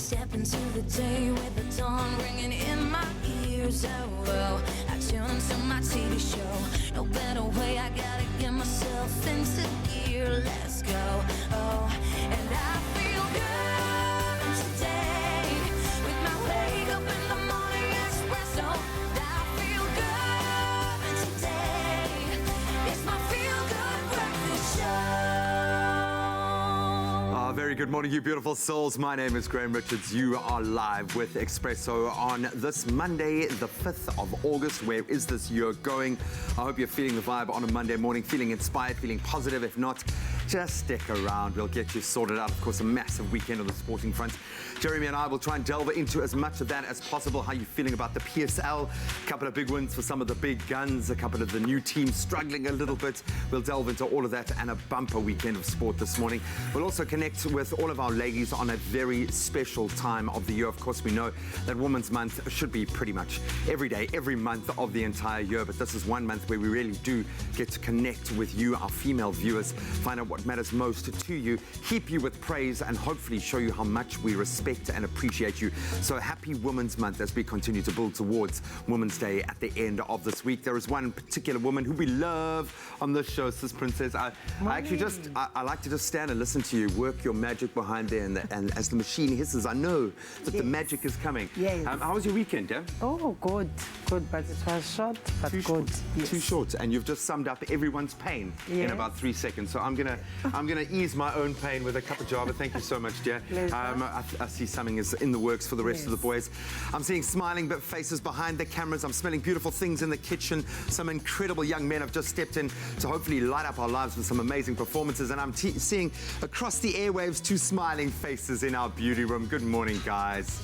step into the day with the dawn ringing in my ears. Oh, I tune into my TV show. No better way, I gotta get myself into gear. Let's go. Oh, and I feel good today with my wake up in the morning espresso. I feel good today. It's my feel good breakfast show. Very good morning, you beautiful souls. My name is Graham Richards. You are live with Expresso on this Monday, the 5th of August. Where is this year going? I hope you're feeling the vibe on a Monday morning, feeling inspired, feeling positive. If not, just stick around. We'll get you sorted out. Of course, a massive weekend on the sporting front. Jeremy and I will try and delve into as much of that as possible. How are you feeling about the PSL? A couple of big wins for some of the big guns, a couple of the new teams struggling a little bit. We'll delve into all of that and a bumper weekend of sport this morning. We'll also connect with all of our ladies on a very special time of the year. Of course, we know that Women's Month should be pretty much every day, every month of the entire year, but this is one month where we really do get to connect with you, our female viewers, find out what matters most to you, heap you with praise, and hopefully show you how much we respect and appreciate you. So happy Women's Month as we continue to build towards Women's Day at the end of this week. There is one particular woman who we love on this show, Sis Princess. I like to just stand and listen to you work your magic behind there, and as the machine hisses, I know that the magic is coming. Yes. How was your weekend, yeah? Oh, good, but it was short, but Too good. Short. Yes. Too short, and you've just summed up everyone's pain in Yes. about 3 seconds. So I'm gonna ease my own pain with a cup of Java. Thank you so much, dear. I see something is in the works for the rest of the boys. I'm seeing smiling but faces behind the cameras. I'm smelling beautiful things in the kitchen. Some incredible young men have just stepped in to hopefully light up our lives with some amazing performances. And I'm seeing across the airwaves 2 smiling faces in our beauty room. Good morning, guys.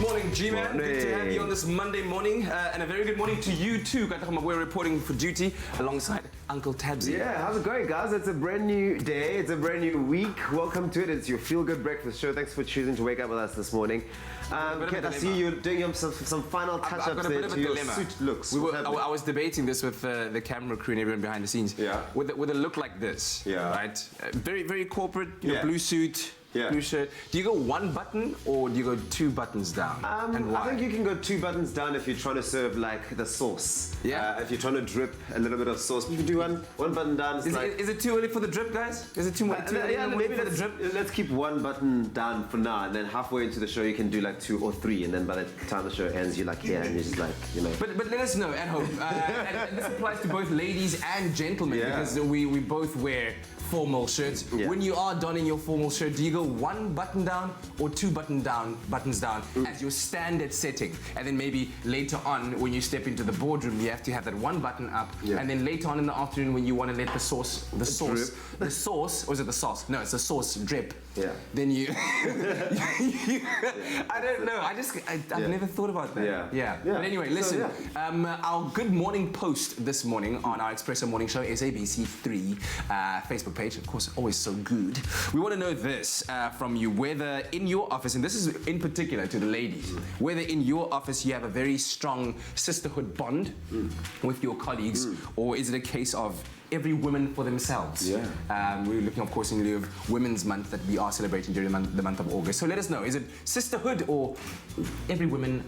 Morning, G-Man. Good to have you on this Monday morning. And a very good morning to you too. We're reporting for duty alongside Uncle Tabsy. Yeah, how's it going, guys? It's a brand new day. It's a brand new week. Welcome to it. It's your Feel Good Breakfast Show. Thanks for choosing to wake up with us this morning. Kate, I see you doing some final touch-ups there to your suit looks. I was debating this with the camera crew and everyone behind the scenes. Yeah. With a look like this. Yeah. Right? Very, very corporate. Blue suit. Yeah. Blue shirt. Do you go 1 button or do you go 2 buttons down? And why? I think you can go 2 buttons down if you're trying to serve like the sauce. Yeah. If you're trying to drip a little bit of sauce, you can do one button down. Is it too early for the drip, guys? Is it too much? Maybe for the drip. Let's keep 1 button down for now, and then halfway into the show you can do like 2 or 3, and then by the time the show ends, you're like, yeah, and you're just like, you know. But let us know at home. And this applies to both ladies and gentlemen, because we both wear formal shirts. Yeah. When you are donning your formal shirt, do you go 1 button down or 2 buttons down as your standard setting? And then maybe later on, when you step into the boardroom, you have to have that 1 button up. Yeah. And then later on in the afternoon, when you want to let the sauce, or is it the sauce? No, it's the sauce drip. Yeah. Then you, I don't know. I've never thought about that. Yeah. But anyway, listen. Our good morning post this morning on our Expresso Morning Show, SABC3 Facebook page, of course, always so good. We want to know this from you, whether in your office, and this is in particular to the ladies, whether in your office you have a very strong sisterhood bond with your colleagues, or is it a case of every woman for themselves? We're looking, of course, in lieu of Women's Month that we are celebrating during the month of August. So let us know, is it sisterhood or every woman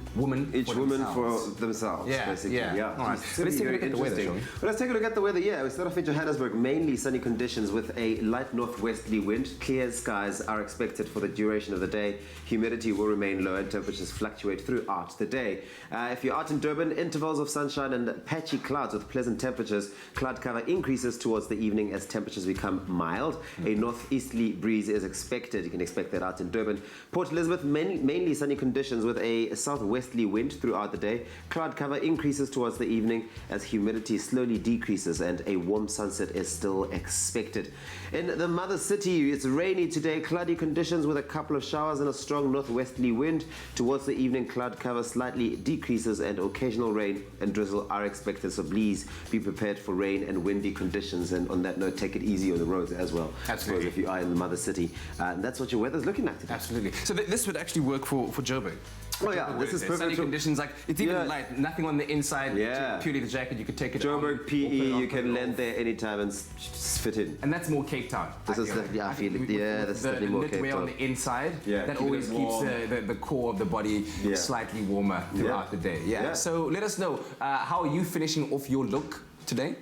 Each for woman themselves? for themselves, basically. All right. So let's take a look at the weather, shall we? But let's take a look at the weather. We start off in Johannesburg, mainly sunny conditions with a light northwesterly wind. Clear skies are expected for the duration of the day. Humidity will remain low and temperatures fluctuate throughout the day. If you're out in Durban, intervals of sunshine and patchy clouds with pleasant temperatures. Cloud cover increases towards the evening as temperatures become mild. A northeasterly breeze is expected. You can expect that out in Durban. Port Elizabeth, mainly sunny conditions with a southwesterly wind throughout the day. Cloud cover increases towards the evening as humidity slowly decreases and a warm sunset is still expected. In the mother city, it's rainy today, cloudy conditions with a couple of showers and a strong northwesterly wind. Towards the evening, cloud cover slightly decreases and occasional rain and drizzle are expected, so please be prepared for rain and windy conditions, and on that note, take it easy on the roads as well. Absolutely. If you are in the mother city, and that's what your weather's looking like today. Absolutely. So this would actually work for Joburg. Oh yeah, this is perfect. Sunny conditions, like it's even light, nothing on the inside. Yeah. Purely the jacket. You could take it. Joburg, on, PE, off it, you off can it, land off. there anytime and fit in. And that's more Cape Town. This is definitely, I feel it. Yeah, that's definitely more Cape knitwear on Town. the inside. Yeah, that keep it always keeps warm. the core of the body slightly warmer throughout the day. Yeah. Yeah. So let us know how are you finishing off your look today?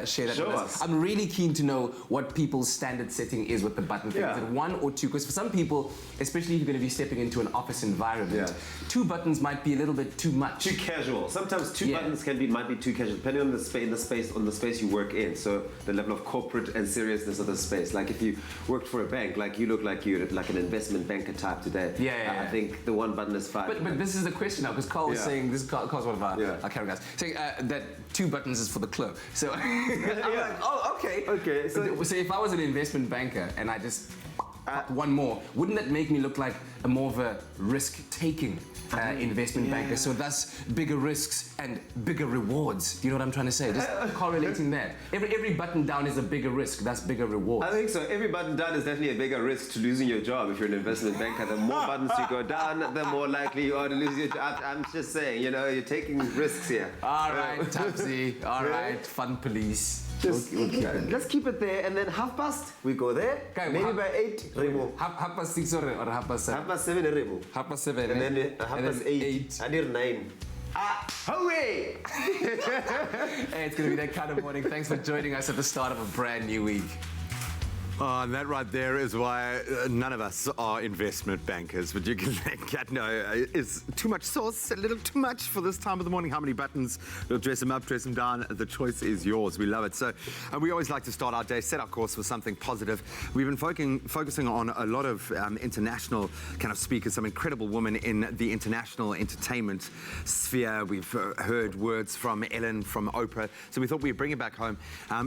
Share that Show with us. us. I'm really keen to know what people's standard setting is with the button thing. Yeah. Is it 1 or 2? Because for some people, especially if you're going to be stepping into an office environment, 2 buttons might be a little bit too much. Too casual. Sometimes 2 buttons might be too casual, depending on the space you work in. So the level of corporate and seriousness of the space. Like if you worked for a bank, like you look like you're like an investment banker type today. I think the 1 button is fine. But this is the question now, because Carl was saying, this is Carl's one of our camera guys, saying that 2 buttons is for the club. So I'm like, oh, okay. Okay. So if I was an investment banker and I just pop 1 more, wouldn't that make me look like a more of a risk-taking investment banker? So thus bigger risks and bigger rewards. Do you know what I'm trying to say? Just correlating that. Every button down is a bigger risk. That's bigger rewards. I think so. Every button down is definitely a bigger risk to losing your job if you're an investment banker. The more buttons you go down, the more likely you are to lose your job. I'm just saying, you know, you're taking risks here. All right, Tupsy. All right, fun police. Just let's keep it there, and then 5:30 we go there. Okay, Maybe by 8 remove. 6:30 or 7:30? 7:30 remove. 7:30. And then 8:30. I need 9. Hooray! Hey, it's going to be that kind of morning. Thanks for joining us at the start of a brand new week. And that right there is why none of us are investment bankers, but you can get is too much sauce, a little too much for this time of the morning. How many buttons? You'll dress them up, dress them down. The choice is yours. We love it. So, and we always like to start our day, set our course for something positive. We've been focusing on a lot of international kind of speakers, some incredible women in the international entertainment sphere. We've heard words from Ellen, from Oprah. So we thought we'd bring it back home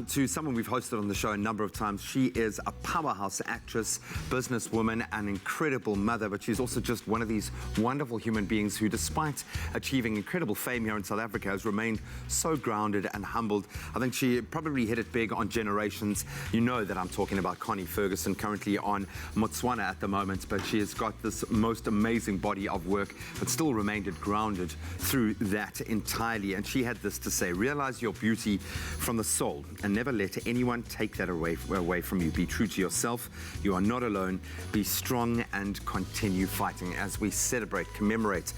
to someone we've hosted on the show a number of times. She is a powerhouse actress, businesswoman, an incredible mother, but she's also just one of these wonderful human beings who, despite achieving incredible fame here in South Africa, has remained so grounded and humbled. I think she probably hit it big on Generations. You know that I'm talking about Connie Ferguson, currently on Motswana at the moment, but she has got this most amazing body of work, but still remained grounded through that entirely. And she had this to say: realize your beauty from the soul and never let anyone take that away from you. Be true to yourself. You are not alone. Be strong and continue fighting. As we celebrate, commemorate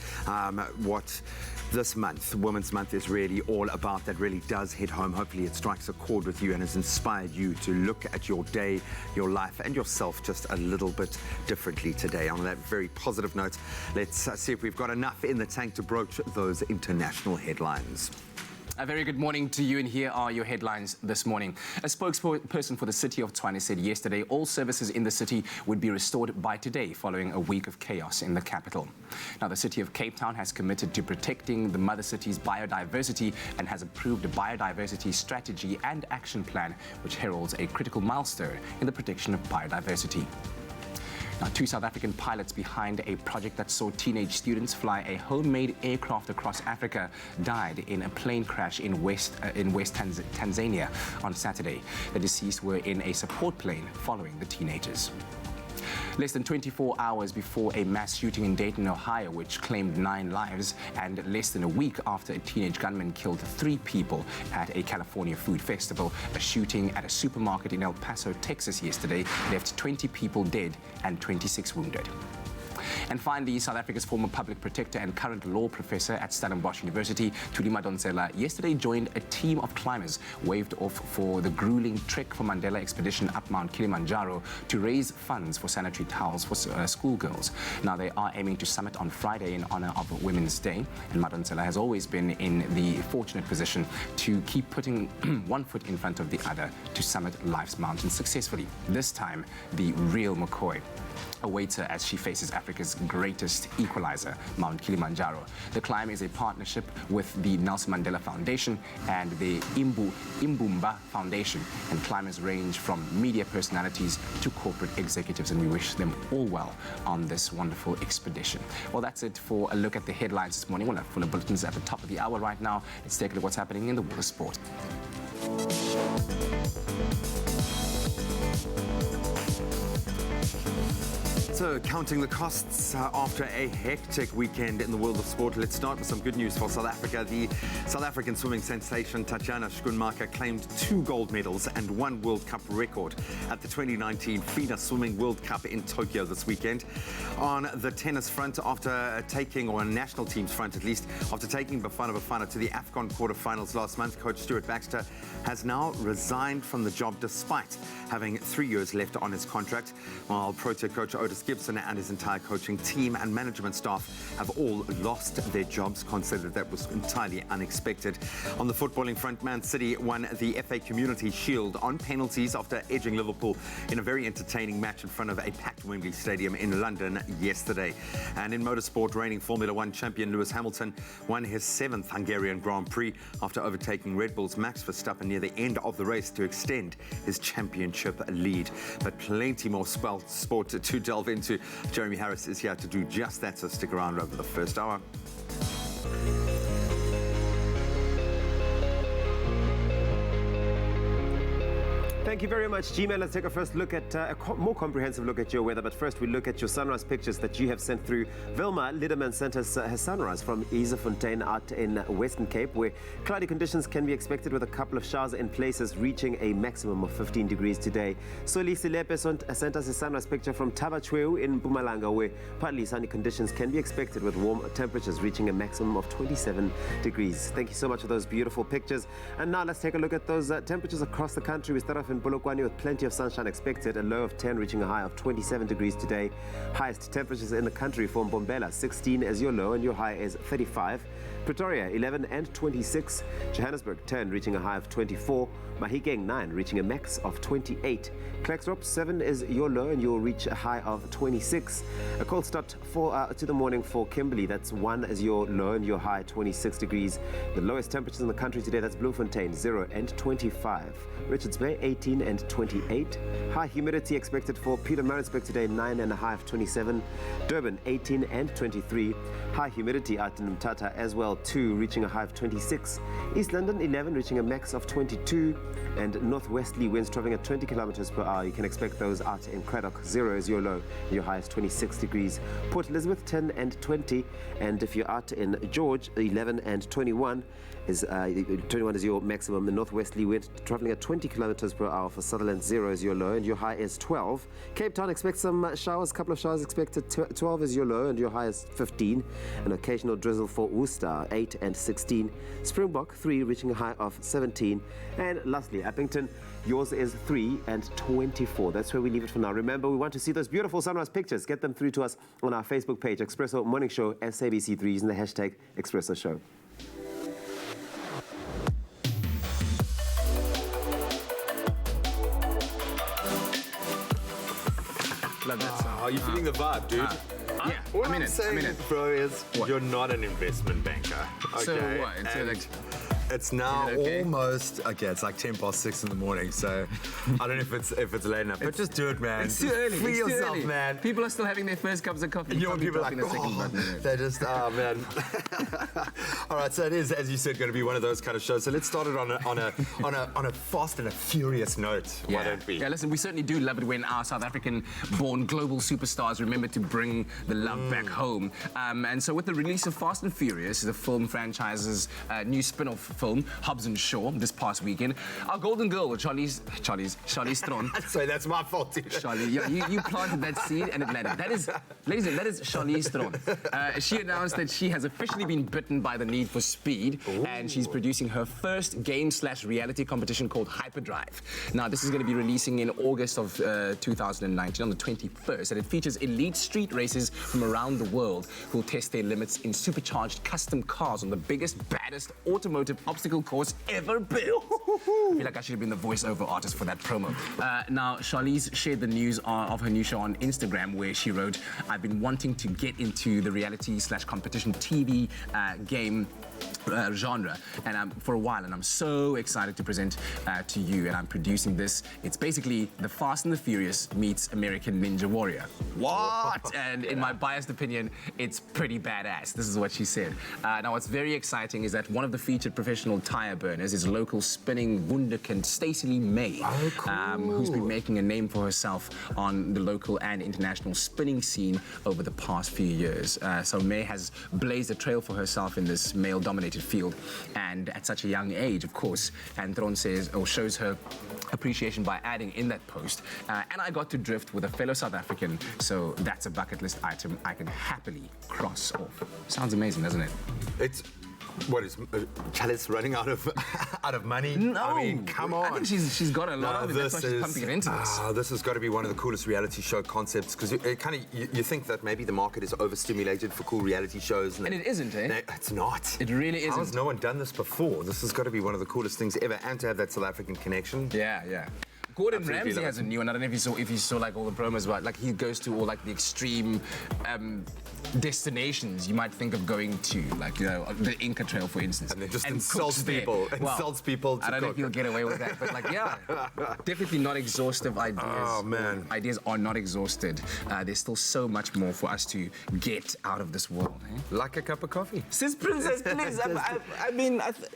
what this month, Women's Month, is really all about. That really does hit home. Hopefully it strikes a chord with you and has inspired you to look at your day, your life, and yourself just a little bit differently today. On that very positive note, let's see if we've got enough in the tank to broach those international headlines. A very good morning to you, and here are your headlines this morning. A spokesperson for the city of Tshwane said yesterday all services in the city would be restored by today following a week of chaos in the capital. Now, the city of Cape Town has committed to protecting the mother city's biodiversity and has approved a biodiversity strategy and action plan, which heralds a critical milestone in the protection of biodiversity. Now, 2 South African pilots behind a project that saw teenage students fly a homemade aircraft across Africa died in a plane crash in West Tanzania on Saturday. The deceased were in a support plane following the teenagers. Less than 24 hours before a mass shooting in Dayton, Ohio, which claimed 9 lives, and less than a week after a teenage gunman killed 3 people at a California food festival, a shooting at a supermarket in El Paso, Texas yesterday left 20 people dead and 26 wounded. And finally, South Africa's former public protector and current law professor at Stellenbosch University, Thuli Madonsela, yesterday joined a team of climbers waved off for the grueling Trek for Mandela expedition up Mount Kilimanjaro to raise funds for sanitary towels for schoolgirls. Now, they are aiming to summit on Friday in honor of Women's Day, and Madonsela has always been in the fortunate position to keep putting one foot in front of the other to summit life's mountain successfully. This time, the real McCoy awaits her as she faces Africa's greatest equalizer, Mount Kilimanjaro. The climb is a partnership with the Nelson Mandela Foundation and the Imbumba Foundation, and climbers range from media personalities to corporate executives, and we wish them all well on this wonderful expedition. Well, that's it for a look at the headlines this morning. We'll have fuller bulletins at the top of the hour right now. Let's take a look at what's happening in the world of sport. So, counting the costs after a hectic weekend in the world of sport, let's start with some good news for South Africa. The South African swimming sensation Tatjana Schoenmaker claimed 2 gold medals and 1 World Cup record at the 2019 FINA Swimming World Cup in Tokyo this weekend. On the tennis front, after taking, or national team's front at least, after taking Bafana Bafana to the AFCON quarterfinals last month, coach Stuart Baxter has now resigned from the job despite having 3 years left on his contract, while Protea coach Otis Gibson and his entire coaching team and management staff have all lost their jobs. Considered that was entirely unexpected. On the footballing front, Man City won the FA Community Shield on penalties after edging Liverpool in a very entertaining match in front of a packed Wembley Stadium in London yesterday. And in motorsport, reigning Formula One champion Lewis Hamilton won his 7th Hungarian Grand Prix after overtaking Red Bull's Max Verstappen near the end of the race to extend his championship lead. But plenty more sport to delve into. Jeremy Harris is here to do just that, so stick around over the first hour. Thank you very much, G-Man. Let's take a first look at a more comprehensive look at your weather. But first, we look at your sunrise pictures that you have sent through. Vilma Liederman sent us her sunrise from Iserfontein out in Western Cape, where cloudy conditions can be expected with a couple of showers in places, reaching a maximum of 15 degrees today. Soli Silepe sent us a sunrise picture from Tabachweu in Mpumalanga, where partly sunny conditions can be expected with warm temperatures reaching a maximum of 27 degrees. Thank you so much for those beautiful pictures. And now let's take a look at those temperatures across the country. We start off in Polokwane with plenty of sunshine expected, a low of 10 reaching a high of 27 degrees today. Highest temperatures in the country for Mbombela, 16 as your low and your high is 35. Pretoria, 11 and 26. Johannesburg, 10 reaching a high of 24. Mahikeng, 9 reaching a max of 28. Klerksdorp, 7 is your low and you'll reach a high of 26. A cold start to the morning for Kimberley, that's 1 as your low and your high 26 degrees. The lowest temperatures in the country today, that's Bloemfontein, 0 and 25. Richards Bay, 18 and 28. High humidity expected for Pietermaritzburg today, 9 and a high of 27. Durban, 18 and 23. High humidity out in Mthatha as well, 2 reaching a high of 26. East London, 11 reaching a max of 22. And northwesterly winds traveling at 20 kilometers per hour. You can expect those out in Craddock, 0 is your low, your high is 26 degrees. Port Elizabeth, 10 and 20. And if you're out in George, 11 and 21 is 21 is your maximum. The northwesterly wind traveling at 20 kilometers per hour for Sutherland, 0 is your low and your high is 12. Cape Town expects some showers, a couple of showers expected. 12 is your low and your high is 15. An occasional drizzle for Worcester, 8 and 16. Springbok, 3 reaching a high of 17. And lastly, Appington, yours is 3 and 24. That's where we leave it for now. Remember, we want to see those beautiful sunrise pictures. Get them through to us on our Facebook page, Expresso Morning Show, SABC3, using the hashtag Expresso Show. Love that song. Are you feeling the vibe, dude? Yeah, What I'm in I'm it. saying, I'm in it. bro, is What? you're not an investment banker. Okay? So what? It's And like- it's now Is it okay? almost it's like 6:10 in the morning. So I don't know if it's late enough, but just do it, man. It's too Just early. Free It's too yourself, early. man. People are still having their first cups of coffee. You know when people are Can't like, be talking a second button. they just, oh man. All right, so it is, as you said, going to be one of those kind of shows. So let's start it on a fast and a furious note. Why don't we? Yeah, listen, we certainly do love it when our South African-born global superstars remember to bring the love back home. And so with the release of Fast and Furious, the film franchise's new spin-off film, Hobbs and Shaw, this past weekend, our golden girl, Charlize Theron. Sorry, that's my fault, dude. Charlie, yeah, you planted that seed and it landed. That is, ladies and gentlemen, that is Charlize Theron. She announced that she has officially been bitten by the need for speed, and she's producing her first game/reality competition called Hyperdrive. Now, this is going to be releasing in August of 2019, on the 21st, and it features elite street racers from around the world who will test their limits in supercharged custom cars on the biggest, baddest automotive obstacle course ever built. I feel like I should have been the voiceover artist for that promo. Now, Charlize shared the news of her new show on Instagram, where she wrote, "I've been wanting to get into the reality/competition TV game genre and for a while, and I'm so excited to present to you, and I'm producing this. It's basically the Fast and the Furious meets American Ninja Warrior." What? And in my biased opinion, it's pretty badass. This is what she said. Now, what's very exciting is that one of the featured professional professional tire burners is local spinning wunderkind Stacey Lee May, who's been making a name for herself on the local and international spinning scene over the past few years. So May has blazed a trail for herself in this male-dominated field, and at such a young age, of course. And Thron says, or shows her appreciation by adding in that post. And I got to drift with a fellow South African, so that's a bucket list item I can happily cross off. Sounds amazing, doesn't it? It's what is Chalice running out of out of money? No, I mean, come on. I think she's got a lot of it. That's why she's pumping it into this. This has got to be one of the coolest reality show concepts, because you think that maybe the market is overstimulated for cool reality shows, And it isn't, eh? No, it's not. It really isn't. How has no one done this before? This has got to be one of the coolest things ever, and to have that South African connection. Yeah. Gordon Absolutely Ramsay love has it. a new one. I don't know if you saw like all the promos about, like, he goes to all like the extreme destinations you might think of going to, like, you know, the Inca Trail, for instance. And then just cooks insults there. people. Well, Insults people to I don't know cook. if you'll get away with that, but like, yeah, definitely not exhaustive ideas. Oh, man. Ideas are not exhausted. There's still so much more for us to get out of this world. Eh? Like a cup of coffee. Sis Princess, please. I need my first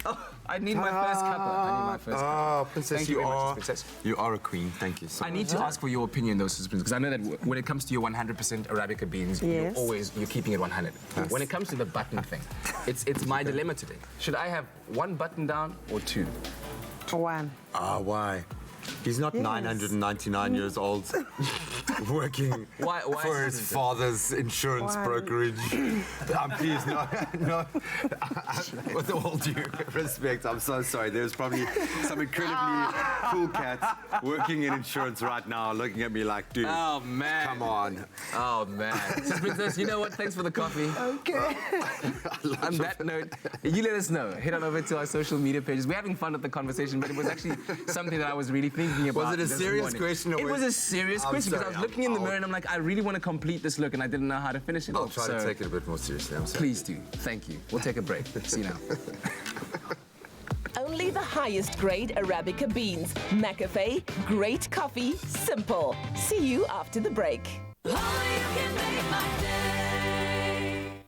cuppa. I need my first cuppa. Oh, Princess, Thank you you very much, are Princess. you are a queen. Thank you so I much. need to ask for your opinion, though, Sister Princess, because I know that when it comes to your 100% Arabica beans, Yes. you're keeping it 100. When it comes to the button thing, it's my dilemma today. Should I have one button down or two? One. Why? He's not Yes. 999 years old, working Why for his isn't it? father's insurance Why? brokerage. Please, no. With all due respect, I'm so sorry. There's probably some incredibly cool cats working in insurance right now, looking at me like, dude, Oh, man. come on. Oh, man. Sister Princess, you know what? Thanks for the coffee. Okay. On that note, you let us know. Head on over to our social media pages. We're having fun with the conversation, but it was actually something that I was really thinking about. Was it a this serious morning. question or It was a serious I'm question because I sorry, was looking in the I'll- mirror and I'm like, I really want to complete this look and I didn't know how to finish it I'll off. try to take it a bit more seriously. I'm sorry. Please do. Thank you. We'll take a break. See you now. Only the highest grade Arabica beans. McAfee, great coffee, simple. See you after the break. Only you can make my day.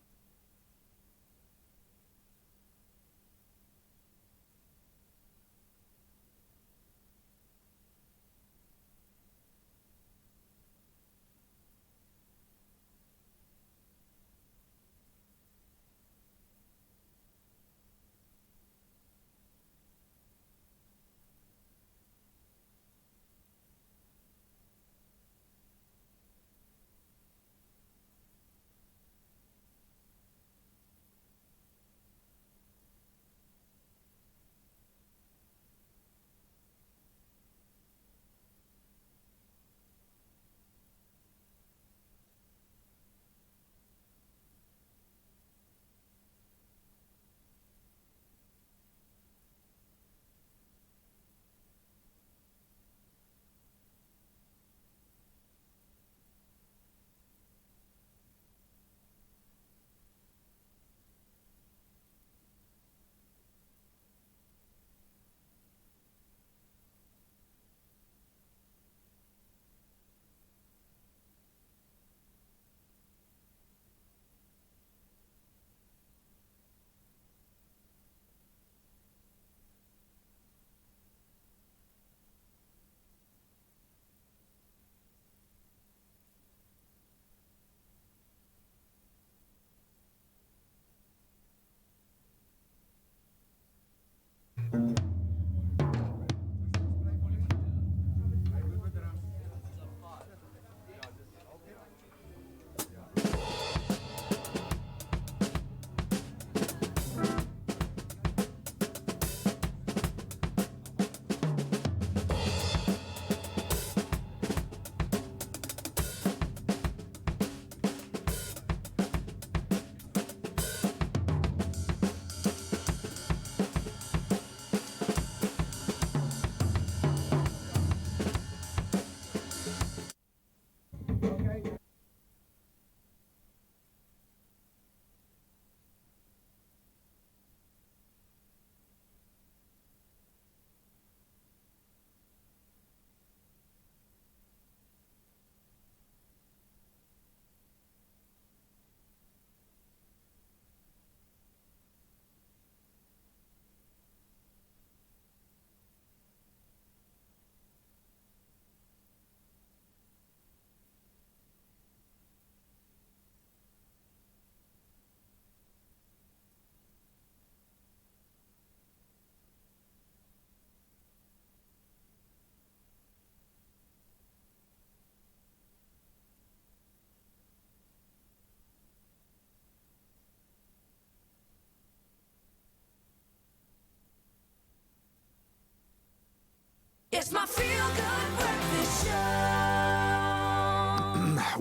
feel good breakfast show.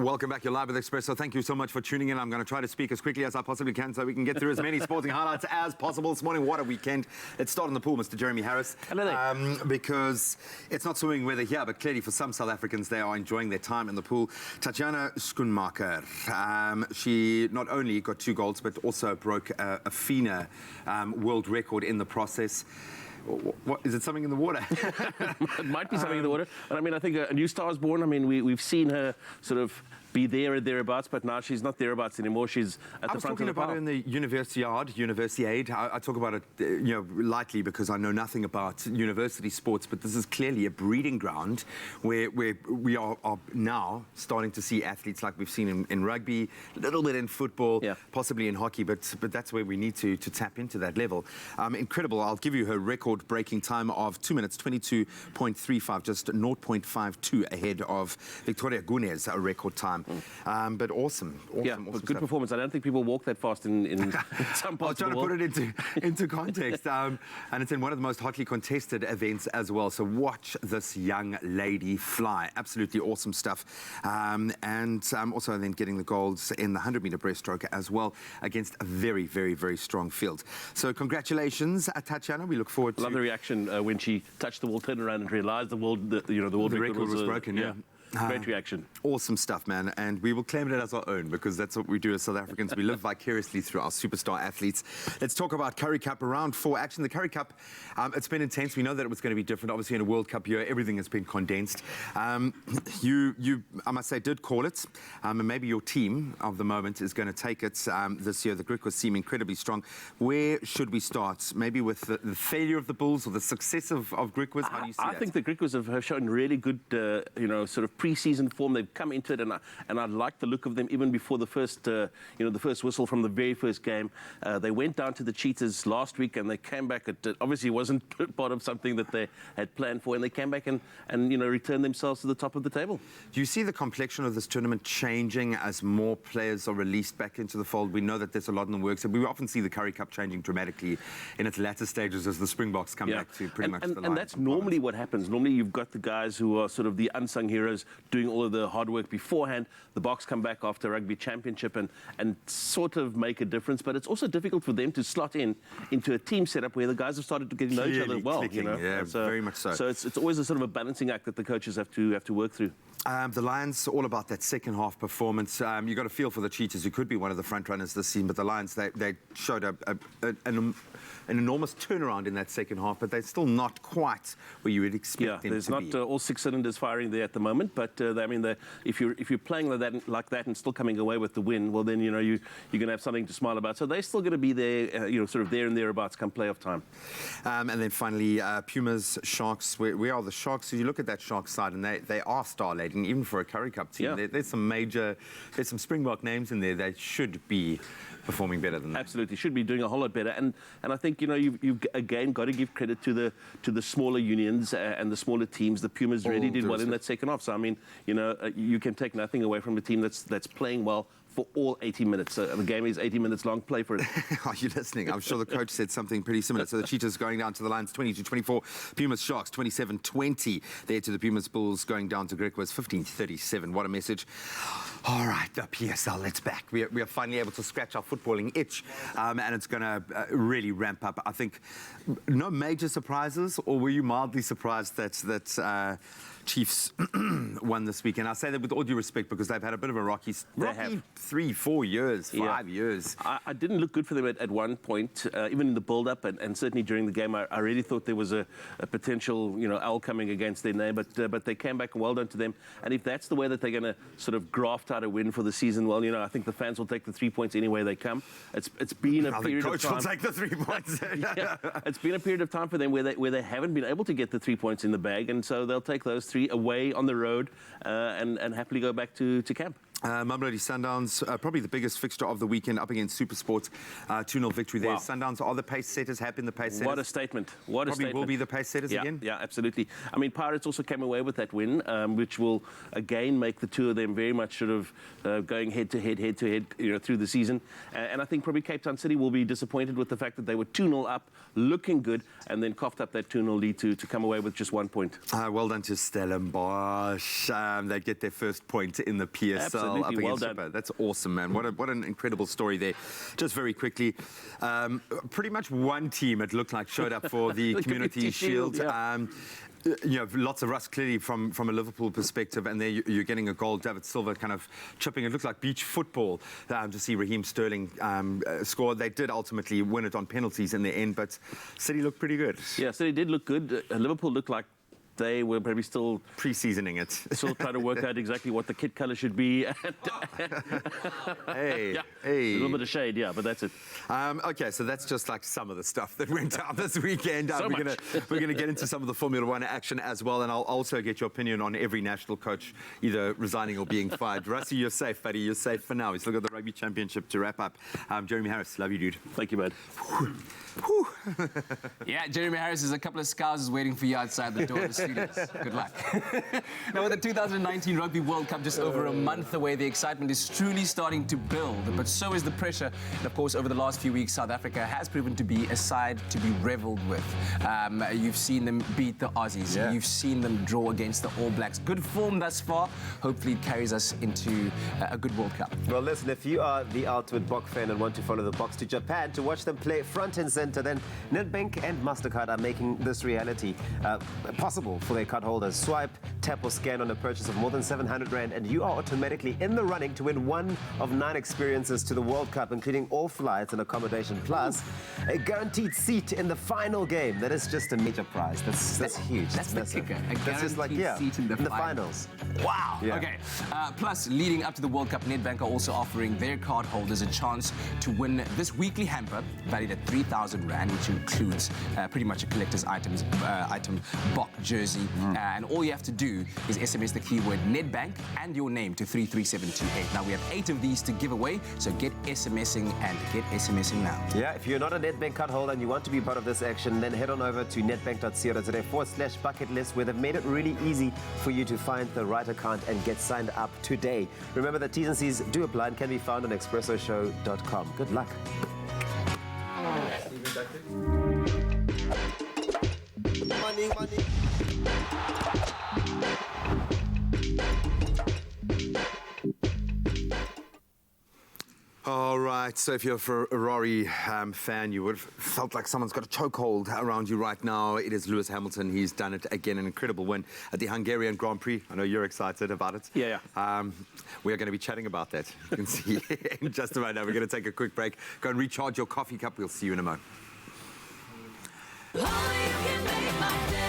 Welcome back. You're live with Expresso. Thank you so much for tuning in. I'm going to try to speak as quickly as I possibly can so we can get through as many sporting highlights as possible this morning. What a weekend. Let's start in the pool, Mr. Jeremy Harris. Hello there. Because it's not swimming weather here, but clearly for some South Africans, they are enjoying their time in the pool. Tatjana Schoenmaker, she not only got 2 golds, but also broke a FINA world record in the process. What is it? Something in the water? It might be something in the water. And I mean, I think a new star is born. I mean, we've seen her sort of be there or thereabouts, but now she's not thereabouts anymore. She's at the front of the I was talking about pile. it in the Universiade. I talk about it, lightly because I know nothing about university sports, but this is clearly a breeding ground where we are now starting to see athletes like we've seen in rugby, a little bit in football, possibly in hockey, but that's where we need to tap into that level. Incredible. I'll give you her record-breaking time of 2 minutes, 22.35, just 0.52 ahead of Victoria Gunes, a record time. But awesome Good stuff. performance. I don't think people walk that fast in some I was parts of trying the to world. put it into context, and it's in one of the most hotly contested events as well. So watch this young lady fly. Absolutely awesome stuff. And also then getting the golds in the 100-meter breaststroke as well against a very, very, very strong field. So congratulations, Tatjana. We look forward to... Love the reaction when she touched the wall, turned around and realised the world record was broken, yeah. Great reaction. Awesome stuff, man. And we will claim it as our own because that's what we do as South Africans. We live vicariously through our superstar athletes. Let's talk about Currie Cup round 4 action. The Currie Cup, it's been intense. We know that it was going to be different. Obviously, in a World Cup year, everything has been condensed. You, I must say, did call it. And maybe your team of the moment is going to take it this year. The Griquas seem incredibly strong. Where should we start? Maybe with the failure of the Bulls or the success of Griquas? How do you see that? I think the Griquas have shown really good, sort of pre-season form. They've come into it, and I like the look of them even before the first, the first whistle from the very first game. They went down to the Cheetahs last week, and they came back. It obviously wasn't part of something that they had planned for, and they came back and returned themselves to the top of the table. Do you see the complexion of this tournament changing as more players are released back into the fold? We know that there's a lot in the works, and we often see the Currie Cup changing dramatically in its latter stages as the Springboks come back to pretty much the line. And that's normally what happens. Normally you've got the guys who are sort of the unsung heroes doing all of the hard work beforehand. The Boks come back after Rugby Championship and sort of make a difference, but it's also difficult for them to slot into a team setup where the guys have started to get to know each other well. Clicking, yeah, very much so. So it's always a sort of a balancing act that the coaches have to work through. The Lions, all about that second half performance. You got to feel for the Cheetahs, who could be one of the front runners this season, but the Lions, they showed an enormous turnaround in that second half, but they're still not quite where you would expect them to be. There's not all 6 cylinders firing there at the moment, but if you're playing like that and still coming away with the win, well then you're going to have something to smile about. So they're still going to be there, sort of there and thereabouts come playoff time. And then finally, Pumas, Sharks. Where are the Sharks? So you look at that Sharks side, and they are star-laden, even for a Currie Cup team. Yeah. There's some Springbok names in there. They should be performing better than that. Absolutely, should be doing a whole lot better. And I think you've again got to give credit to the smaller unions and the smaller teams. The Pumas really did well in that second half. So I mean, you can take nothing away from a team that's playing well for all 80 minutes. So the game is 80 minutes long. Play for it. Are you listening? I'm sure the coach said something pretty similar. So the Cheetahs going down to the Lions 22-24. Pumas Sharks 27-20. There to the Pumas Bulls going down to Griquas 15-37. What a message. All right, the PSL, it's back. We are finally able to scratch our footballing itch, and it's going to really ramp up. I think no major surprises, or were you mildly surprised that Chiefs won this weekend? I say that with all due respect because they've had a bit of a rocky 3-4 years, 5 years. I didn't look good for them at one point, even in the build-up and certainly during the game. I really thought there was a potential, L coming against their name, but they came back and well done to them. And if that's the way that they're going to sort of graft out a win for the season, well, I think the fans will take the 3 points anyway they come. It's been a period of time. The coach will take the 3 points. It's been a period of time for them where they haven't been able to get the 3 points in the bag, and so they'll take those 3 away on the road and happily go back to camp. Mamelodi Sundowns, probably the biggest fixture of the weekend up against SuperSport. 2-0 victory there. Wow. Sundowns are the pace setters, have been the pace setters. What a statement. What a Probably statement. will be the pace setters Yeah, again. yeah, absolutely. I mean, Pirates also came away with that win, which will again make the two of them very much sort of going head to head, through the season. And I think probably Cape Town City will be disappointed with the fact that they were 2-0 up, looking good, and then coughed up that 2-0 lead to come away with just 1 point. Well done to Stellenbosch. They get their first point in the PSL. Absolutely, up well against done. Super. That's awesome, man. What an incredible story there. Just very quickly, pretty much one team, it looked like, showed up for the The Community Shield. yeah. Lots of rust clearly from a Liverpool perspective, and there you're getting a goal. David Silva kind of chipping. It looked like beach football to see Raheem Sterling score. They did ultimately win it on penalties in the end, but City looked pretty good. Yeah, so they did look good. Liverpool looked like they were maybe still Pre-seasoning it. still trying to work out exactly what the kit colour should be. Hey, Yeah, hey. a little bit of shade, yeah, but that's it. Okay, so that's just like some of the stuff that went down this weekend. So we're gonna get into some of the Formula One action as well, and I'll also get your opinion on every national coach either resigning or being fired. Rusty, you're safe, buddy. You're safe for now. We still got the Rugby Championship to wrap up. Jeremy Harris, love you, dude. Thank you, bud. Yeah, Jeremy Harris is a couple of scousers waiting for you outside the door of the studios. Good luck. Now, with the 2019 Rugby World Cup just over a month away, the excitement is truly starting to build, but so is the pressure. And of course, over the last few weeks, South Africa has proven to be a side to be revelled with. You've seen them beat the Aussies. Yeah. You've seen them draw against the All Blacks. Good form thus far. Hopefully, it carries us into a good World Cup. Well, listen, if you are the Outward Bok fan and want to follow the Boks to Japan to watch them play front and center, then Nedbank and MasterCard are making this reality possible for their card holders. Swipe, tap or scan on a purchase of more than 700 Rand and you are automatically in the running to win one of 9 experiences to the World Cup, including all flights and accommodation, plus a guaranteed seat in the final game. That is just a major prize. That's huge. That's the massive. kicker. A That's just like, yeah, guaranteed seat in the finals. Wow. Yeah. Okay. Plus, leading up to the World Cup, Nedbank are also offering their card holders a chance to win this weekly hamper valued at 3,000 Rand, which includes pretty much a collector's item Bok jersey. And all you have to do is SMS the keyword Nedbank and your name to 33728. Now, we have 8 of these to give away, so get SMSing and get SMSing now. Yeah, if you're not a Nedbank card holder and you want to be part of this action, then head on over to nedbank.co.za/bucket list, where they've made it really easy for you to find the right account and get signed up today. Remember that T's and C's do apply and can be found on expressoshow.com. Good luck. All right, so if you're a Ferrari fan, you would have felt like someone's got a chokehold around you right now. It is Lewis Hamilton. He's done it again, an incredible win at the Hungarian Grand Prix. I know you're excited about it. Yeah. We are going to be chatting about that. You can see in just a moment. We're going to take a quick break. Go and recharge your coffee cup. We'll see you in a moment. Only you can make my day.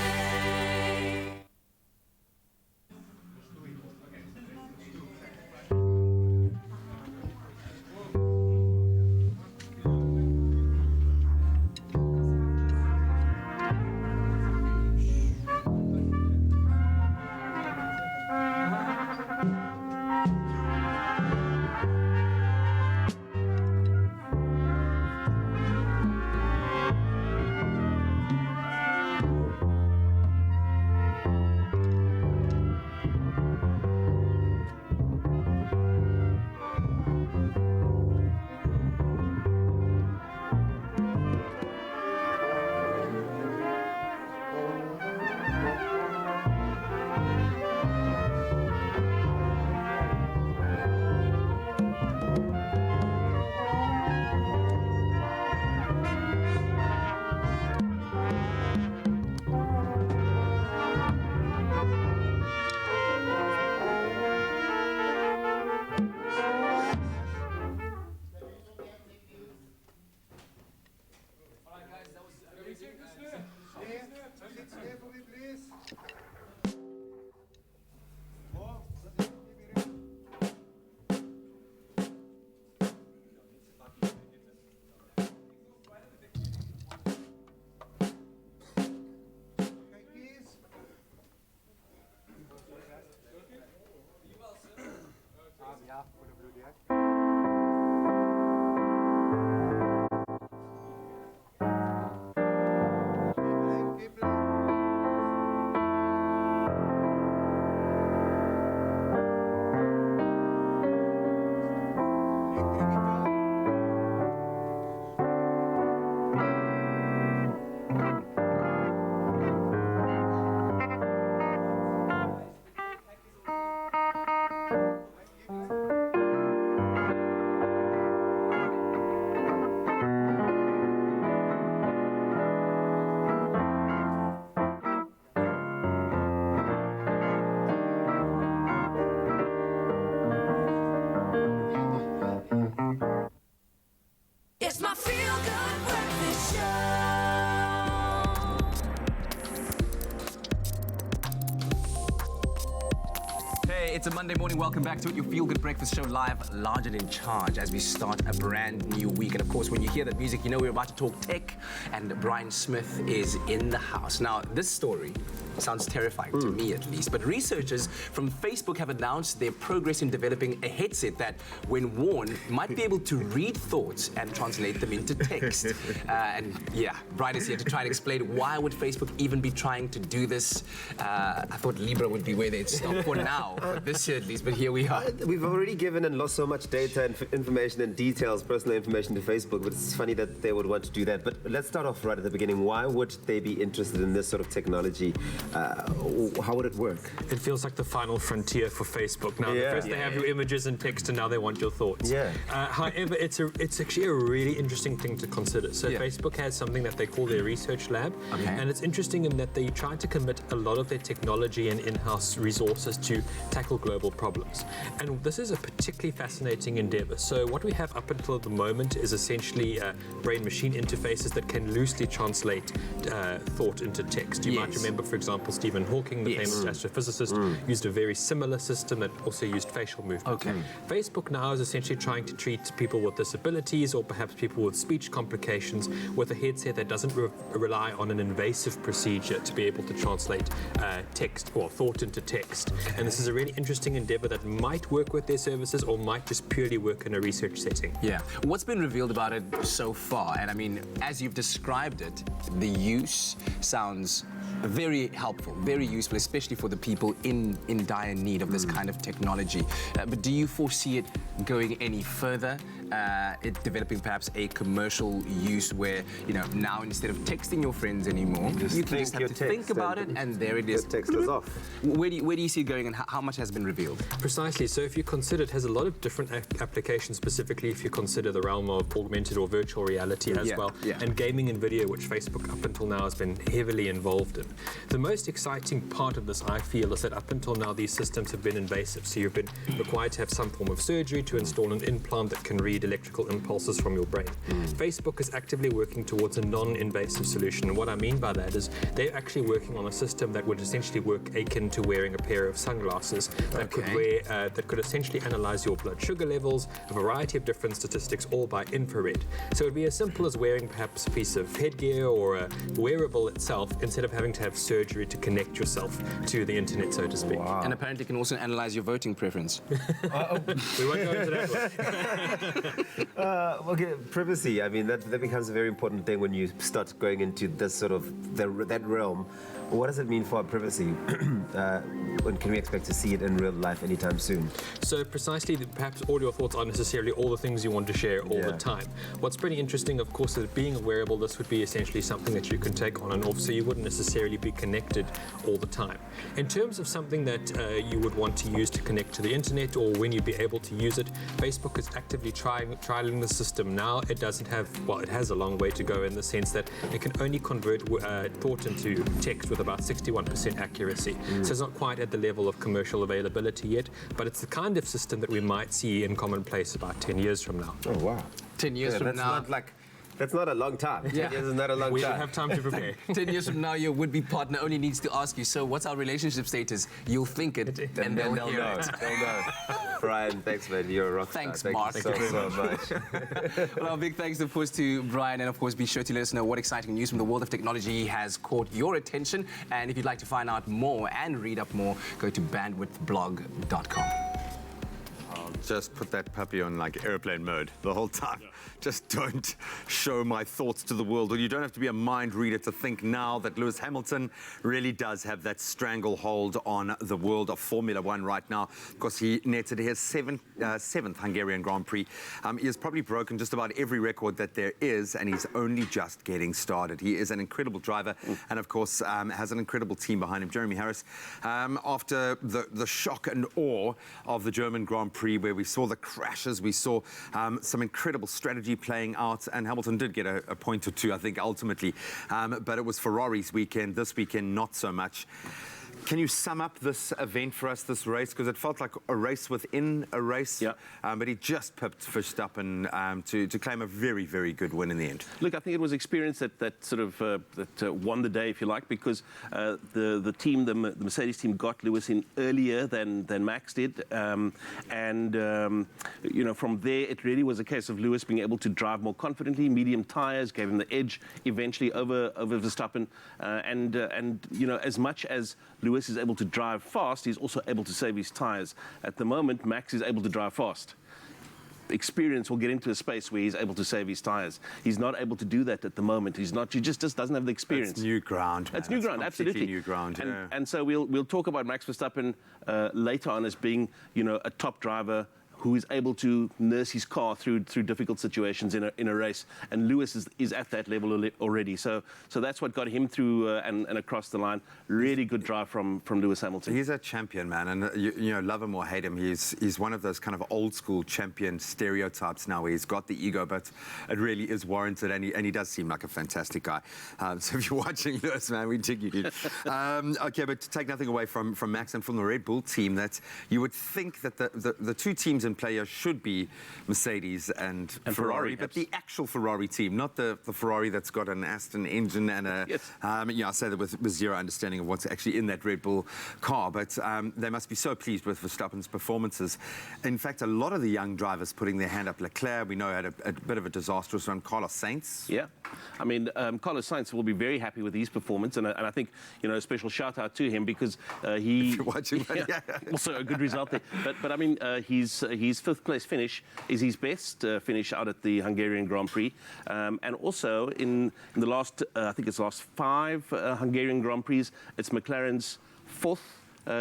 It's my feel-good breakfast show. Hey, it's a Monday morning. Welcome back to it, your Feel Good Breakfast Show live, large and in charge as we start a brand new week. And of course, when you hear that music, you know we're about to talk tech, and Brian Smith is in the house. Now, this story sounds terrifying to me at least, but researchers from Facebook have announced their progress in developing a headset that, when worn, might be able to read thoughts and translate them into text. And yeah, Brian is here to try and explain why would Facebook even be trying to do this. I thought Libra would be where they'd stop for now, for this year at least, but here we are. We've already given and lost so much data and information and details, personal information to Facebook, but it's funny that they would want to do that. But let's start off right at the beginning. Why would they be interested in this sort of technology? How would it work? It feels like the final frontier for Facebook. Now, first they have your images and text, and now they want your thoughts. Yeah. However, it's actually a really interesting thing to consider. So Facebook has something that they call their research lab, and it's interesting in that they try to commit a lot of their technology and in-house resources to tackle global problems. And this is a particularly fascinating endeavor. So what we have up until the moment is essentially brain-machine interfaces that can loosely translate thought into text. You might remember, for example, Stephen Hawking, the famous astrophysicist, used a very similar system that also used facial movement. Facebook now is essentially trying to treat people with disabilities or perhaps people with speech complications with a headset that doesn't rely on an invasive procedure to be able to translate text or thought into text. And this is a really interesting endeavor that might work with their services or might just purely work in a research setting. Yeah. What's been revealed about it so far? And I mean, as you've described it, the use sounds very helpful, very useful, especially for the people in dire need of this kind of technology. But do you foresee it going any further? It developing perhaps a commercial use where, you know, now instead of texting your friends anymore, you can just have to think about it, and there it is. Text is off. Where do you see it going, and how much has been revealed? Precisely. So if you consider, it has a lot of different applications, specifically if you consider the realm of augmented or virtual reality as well, and gaming and video, which Facebook up until now has been heavily involved in. The most exciting part of this, I feel, is that up until now these systems have been invasive. So you've been required to have some form of surgery to install an implant that can read electrical impulses from your brain. Facebook is actively working towards a non-invasive solution. And what I mean by that is they're actually working on a system that would essentially work akin to wearing a pair of sunglasses that could essentially analyze your blood sugar levels, a variety of different statistics, all by infrared. So it would be as simple as wearing perhaps a piece of headgear or a wearable itself, instead of having to have surgery to connect yourself to the internet, so to speak. Wow. And apparently can also analyze your voting preference. We won't go into that one. Okay, privacy. I mean, that becomes a very important thing when you start going into this sort of that realm. What does it mean for our privacy? When can we expect to see it in real life anytime soon? So precisely, perhaps all your thoughts aren't necessarily all the things you want to share all the time. What's pretty interesting, of course, is that being a wearable, this would be essentially something that you can take on and off, so you wouldn't necessarily be connected all the time. In terms of something that you would want to use to connect to the internet, or when you'd be able to use it, Facebook is actively trialing the system now. It doesn't have, well, it has a long way to go in the sense that it can only convert thought into text with about 61% accuracy. So it's not quite at the level of commercial availability yet, but it's the kind of system that we might see in commonplace about 10 years from now. Oh, wow. 10 years from now. That's not a long time. 10 years is not a long We time. don't have time to prepare. 10 years from now, your would-be partner only needs to ask you, so what's our relationship status? You'll think it, and they'll hear know. it. They'll know. Brian, thanks, man. You're a rock star. Thanks, Thank Mark. you so much. Well, our big thanks, of course, to Brian, and of course, be sure to let us know what exciting news from the world of technology has caught your attention. And if you'd like to find out more and read up more, go to bandwidthblog.com. just put that puppy on like airplane mode the whole time. Just don't show my thoughts to the world. Or you don't have to be a mind reader to think now that Lewis Hamilton really does have that stranglehold on the world of Formula One right now. Of course, he netted his seventh Hungarian Grand Prix. He has probably broken just about every record that there is, and he's only just getting started. He is an incredible driver, and of course, has an incredible team behind him. Jeremy Harris, after the shock and awe of the German Grand Prix, where we saw the crashes, we saw some incredible strategy playing out, and Hamilton did get a point or two, I think, ultimately. But it was Ferrari's weekend. This weekend, not so much. Can you sum up this event for us, this race? Because it felt like a race within a race. Yeah. But he just pipped Verstappen to claim a very, very good win in the end. Look, I think it was experience that sort of won the day, if you like, because the team, the Mercedes team, got Lewis in earlier than Max did, and you know, from there it really was a case of Lewis being able to drive more confidently. Medium tyres gave him the edge eventually over Verstappen, and you know, as much as Lewis is able to drive fast, he's also able to save his tyres. At the moment, Max is able to drive fast. Experience will get into a space where he's able to save his tyres. He's not able to do that at the moment. He's not. He just doesn't have the experience. It's new ground. It's new ground, absolutely. New ground. And so we'll talk about Max Verstappen later on as being, you know, a top driver who is able to nurse his car through difficult situations in a race, and Lewis is at that level already. So that's what got him through and across the line. Really good drive from Lewis Hamilton. He's a champion, man, and you know, love him or hate him, he's one of those kind of old school champion stereotypes now, where he's got the ego, but it really is warranted, and he does seem like a fantastic guy. So if you're watching Lewis, man, we dig you, dude. Okay, but to take nothing away from Max and from the Red Bull team, that you would think that the two teams in play here should be Mercedes and Ferrari, but the actual Ferrari team, not the Ferrari that's got an Aston engine and a... Yes. Yeah, I say that with zero understanding of what's actually in that Red Bull car, but they must be so pleased with Verstappen's performances. In fact, a lot of the young drivers putting their hand up. Leclerc, we know, had a bit of a disastrous run. Carlos Sainz. Yeah, I mean, Carlos Sainz will be very happy with his performance, and I think, you know, a special shout out to him, because he... If you're watching, yeah. Also a good result there. But I mean, his fifth place finish is his best finish out at the Hungarian Grand Prix, and also in the last, I think it's last 5 Hungarian Grand Prix, it's McLaren's 4th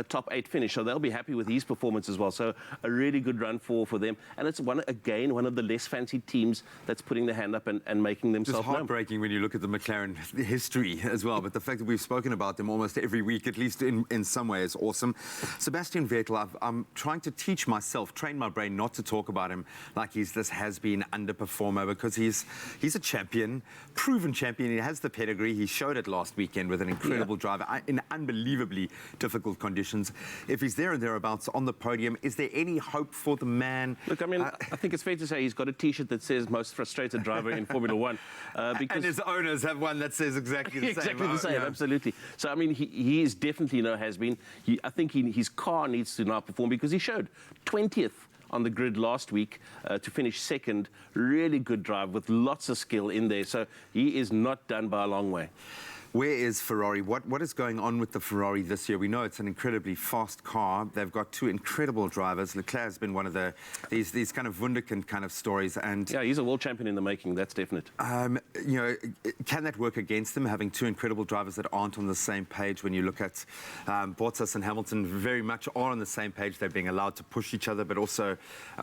top 8 finish, so they'll be happy with his performance as well. So a really good run for them, and it's one of the less fancied teams that's putting their hand up and making themselves known. It's heartbreaking when you look at the McLaren history as well, but the fact that we've spoken about them almost every week, at least in some way, is awesome. Sebastian Vettel, I'm trying to teach myself, train my brain not to talk about him like he's this has-been underperformer, because he's a champion, proven champion. He has the pedigree. He showed it last weekend with an incredible driver in unbelievably difficult conditions. If he's there and thereabouts on the podium, is there any hope for the man? Look, I mean, I think it's fair to say he's got a T-shirt that says "Most Frustrated Driver in Formula One," because and his owners have one that says exactly the same. Exactly the same, yeah. Absolutely. So I mean, he is definitely has been. I think his car needs to now perform, because he showed 20th on the grid last week to finish 2nd. Really good drive with lots of skill in there. So he is not done by a long way. Where is Ferrari? What is going on with the Ferrari this year? We know it's an incredibly fast car. They've got 2 incredible drivers. Leclerc has been one of these kind of wunderkind kind of stories, and yeah, he's a world champion in the making. That's definite. You know, can that work against them, having 2 incredible drivers that aren't on the same page? When you look at Bottas and Hamilton, very much are on the same page. They're being allowed to push each other, but also,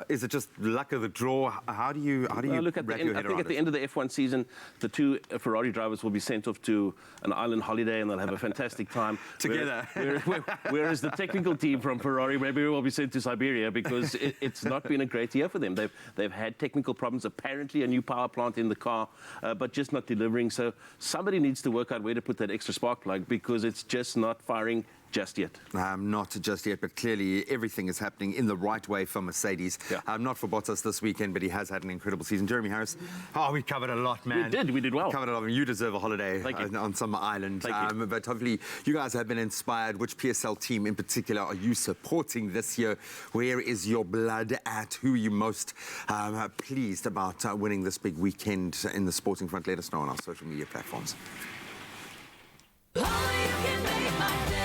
is it just luck of the draw? How do you look at wrap the your end? head I think around at the it? end of the F1 season, the 2 Ferrari drivers will be sent off to an island holiday, and they'll have a fantastic time together. Whereas the technical team from Ferrari maybe will be sent to Siberia, because it's not been a great year for them. They've had technical problems. Apparently, a new power plant in the car, but just not delivering. So somebody needs to work out where to put that extra spark plug, because it's just not firing just yet. Not just yet, but clearly everything is happening in the right way for Mercedes. Yeah. Not for Bottas this weekend, but he has had an incredible season. Jeremy Harris, we covered a lot, man. We did well. Covered a lot. You deserve a holiday on some island. But hopefully you guys have been inspired. Which PSL team in particular are you supporting this year? Where is your blood at? Who are you most pleased about winning this big weekend in the sporting front? Let us know on our social media platforms. Only you can make my day.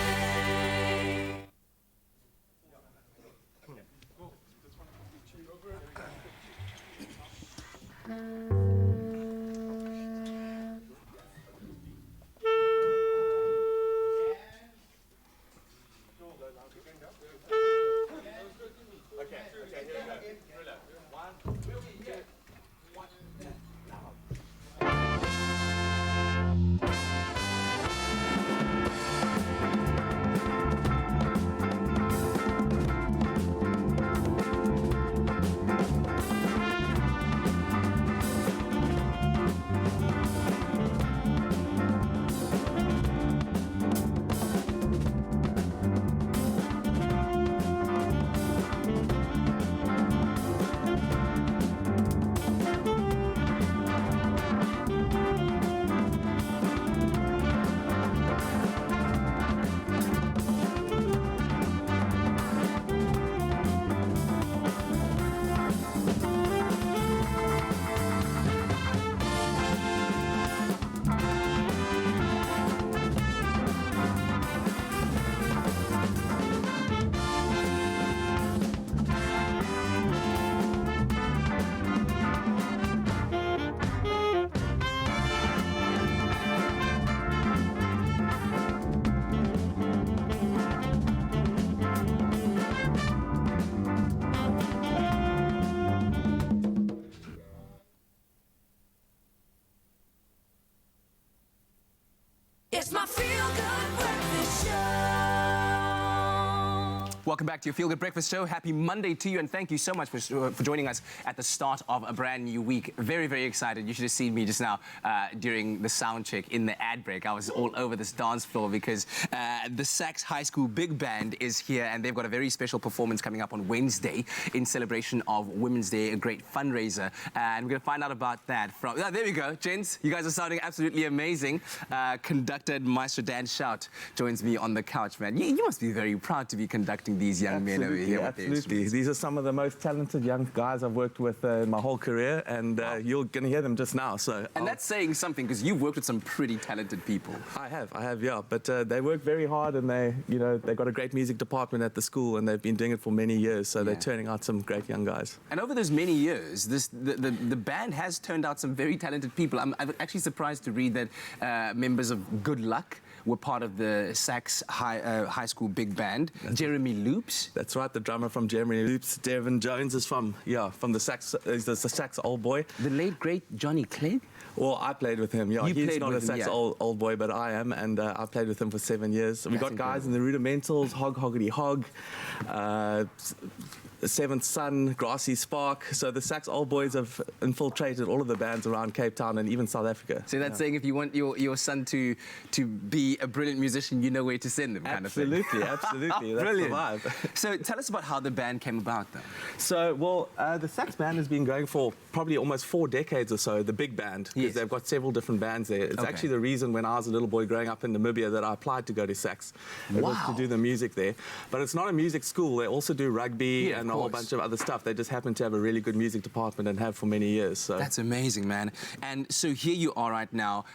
It's my feel-good breakfast show. Welcome back to your Feel Good Breakfast Show. Happy Monday to you, and thank you so much for joining us at the start of a brand new week. Very, very excited. You should have seen me just now during the sound check in the ad break. I was all over this dance floor because the Sax High School Big Band is here, and they've got a very special performance coming up on Wednesday in celebration of Women's Day, a great fundraiser. And we're going to find out about that from... Oh, there we go, gents. You guys are sounding absolutely amazing. Conductor Maestro Dan Shout joins me on the couch, man. You must be very proud to be conducting these young men over here. Absolutely. These are some of the most talented young guys I've worked with in my whole career, and you're going to hear them just now. So, and that's saying something, because you've worked with some pretty talented people. I have, yeah. But they work very hard, and they've got a great music department at the school, and they've been doing it for many years. So they're turning out some great young guys. And over those many years, the band has turned out some very talented people. I'm actually surprised to read that members of Good Luck were part of the Sax High School Big Band. Jeremy Loops. That's right, the drummer from Jeremy Loops. Devin Jones is from the Sax, he's the Sax old boy. The late, great Johnny Clegg? Well, I played with him, yeah. He's not a Sax old boy, but I am, and I played with him for 7 years. We got guys in the Rudimentals, Hog Hoggity Hog, Seventh Son, Grassy Spark. So the Sax Old Boys have infiltrated all of the bands around Cape Town and even South Africa. So that's saying if you want your son to be a brilliant musician, you know where to send him, kind of thing. Absolutely. That's Brilliant. the vibe. So tell us about how the band came about, though. So, well, the Sax band has been going for probably almost 4 decades or so, the big band, because they've got several different bands there. It's actually the reason when I was a little boy growing up in Namibia that I applied to go to Sax. It was to do the music there. But it's not a music school. They also do rugby and a whole bunch of other stuff. They just happen to have a really good music department and have for many years. So. That's amazing, man. And so here you are right now,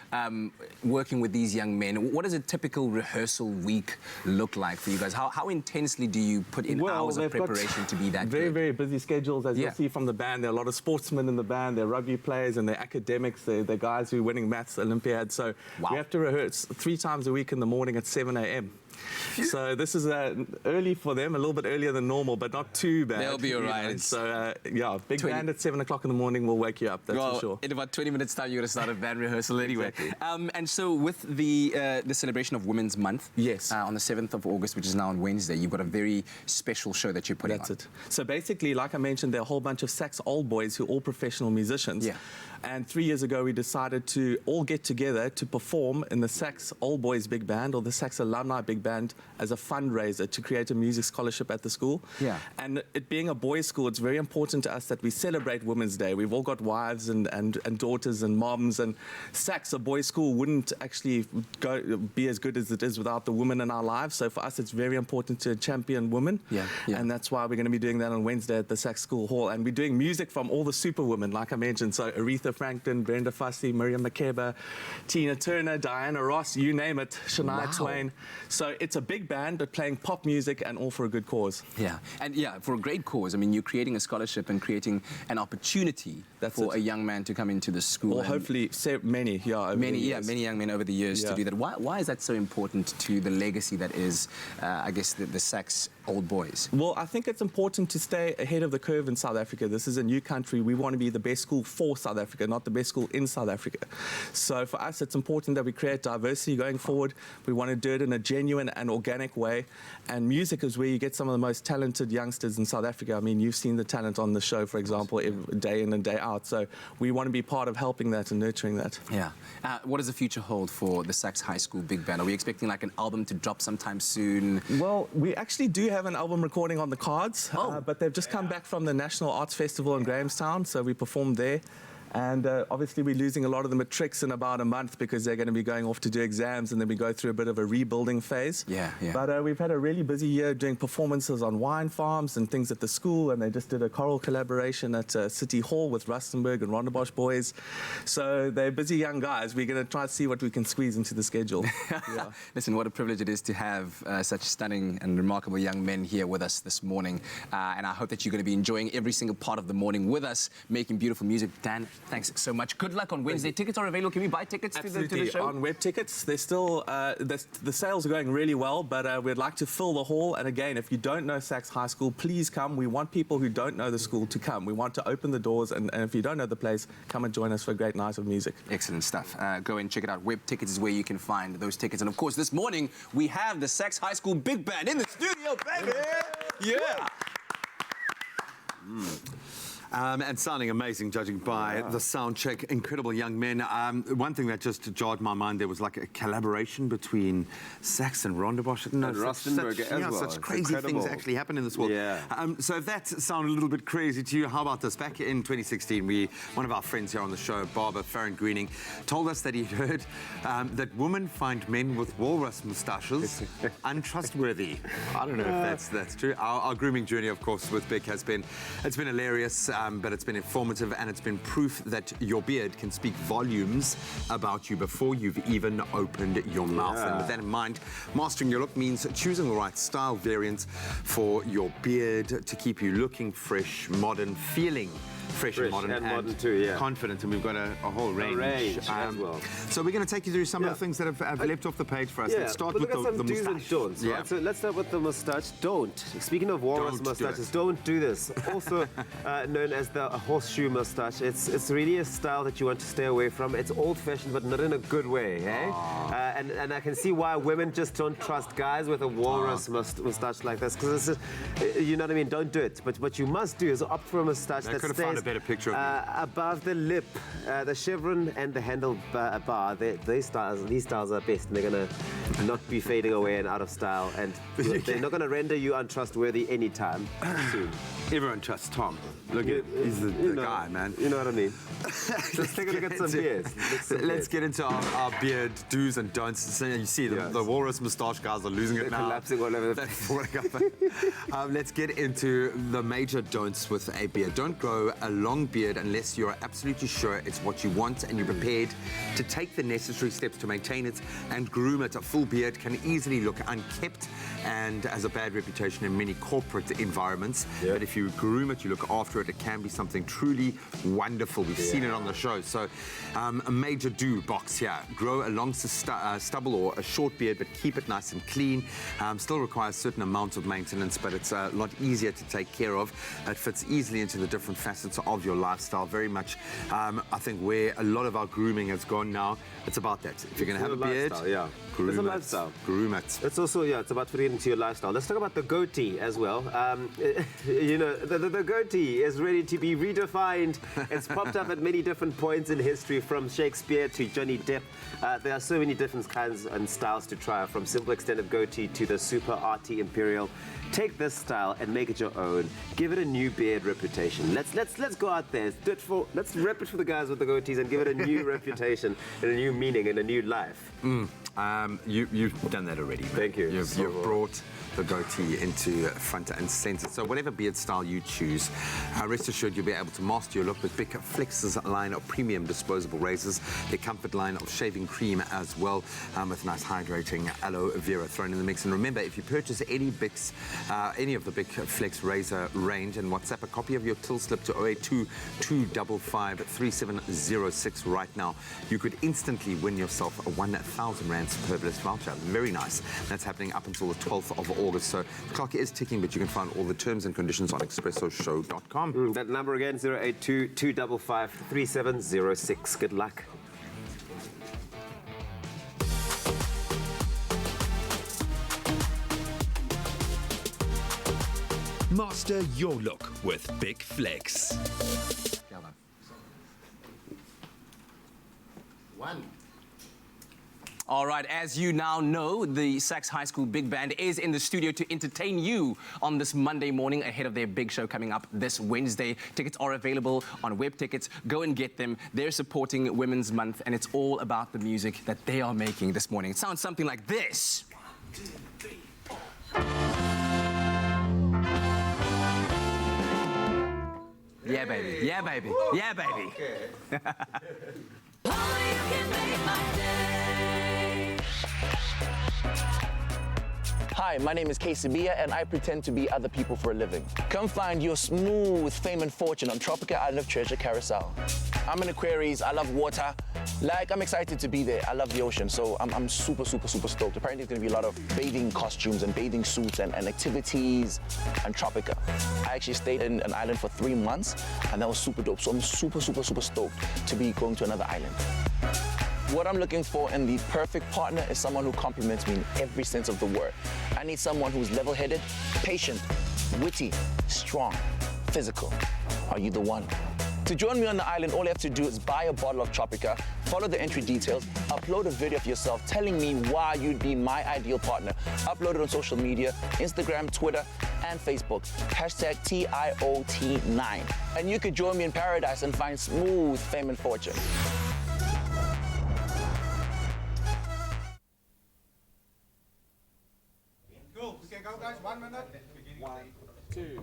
working with these young men. What does a typical rehearsal week look like for you guys? How intensely do you put in hours of preparation to be that very, good? very busy schedules, as you'll see from the band. There are a lot of sportsmen in the band. They're rugby players and they're academics. They're guys who are winning maths Olympiads. So we have to rehearse 3 times a week in the morning at 7 a.m. So this is early for them, a little bit earlier than normal, but not too bad. They'll be all right. So, big band at 7 o'clock in the morning will wake you up, that's for sure. In about 20 minutes' time, you're going to start a band rehearsal anyway. And so with the celebration of Women's Month, on the 7th of August, which is now on Wednesday, you've got a very special show that you're putting on. That's it. So basically, like I mentioned, there are a whole bunch of Sax old boys who are all professional musicians. And 3 years ago, we decided to all get together to perform in the Sax Old Boys Big Band or the Sax Alumni Big Band as a fundraiser to create a music scholarship at the school. And it being a boys' school, it's very important to us that we celebrate Women's Day. We've all got wives and daughters and moms, and Sax, a boys' school, wouldn't actually be as good as it is without the women in our lives. So for us, it's very important to champion women. And that's why we're going to be doing that on Wednesday at the Sax School Hall. And we're doing music from all the superwomen, like I mentioned. So Aretha Franklin, Brenda Fassie, Miriam Makeba, Tina Turner, Diana Ross, you name it, Shania Twain. So it's a big band, but playing pop music and all for a good cause. Yeah, and for a great cause. I mean, you're creating a scholarship and creating an opportunity for a young man to come into the school. Or hopefully many, many young men over the years to do that. Why is that so important to the legacy that is, I guess, the Sax Old Boys? Well, I think it's important to stay ahead of the curve in South Africa. This is a new country. We want to be the best school for South Africa, not the best school in South Africa. So for us, it's important that we create diversity going forward. We want to do it in a genuine and organic way. And music is where you get some of the most talented youngsters in South Africa. I mean, you've seen the talent on the show, for example, day in and day out. So we want to be part of helping that and nurturing that. Yeah. What does the future hold for the Sax High School Big Band? Are we expecting like an album to drop sometime soon? Well, we actually do have an album recording on the cards, but they've just come back from the National Arts Festival in Grahamstown, so we performed there. And obviously we're losing a lot of the matrics in about a month because they're going to be going off to do exams, and then we go through a bit of a rebuilding phase. Yeah. But we've had a really busy year doing performances on wine farms and things at the school, and they just did a choral collaboration at City Hall with Rustenburg and Rondebosch boys. So they're busy young guys. We're going to try to see what we can squeeze into the schedule. Yeah. Listen, what a privilege it is to have such stunning and remarkable young men here with us this morning. And I hope that you're going to be enjoying every single part of the morning with us, making beautiful music. Dan, thanks so much. Good luck on Wednesday. Tickets are available. Can we buy tickets to the show? On web tickets, they're still the sales are going really well, but we'd like to fill the hall. And again, if you don't know Sax High School, please come. We want people who don't know the school to come. We want to open the doors, and if you don't know the place, come and join us for a great night of music. Excellent stuff. Go and check it out. Web tickets is where you can find those tickets. And of course, this morning we have the Sax High School Big Band in the studio, baby. Yeah. And sounding amazing, judging by the sound check. Incredible young men. One thing that just jarred my mind, there was like a collaboration between Sax and Rondebosch. I didn't know And Rustenburg as well. Such It's crazy incredible. things actually happen in this world. Yeah. So if that sounded a little bit crazy to you, how about this? Back in 2016, one of our friends here on the show, Barber Farron Greening, told us that he'd heard that women find men with walrus moustaches untrustworthy. I don't know if that's true. Our grooming journey, of course, with Beck it's been hilarious. But it's been informative, and it's been proof that your beard can speak volumes about you before you've even opened your mouth. And with that in mind, mastering your look means choosing the right style variants for your beard to keep you looking fresh, modern, feeling fresh and modern too, yeah. confident, and we've got a whole range, as well. So we're going to take you through some of the things that have leapt off the page for us. Yeah, Let's start but with look at the some do's and moustache. don'ts, right? So let's start with the moustache. Don't. Speaking of walrus Don't do moustaches, it. don't do this. Also known as the horseshoe moustache. It's really a style that you want to stay away from. It's old-fashioned, but not in a good way, eh? And I can see why women just don't trust guys with a walrus moustache like this, because you know what I mean. Don't do it. But what you must do is opt for a moustache that could have found a better picture of you. Above the lip, the chevron and the handle bar. These styles are best, and they're gonna not be fading away and out of style, and they're not gonna render you untrustworthy anytime soon. Everyone trusts Tom. Look at he's the guy, man. You know what I mean? Let's take a look at some beards. Let's get into our beard do's and don'ts. So you see the walrus moustache guys are losing it now. Collapsing all over the They're falling up. Let's get into the major don'ts with a beard. Don't grow a long beard unless you're absolutely sure it's what you want and you're prepared to take the necessary steps to maintain it and groom it. A full beard can easily look unkept and has a bad reputation in many corporate environments. Yeah. But if you groom it, you look after it, it can be something truly wonderful. We've seen it on the show. So a major do box here. Grow a long stubble or a short beard, but keep it nice and clean. Still requires certain amounts of maintenance, but it's a lot easier to take care of. It fits easily into the different facets of your lifestyle. Very much, I think, where a lot of our grooming has gone now, it's about that. If you're going to have a beard, groom it's a it. lifestyle. Groom it. It's also, it's about fitting into your lifestyle. Let's talk about the goatee as well. You know, the goatee is ready to be redefined. It's popped up at many different points in history, from Shakespeare to Johnny Depp. There are so many different kinds and styles to try, from simple extended goatee to the super arty imperial. Take this style and make it your own. Give it a new beard reputation. Let's go out there. Let's rep it for the guys with the goatees and give it a new reputation and a new meaning and a new life. You've done that already, man. Thank you. You've brought the goatee into front and center. So whatever beard style style you choose. Rest assured you'll be able to master your look with Big Flex's line of premium disposable razors, their comfort line of shaving cream as well, with nice hydrating aloe vera thrown in the mix. And remember, if you purchase any of the Big Flex razor range and WhatsApp a copy of your till slip to 082-255-3706 right now, you could instantly win yourself a 1,000 Rand Superbalist voucher. Very nice. That's happening up until the 12th of August. So the clock is ticking, but you can find all the terms and conditions on expressoshow.com. That number again, 082-255-3706. Good luck. Master your look with Big Flex. All right, as you now know, the Sax High School Big Band is in the studio to entertain you on this Monday morning ahead of their big show coming up this Wednesday. Tickets are available on Web Tickets. Go and get them. They're supporting Women's Month, and it's all about the music that they are making this morning. It sounds something like this. 1, 2, 3, 4. Yeah, baby. Yeah, baby. Yeah, baby. Only you can make my day. Hi, my name is Casabia, and I pretend to be other people for a living. Come find your smooth fame and fortune on Tropica Island of Treasure Carousel. I'm in Aquarius, I love water. I'm excited to be there. I love the ocean, so I'm super stoked. Apparently there's gonna be a lot of bathing costumes and bathing suits and activities and Tropica. I actually stayed in an island for 3 months, and that was super dope. So I'm super stoked to be going to another island. What I'm looking for in the perfect partner is someone who compliments me in every sense of the word. I need someone who's level-headed, patient, witty, strong, physical. Are you the one? To join me on the island, all you have to do is buy a bottle of Tropica, follow the entry details, upload a video of yourself telling me why you'd be my ideal partner. Upload it on social media, Instagram, Twitter, and Facebook. Hashtag TIOT9. And you could join me in paradise and find smooth fame and fortune. Cool. We can go, guys. 1 minute. 1, 2.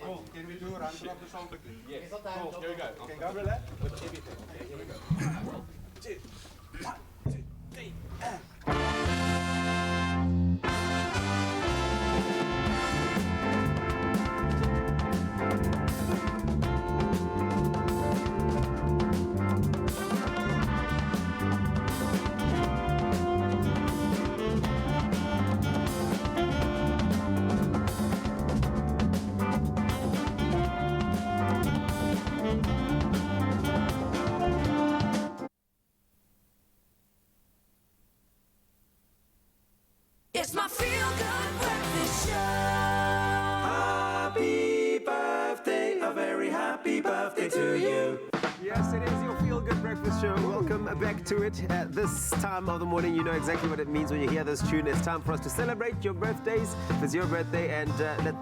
Cool. Can we do a round of the song quickly? Yes. Cool. Here we go. Okay, go relax with everything. Okay, here we go. 1, 2, 3. It's my feel-good breakfast show. Happy birthday, a very happy birthday to you. Yes, it is your feel-good breakfast show. Welcome back to it. At this time of the morning, you know exactly what it means when you hear this tune. It's time for us to celebrate your birthdays. If it's your birthday and let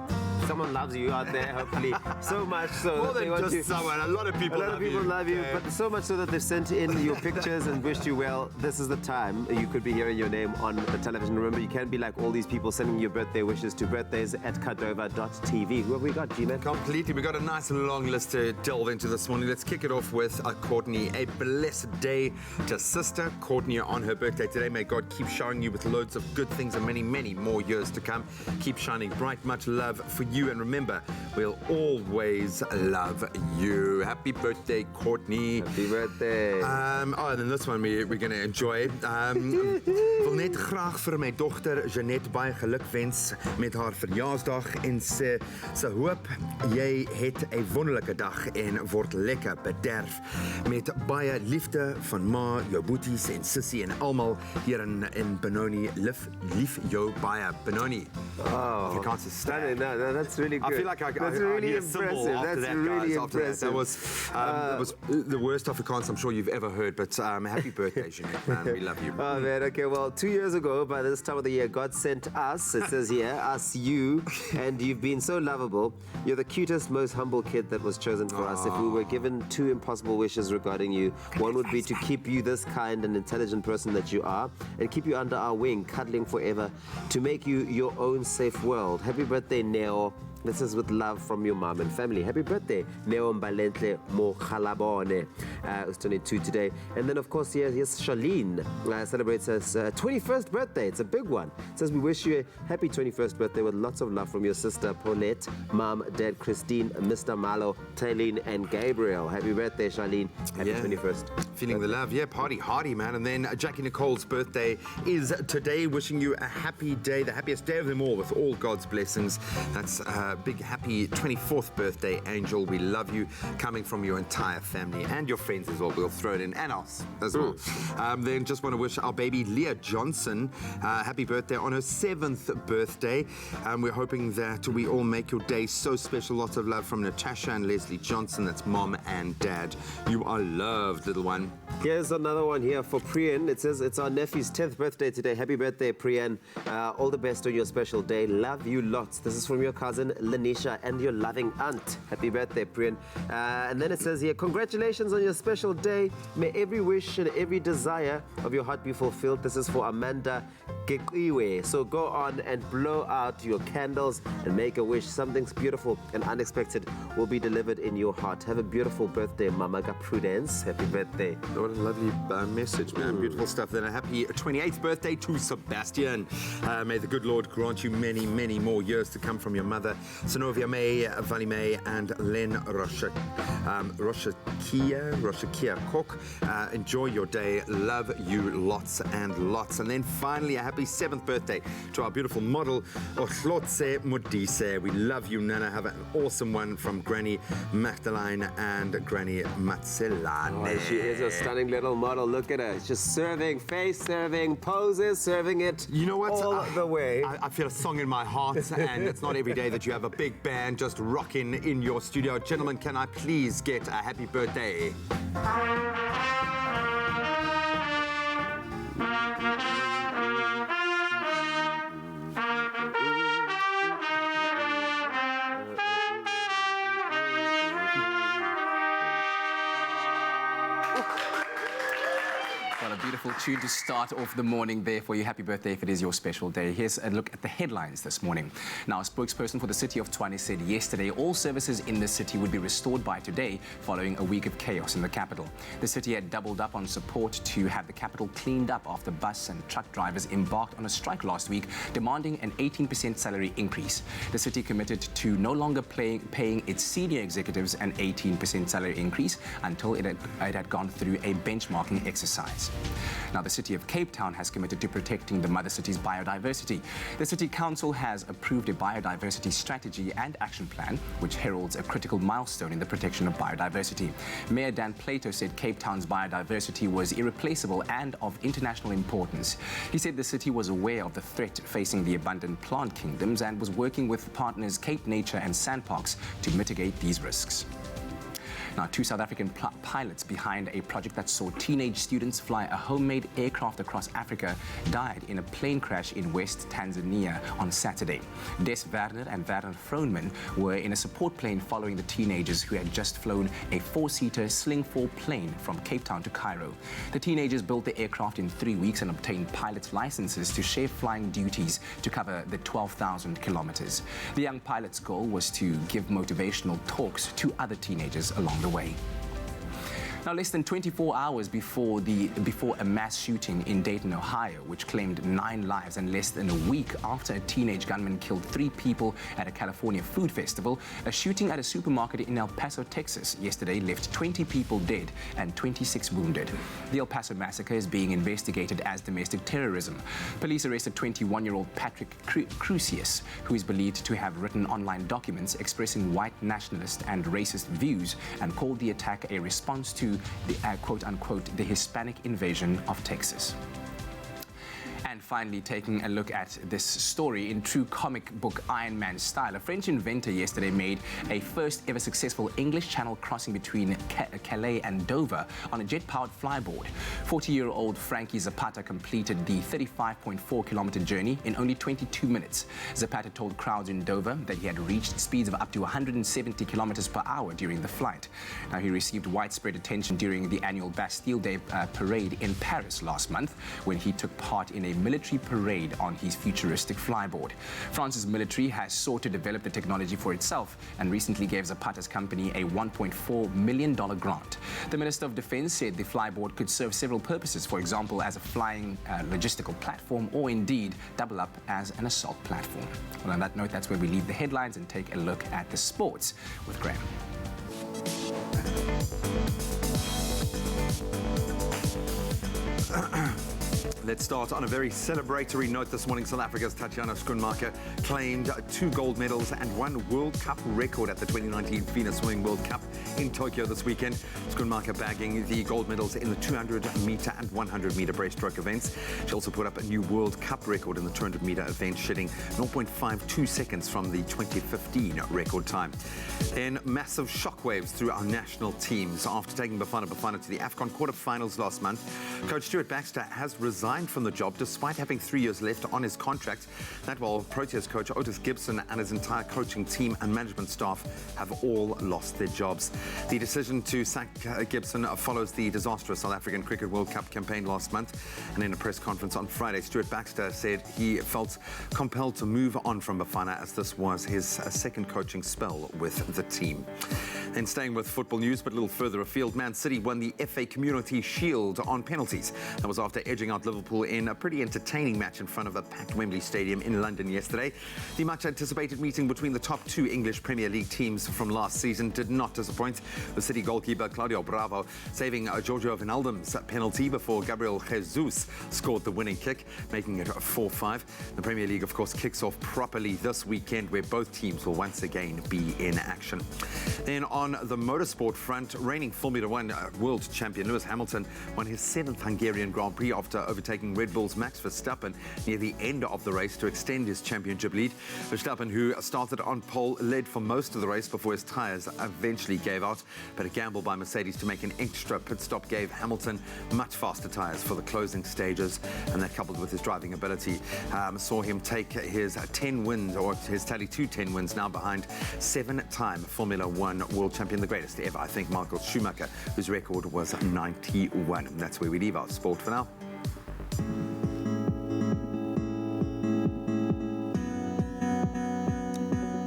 someone loves you out there, hopefully. So much so More that they than want just to. someone. A lot of people love you. But so much so that they've sent in your pictures and wished you well. This is the time you could be hearing your name on the television. Remember, you can be like all these people sending your birthday wishes to birthdays@kadova.tv. Who have we got, G-Man? Completely. We've got a nice long list to delve into this morning. Let's kick it off with Courtney. A blessed day to sister Courtney on her birthday today. May God keep showering you with loads of good things and many, many more years to come. Keep shining bright. Much love for you. And remember, we'll always love you. Happy birthday, Courtney. Happy birthday. And then this one we're going to enjoy. Wil net graag vir my dogter Jeanette baie geluk wens met haar verjaarsdag en sy hoop jy het 'n wonderlike dag en word lekker bederf met baie liefde van ma, jou boeties en sussie en almal hier in Benoni. Lief jou baie, Benoni. Oh, Afrikaanse stunning. No, that's That's really good. I feel like That's I really need a symbol impressive. after That's that, really guys. After impressive. that was the worst Afrikaans I'm sure you've ever heard. But happy birthday, Jeanette, man. We love you. Oh, man. Okay, well, 2 years ago, by this time of the year, God sent us, it says here, us, you, and you've been so lovable. You're the cutest, most humble kid that was chosen for us. If we were given 2 impossible wishes regarding you, one would be to keep you this kind and intelligent person that you are, and keep you under our wing, cuddling forever, to make you your own safe world. Happy birthday, Neo. This is with love from your mom and family. Happy birthday, Neo Mbalentle Mokhalabone, who's 22 today. And then, of course, here's Charlene, celebrates her 21st birthday. It's a big one. It says, we wish you a happy 21st birthday with lots of love from your sister, Paulette, mom, dad, Christine, Mr. Malo, Taylene, and Gabriel. Happy birthday, Charlene. Happy 21st. Feeling the love, yeah, party hardy, man. And then Jackie Nicole's birthday is today. Wishing you a happy day, the happiest day of them all, with all God's blessings. That's big happy 24th birthday, Angel. We love you, coming from your entire family and your friends as well. We'll throw it in, and us as well. Then just want to wish our baby Leah Johnson happy birthday on her 7th birthday. We're hoping that we all make your day so special. Lots of love from Natasha and Leslie Johnson. That's mom and dad. You are loved, little one. Here's another one here for Priyan. It says it's our nephew's 10th birthday today. Happy birthday, Priyan. All the best on your special day. Love you lots. This is from your cousin Lanisha and your loving aunt. Happy birthday, Priyan. And then it says here, congratulations on your special day. May every wish and every desire of your heart be fulfilled. This is for Amanda Gekiwe. So go on and blow out your candles and make a wish. Something beautiful and unexpected will be delivered in your heart. Have a beautiful birthday, Mama Prudence. Happy birthday. What a lovely message, man. Beautiful stuff. Then a happy 28th birthday to Sebastian. May the good Lord grant you many, many more years to come from your mother, Sonovia May, Vali May, and Len Roshakia Kok. Enjoy your day. Love you lots and lots. And then finally, a happy 7th birthday to our beautiful model, Ohlotse Modise. We love you, Nana. Have an awesome one from Granny Magdalene and Granny Matselane. Oh, she is a stunning little model. Look at her. She's just serving, face serving, poses, serving it. You know what? All the way. I feel a song in my heart, and it's not every day that you have a big band just rocking in your studio. Gentlemen, can I please get a happy birthday? What a beautiful tune to start off the morning there for you. Happy birthday if it is your special day. Here's a look at the headlines this morning. Now, a spokesperson for the city of Tshwane said yesterday all services in the city would be restored by today following a week of chaos in the capital. The city had doubled up on support to have the capital cleaned up after bus and truck drivers embarked on a strike last week, demanding an 18% salary increase. The city committed to no longer paying its senior executives an 18% salary increase until it had gone through a benchmarking exercise. Now, the city of Cape Town has committed to protecting the mother city's biodiversity. The city council has approved a biodiversity strategy and action plan, which heralds a critical milestone in the protection of biodiversity. Mayor Dan Plato said Cape Town's biodiversity was irreplaceable and of international importance. He said the city was aware of the threat facing the abundant plant kingdoms and was working with partners Cape Nature and Sandparks to mitigate these risks. Now, 2 South African pilots behind a project that saw teenage students fly a homemade aircraft across Africa died in a plane crash in West Tanzania on Saturday. Des Werner and Werner Frohnman were in a support plane following the teenagers who had just flown a 4-seater Sling 4 plane from Cape Town to Cairo. The teenagers built the aircraft in 3 weeks and obtained pilot's licenses to share flying duties to cover the 12,000 kilometers. The young pilot's goal was to give motivational talks to other teenagers along the way. Now, less than 24 hours before a mass shooting in Dayton, Ohio, which claimed 9 lives, and less than a week after a teenage gunman killed 3 people at a California food festival, a shooting at a supermarket in El Paso, Texas, yesterday left 20 people dead and 26 wounded. The El Paso massacre is being investigated as domestic terrorism. Police arrested 21-year-old Patrick Crusius, who is believed to have written online documents expressing white nationalist and racist views, and called the attack a response to the quote-unquote the Hispanic invasion of Texas. And finally taking a look at this story in true comic book Iron Man style. A French inventor yesterday made a first ever successful English Channel crossing between Calais and Dover on a jet-powered flyboard. 40-year-old Frankie Zapata completed the 35.4-kilometer journey in only 22 minutes. Zapata told crowds in Dover that he had reached speeds of up to 170 kilometers per hour during the flight. Now, he received widespread attention during the annual Bastille Day parade in Paris last month, when he took part in a military parade on his futuristic flyboard. France's military has sought to develop the technology for itself and recently gave Zapata's company a $1.4 million grant. The Minister of Defense said the flyboard could serve several purposes, for example, as a flying logistical platform or indeed double up as an assault platform. Well, on that note, that's where we leave the headlines and take a look at the sports with Graham. Let's start on a very celebratory note this morning. South Africa's Tatiana Schoenmaker claimed 2 gold medals and 1 World Cup record at the 2019 FINA Swimming World Cup in Tokyo this weekend. Schoenmaker bagging the gold medals in the 200-meter and 100-meter breaststroke events. She also put up a new World Cup record in the 200-meter event, shedding 0.52 seconds from the 2015 record time. Then massive shockwaves through our national teams. After taking Bafana to the AFCON quarterfinals last month, Coach Stuart Baxter has resigned from the job despite having 3 years left on his contract. That while Proteas coach Otis Gibson and his entire coaching team and management staff have all lost their jobs. The decision to sack Gibson follows the disastrous South African Cricket World Cup campaign last month. And in a press conference on Friday, Stuart Baxter said he felt compelled to move on from Bafana as this was his second coaching spell with the team. And staying with football news, but a little further afield, Man City won the FA Community Shield on penalties. That was after edging out Liverpool in a pretty entertaining match in front of a packed Wembley Stadium in London yesterday. The much-anticipated meeting between the top 2 English Premier League teams from last season did not disappoint. The City goalkeeper Claudio Bravo saving Giorgio Wijnaldum's penalty before Gabriel Jesus scored the winning kick, making it 4-5. The Premier League, of course, kicks off properly this weekend, where both teams will once again be in action. Then on the motorsport front, reigning Formula One world champion Lewis Hamilton won his 7th Hungarian Grand Prix after overtaking Red Bull's Max Verstappen near the end of the race to extend his championship lead. Verstappen, who started on pole, led for most of the race before his tyres eventually gave out, but a gamble by Mercedes to make an extra pit stop gave Hamilton much faster tyres for the closing stages, and that, coupled with his driving ability, saw him take his 10 wins, or his tally to 10 wins, now behind 7-time Formula One world champion, the greatest ever, I think, Michael Schumacher, whose record was 91. And that's where we leave our sport for now.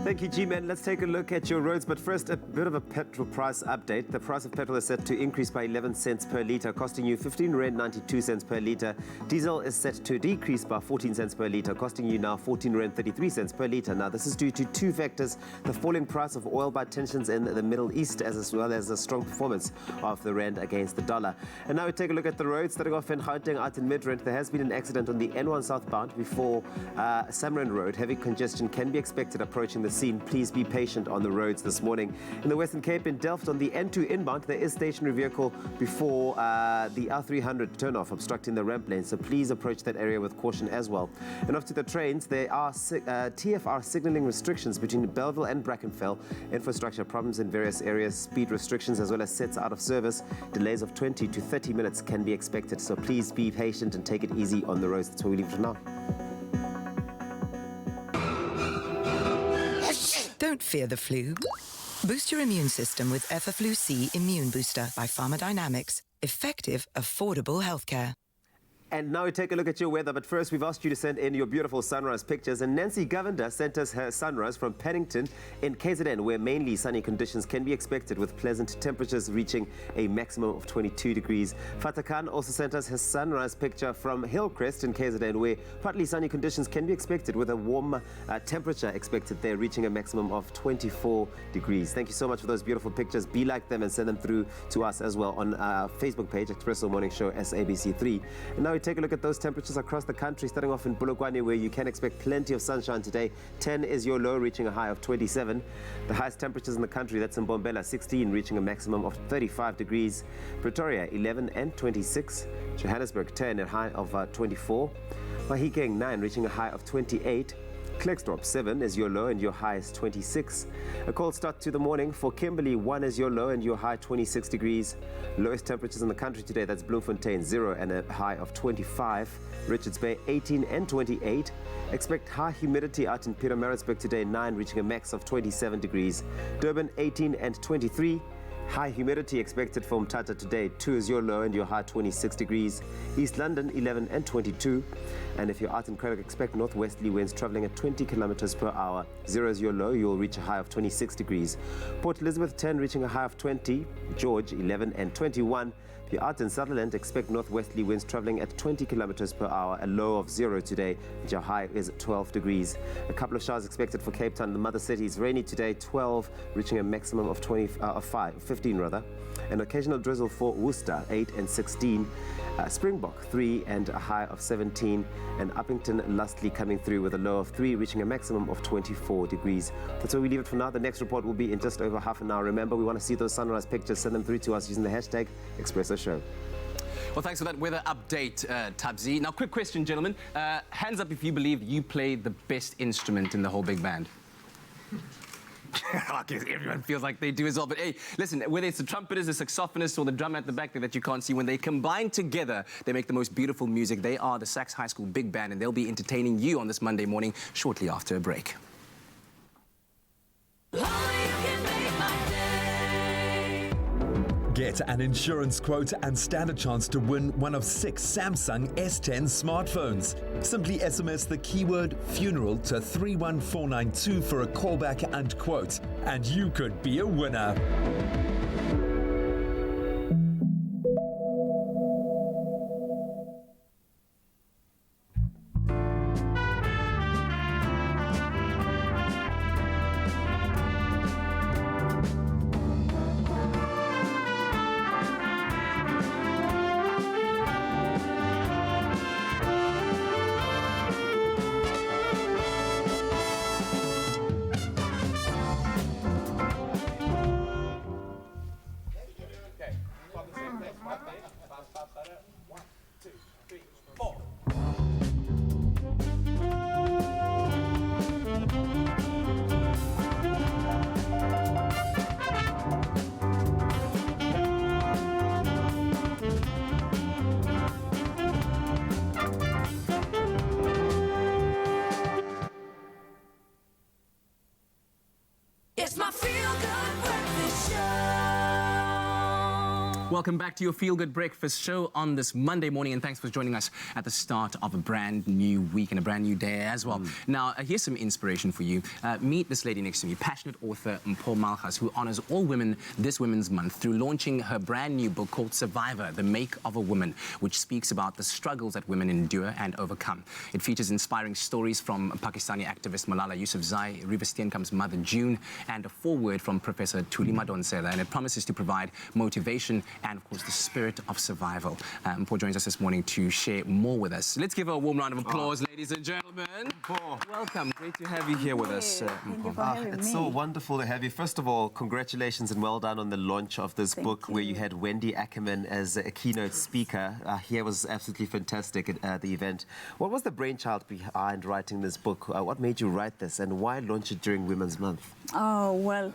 Thank you, G-Man. Let's take a look at your roads, but first a bit of a petrol price update. The price of petrol is set to increase by 11 cents per litre, costing you 15.92 Rand per litre. Diesel is set to decrease by 14 cents per litre, costing you now 14.33 per litre. Now, this is due to 2 factors: the falling price of oil by tensions in the Middle East, as well as the strong performance of the rand against the dollar. And now we take a look at the roads. Starting off in Gauteng, out in Midrand, there has been an accident on the N1 southbound before Samran Road. Heavy congestion can be expected approaching the scene. Please be patient on the roads this morning. In the Western Cape, in Delft, on the N2 inbound, there is stationary vehicle before the R300 turnoff, obstructing the ramp lane, so please approach that area with caution as well. And off to the trains, there are TFR signalling restrictions between Belleville and Brackenfell. Infrastructure problems in various areas, speed restrictions, as well as sets out of service. Delays of 20 to 30 minutes can be expected, so please be patient and take it easy on the roads. That's where we leave it for now. Don't fear the flu. Boost your immune system with Effaflu-C Immune Booster by Pharmadynamics. Effective, affordable healthcare. And now we take a look at your weather, but first we've asked you to send in your beautiful sunrise pictures, and Nancy Govender sent us her sunrise from Paddington in KZN, where mainly sunny conditions can be expected with pleasant temperatures reaching a maximum of 22 degrees. Fatah Khan also sent us her sunrise picture from Hillcrest in KZN, where partly sunny conditions can be expected with a warm temperature expected there, reaching a maximum of 24 degrees. Thank you so much for those beautiful pictures. Be like them and send them through to us as well on our Facebook page, Expresso Morning Show SABC3. And now we take a look at those temperatures across the country, starting off in Bulugwane, where you can expect plenty of sunshine today. 10 is your low, reaching a high of 27. The highest temperatures in the country, that's in Mbombela, 16, reaching a maximum of 35 degrees. Pretoria, 11 and 26. Johannesburg, 10, a high of 24. Mahikeng, 9, reaching a high of 28. Klerksdorp, 7 is your low and your high is 26. A cold start to the morning for Kimberley, 1 is your low and your high 26 degrees. Lowest temperatures in the country today, that's Bloemfontein, 0 and a high of 25. Richards Bay, 18 and 28. Expect high humidity out in Pietermaritzburg today, 9, reaching a max of 27 degrees. Durban, 18 and 23. High humidity expected from Mthatha today, 2 is your low and your high 26 degrees. East London, 11 and 22. And if you're out in Cradock, expect northwesterly winds traveling at 20 kilometers per hour. 0 is your low, you'll reach a high of 26 degrees. Port Elizabeth, 10, reaching a high of 20. George, 11 and 21. If you're out in Sutherland, expect northwesterly winds traveling at 20 kilometers per hour, a low of 0 today, and your high is 12 degrees. A couple of showers expected for Cape Town, the mother city. Is rainy today, 12, reaching a maximum of 15 rather. An occasional drizzle for Worcester, 8 and 16. Springbok, 3 and a high of 17. And Uppington, lastly, coming through with a low of 3, reaching a maximum of 24 degrees. That's where we leave it for now. The next report will be in just over half an hour. Remember, we want to see those sunrise pictures. Send them through to us using the hashtag Expresso Show. Well, thanks for that weather update, Tabzi. Now, quick question, gentlemen. Hands up if you believe you played the best instrument in the whole big band. I guess everyone feels like they do as well. But hey, listen, whether it's the trumpeters, the saxophonists, or the drummer at the back there that you can't see, when they combine together, they make the most beautiful music. They are the Sax High School Big Band, and they'll be entertaining you on this Monday morning shortly after a break. Get an insurance quote and stand a chance to win one of 6 Samsung S10 smartphones. Simply SMS the keyword funeral to 31492 for a callback and quote, and you could be a winner. It's my feel-good breakfast show. Welcome back to your Feel Good Breakfast show on this Monday morning, and thanks for joining us at the start of a brand new week and a brand new day as well. Now, here's some inspiration for you. Meet this lady next to me, passionate author Mpho Malchus, who honors all women this Women's Month through launching her brand new book called Survivor, The Make of a Woman, which speaks about the struggles that women endure and overcome. It features inspiring stories from Pakistani activist Malala Yousafzai, Riva Steenkamp's mother June, and a foreword from Professor Thuli Madonsela, and it promises to provide motivation and, of course, the spirit of survival. Mpho joins us this morning to share more with us. Let's give her a warm round of applause, ladies and gentlemen. Welcome. Great to have you here with us, Mpho. It's so wonderful to have you. First of all, congratulations and well done on the launch of this book where you had Wendy Ackerman as a keynote speaker. Here was absolutely fantastic at the event. What was the brainchild behind writing this book? What made you write this, and why launch it during Women's Month? Oh, well,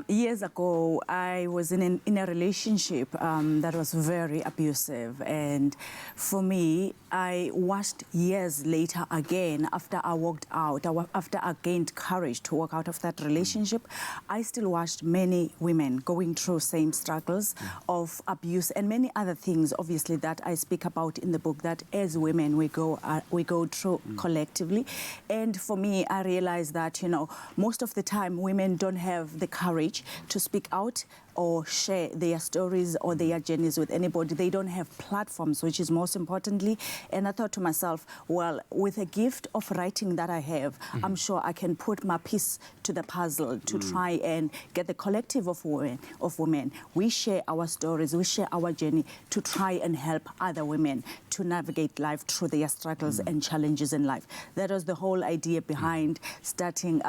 years ago, I was in a relationship that was very abusive. And for me, I watched years later again, after I walked out, after I gained courage to walk out of that relationship, I still watched many women going through same struggles of abuse and many other things, obviously, that I speak about in the book, that as women we go through collectively. And for me, I realized that, you know, most of the time women don't have the courage to speak out or share their stories or their journeys with anybody. They don't have platforms, which is most importantly. And I thought to myself, well, with a gift of writing that I have, I'm sure I can put my piece to the puzzle to try and get the collective of women. We share our stories, we share our journey to try and help other women to navigate life through their struggles and challenges in life. That was the whole idea behind starting,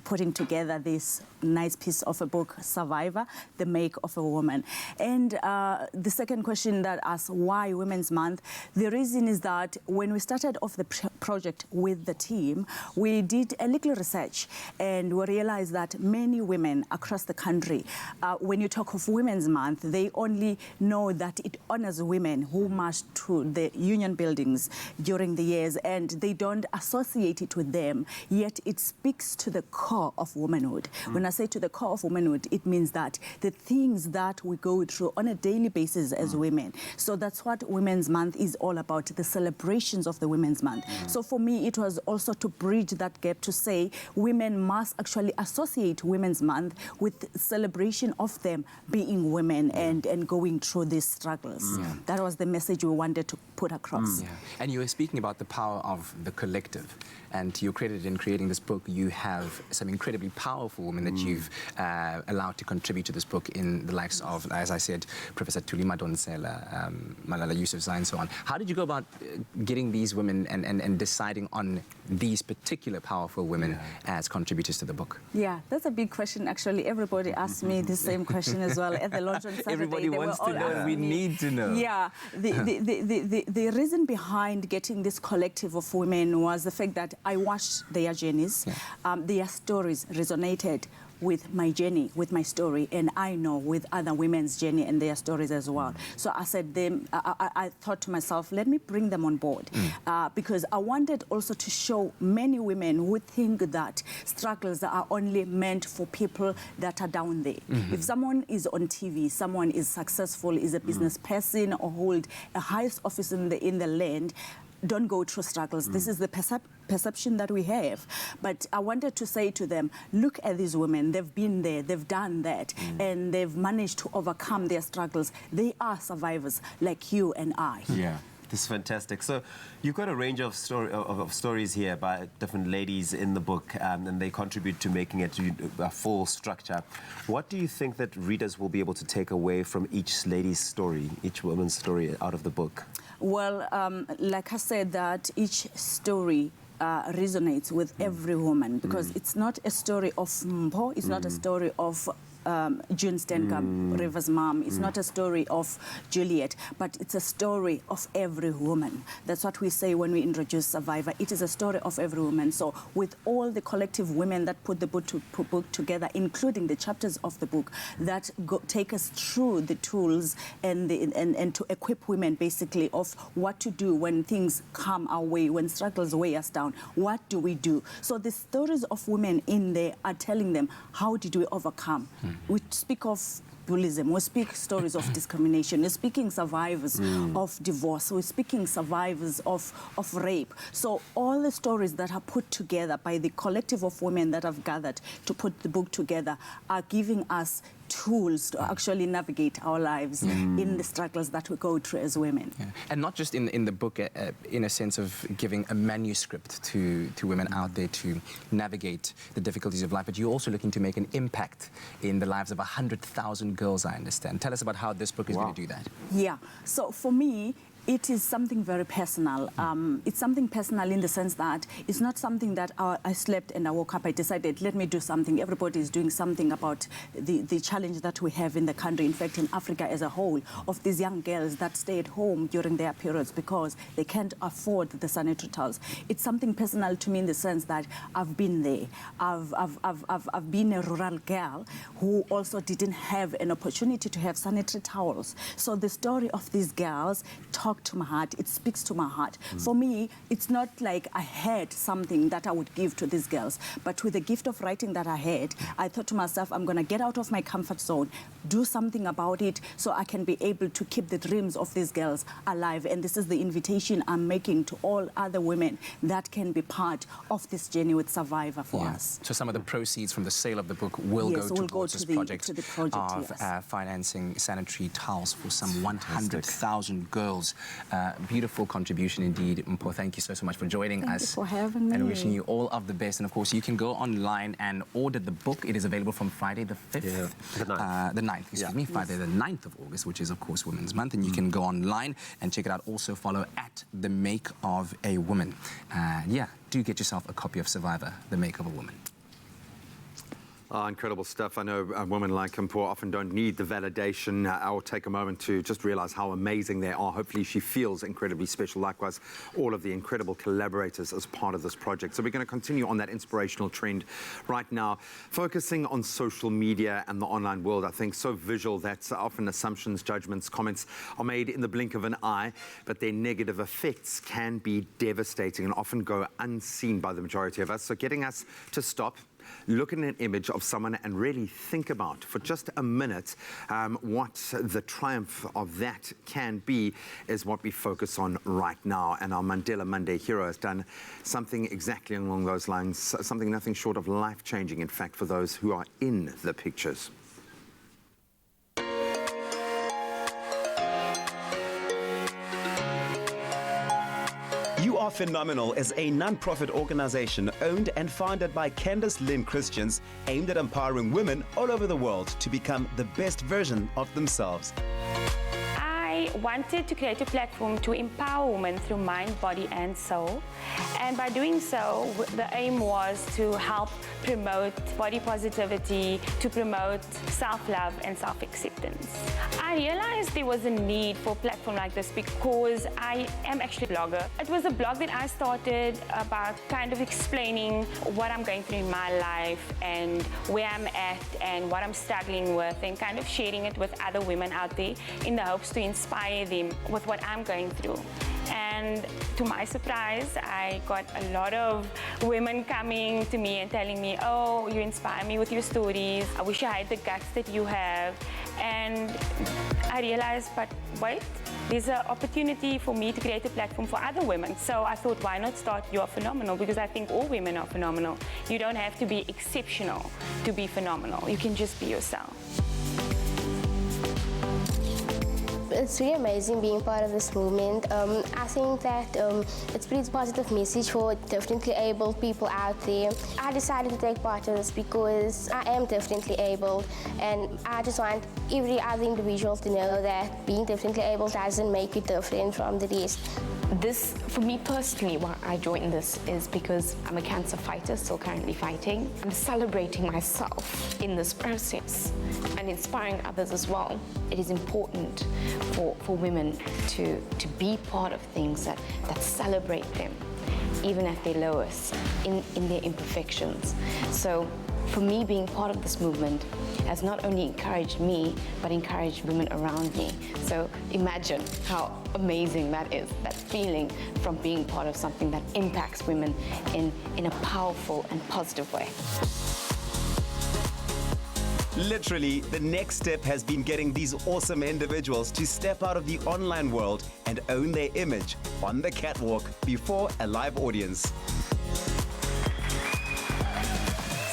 putting together this nice piece of a book, Survivor, The Make of a Woman. And the second question that asks why Women's Month, the reason is that when we started off the project with the team, we did a little research and we realized that many women across the country, when you talk of Women's Month, they only know that it honors women who marched to the union buildings during the years, and they don't associate it with them, yet it speaks to the core of womanhood. When I say to the core of womanhood, it means that the things that we go through on a daily basis as women. So that's what Women's Month is all about, the celebrations of the Women's Month. So for me, it was also to bridge that gap to say women must actually associate Women's Month with celebration of them being women and going through these struggles. That was the message we wanted to put across. And you were speaking about the power of the collective, and you're credited in creating this book. You have some incredibly powerful women that you've allowed to contribute to this book in the likes of, as I said, Professor Tulima Donsela, Malala Yousafzai, and so on. How did you go about getting these women and deciding on these particular powerful women as contributors to the book? Yeah, that's a big question. Actually, everybody asked me the same question as well at the launch on Saturday. Everybody wants to know, and we need to know. Yeah, the reason behind getting this collective of women was the fact that I watched their journeys. Their stories resonated with my journey, with my story, and I know with other women's journey and their stories as well. So I said I thought to myself, let me bring them on board because I wanted also to show many women who think that struggles are only meant for people that are down there. If someone is on TV, someone is successful, is a business person or hold a highest office in the land, don't go through struggles. This is the perception that we have. But I wanted to say to them, look at these women. They've been there, they've done that, and they've managed to overcome their struggles. They are survivors like you and I. Yeah. This is fantastic. So you've got a range of stories here by different ladies in the book, and they contribute to making it a full structure. What do you think that readers will be able to take away from each lady's story, each woman's story out of the book? Well, like I said, that each story resonates with every woman because it's not a story of Mpo, it's not a story of June Steenkamp, River's mom. It's not a story of Juliet, but it's a story of every woman. That's what we say when we introduce Survivor. It is a story of every woman. So with all the collective women that put the book together, including the chapters of the book that take us through the tools and to equip women basically of what to do when things come our way, when struggles weigh us down. What do we do? So the stories of women in there are telling them, how did we overcome? We speak of bullyism, we speak stories of discrimination, we're speaking survivors of divorce, we're speaking survivors of rape. So all the stories that are put together by the collective of women that have gathered to put the book together are giving us tools to actually navigate our lives in the struggles that we go through as women. And not just in the book, in a sense of giving a manuscript to women out there to navigate the difficulties of life, but you're also looking to make an impact in the lives of 100,000 girls, I understand. Tell us about how this book is going to do that. Yeah, so for me, it is something very personal. It's something personal in the sense that it's not something that I slept and I woke up, I decided, let me do something. Everybody is doing something about the challenge that we have in the country, in fact, in Africa as a whole, of these young girls that stay at home during their periods because they can't afford the sanitary towels. It's something personal to me in the sense that I've been there. I've been a rural girl who also didn't have an opportunity to have sanitary towels. So the story of these girls taught talked to my heart. It speaks to my heart. For me, it's not like I had something that I would give to these girls, but with the gift of writing that I had, I thought to myself, I'm going to get out of my comfort zone, do something about it so I can be able to keep the dreams of these girls alive. And this is the invitation I'm making to all other women that can be part of this journey with Survivor for us. So some of the proceeds from the sale of the book will Yes, go will towards go this to the- project, to the project, of yes. financing sanitary towels for some 100,000 girls. Beautiful contribution indeed. Mpo, thank you so much for joining Thank us. you for having me. And wishing you all of the best. And of course, you can go online and order the book. It is available from Friday the 5th. The 9th, excuse me. Friday the 9th of August, which is of course Women's Month. And you can go online and check it out. Also follow at The Make of a Woman. Yeah, do get yourself a copy of Survivor, The Make of a Woman. Incredible stuff. I know women like Mpo often don't need the validation. I'll take a moment to just realize how amazing they are. Hopefully she feels incredibly special. Likewise, all of the incredible collaborators as part of this project. So we're going to continue on that inspirational trend right now, focusing on social media and the online world. I think so visual that often assumptions, judgments, comments are made in the blink of an eye, but their negative effects can be devastating and often go unseen by the majority of us. So getting us to stop, look at an image of someone and really think about for just a minute what the triumph of that can be is what we focus on right now. And our Mandela Monday hero has done something exactly along those lines, something nothing short of life-changing, in fact, for those who are in the pictures. You Are Phenomenal is a non-profit organization owned and founded by Candace Lynn Christians, aimed at empowering women all over the world to become the best version of themselves. I wanted to create a platform to empower women through mind, body and soul. And by doing so, the aim was to help promote body positivity, to promote self-love and self-acceptance. I realized there was a need for a platform like this because I am actually a blogger. It was a blog that I started about kind of explaining what I'm going through in my life and where I'm at and what I'm struggling with, and kind of sharing it with other women out there in the hopes to inspire them with what I'm going through. And to my surprise, I got a lot of women coming to me and telling me, oh, you inspire me with your stories. I wish I had the guts that you have. And I realized, but wait, there's an opportunity for me to create a platform for other women. So I thought, why not start You Are Phenomenal? Because I think all women are phenomenal. You don't have to be exceptional to be phenomenal. You can just be yourself. It's really amazing being part of this movement. I think that it's a pretty positive message for differently abled people out there. I decided to take part of this because I am differently abled, and I just want every other individual to know that being differently abled doesn't make you different from the rest. This, for me personally, why I joined this is because I'm a cancer fighter, still currently fighting. I'm celebrating myself in this process and inspiring others as well. It is important for women to be part of things that celebrate them, even at their lowest, in their imperfections. So for me, being part of this movement has not only encouraged me, but encouraged women around me. So imagine how amazing that is, that feeling from being part of something that impacts women in a powerful and positive way. Literally, the next step has been getting these awesome individuals to step out of the online world and own their image on the catwalk before a live audience.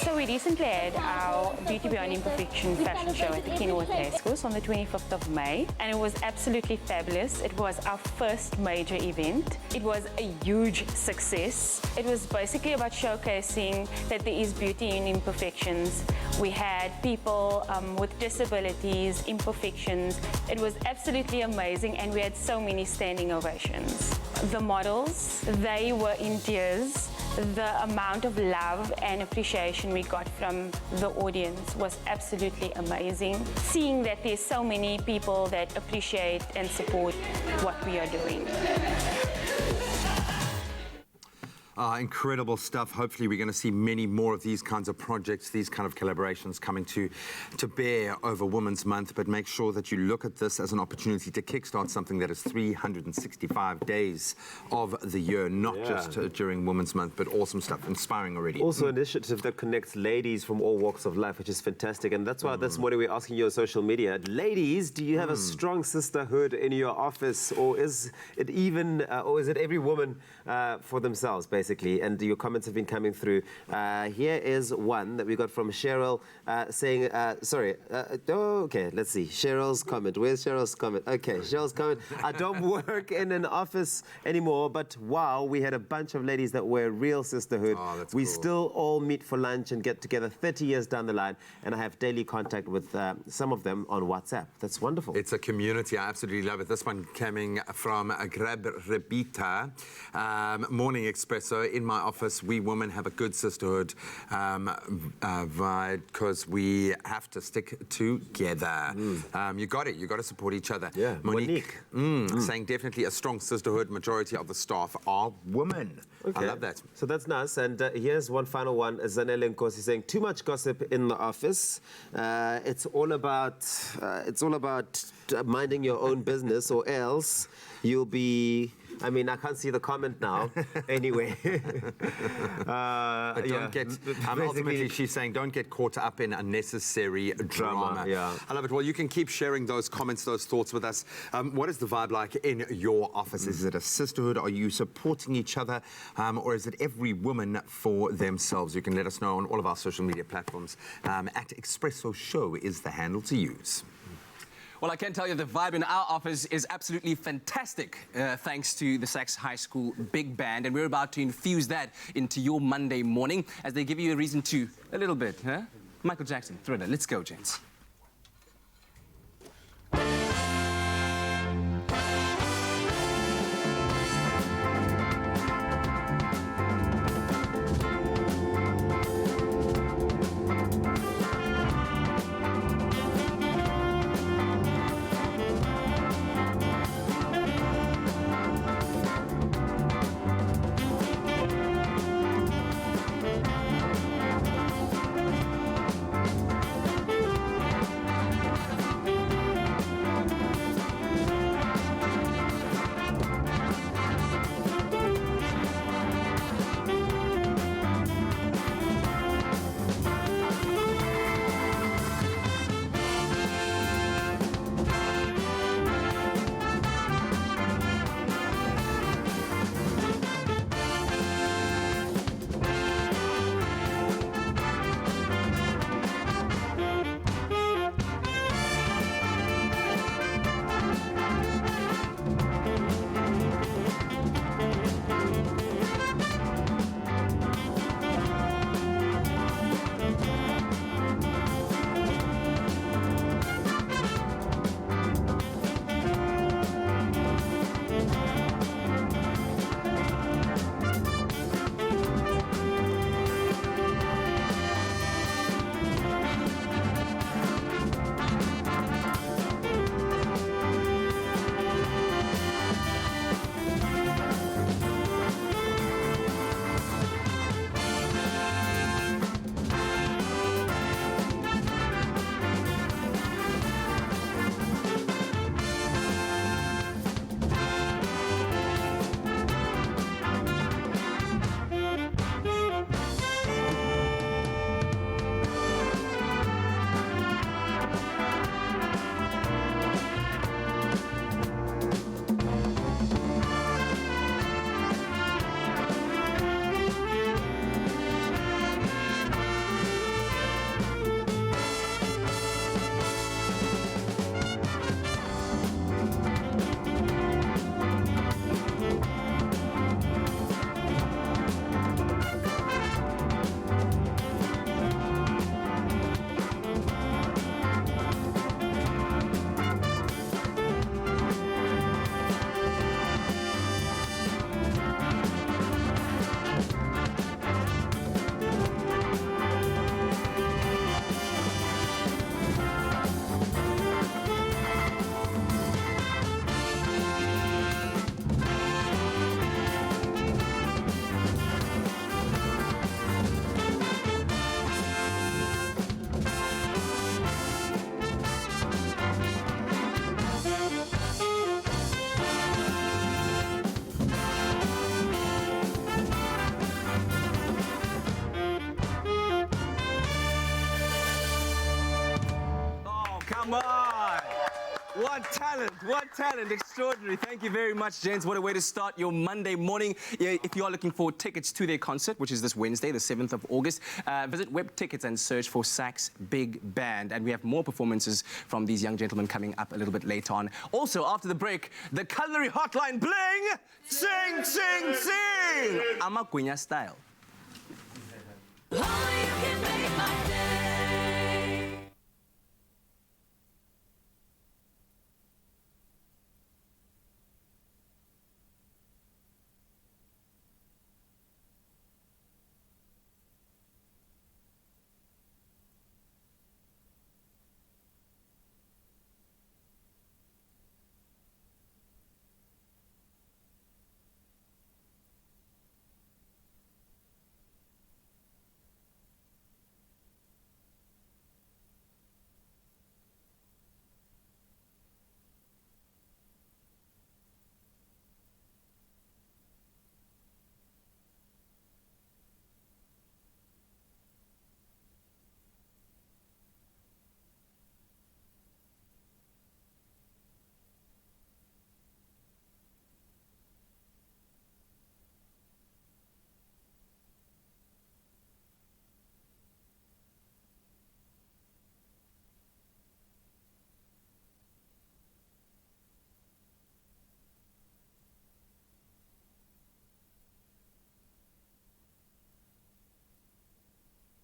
So we recently had our Beauty Beyond Imperfection fashion show at the Kenilworth Racecourse on the 25th of May, and it was absolutely fabulous. It was our first major event. It was a huge success. It was basically about showcasing that there is beauty in imperfections. We had people with disabilities, imperfections. It was absolutely amazing, and we had so many standing ovations. The models, they were in tears. The amount of love and appreciation we got from the audience was absolutely amazing. Seeing that there's so many people that appreciate and support what we are doing. Incredible stuff. Hopefully we're going to see many more of these kinds of projects, these kind of collaborations coming to bear over Women's Month. But make sure that you look at this as an opportunity to kickstart something that is 365 days of the year, not just during Women's Month, but awesome stuff, inspiring already. Also an initiative that connects ladies from all walks of life, which is fantastic. And that's why this morning we're asking you on social media, ladies, do you have a strong sisterhood in your office, or is it even, or is it every woman for themselves, basically? And your comments have been coming through. Here is one that we got from Cheryl saying, okay, let's see. Cheryl's comment. Where's Cheryl's comment? Okay, Cheryl's comment. I don't work in an office anymore, but wow, we had a bunch of ladies that were real sisterhood. We still all meet for lunch and get together 30 years down the line, and I have daily contact with some of them on WhatsApp. That's wonderful. It's a community. I absolutely love it. This one coming from Grab Rebita. Morning Expresso. In my office, we women have a good sisterhood vibe because we have to stick together. You got it. You got to support each other. Yeah. Monique saying definitely a strong sisterhood. Majority of the staff are women. Okay. I love that. So that's nice. And here's one final one. Zanele Nkosi saying, too much gossip in the office. It's all about minding your own business, or else you'll be... I mean, I can't see the comment now. Anyway. But don't get... ultimately, she's saying don't get caught up in unnecessary drama. Yeah. I love it. Well, you can keep sharing those comments, those thoughts with us. What is the vibe like in your office? Is it a sisterhood? Are you supporting each other? Or is it every woman for themselves? You can let us know on all of our social media platforms. At Expresso Show is the handle to use. Well, I can tell you the vibe in our office is absolutely fantastic, thanks to the Sax High School Big Band. And we're about to infuse that into your Monday morning as they give you a reason to, a little bit, huh? Michael Jackson, Thriller. Let's go, gents. What talent, extraordinary. Thank you very much, gents. What a way to start your Monday morning. If you are looking for tickets to their concert, which is this Wednesday, the 7th of August, visit Web Tickets and search for Sax Big Band. And we have more performances from these young gentlemen coming up a little bit later on. Also, after the break, the culinary hotline bling! Sing, sing, sing! Amagwinya style.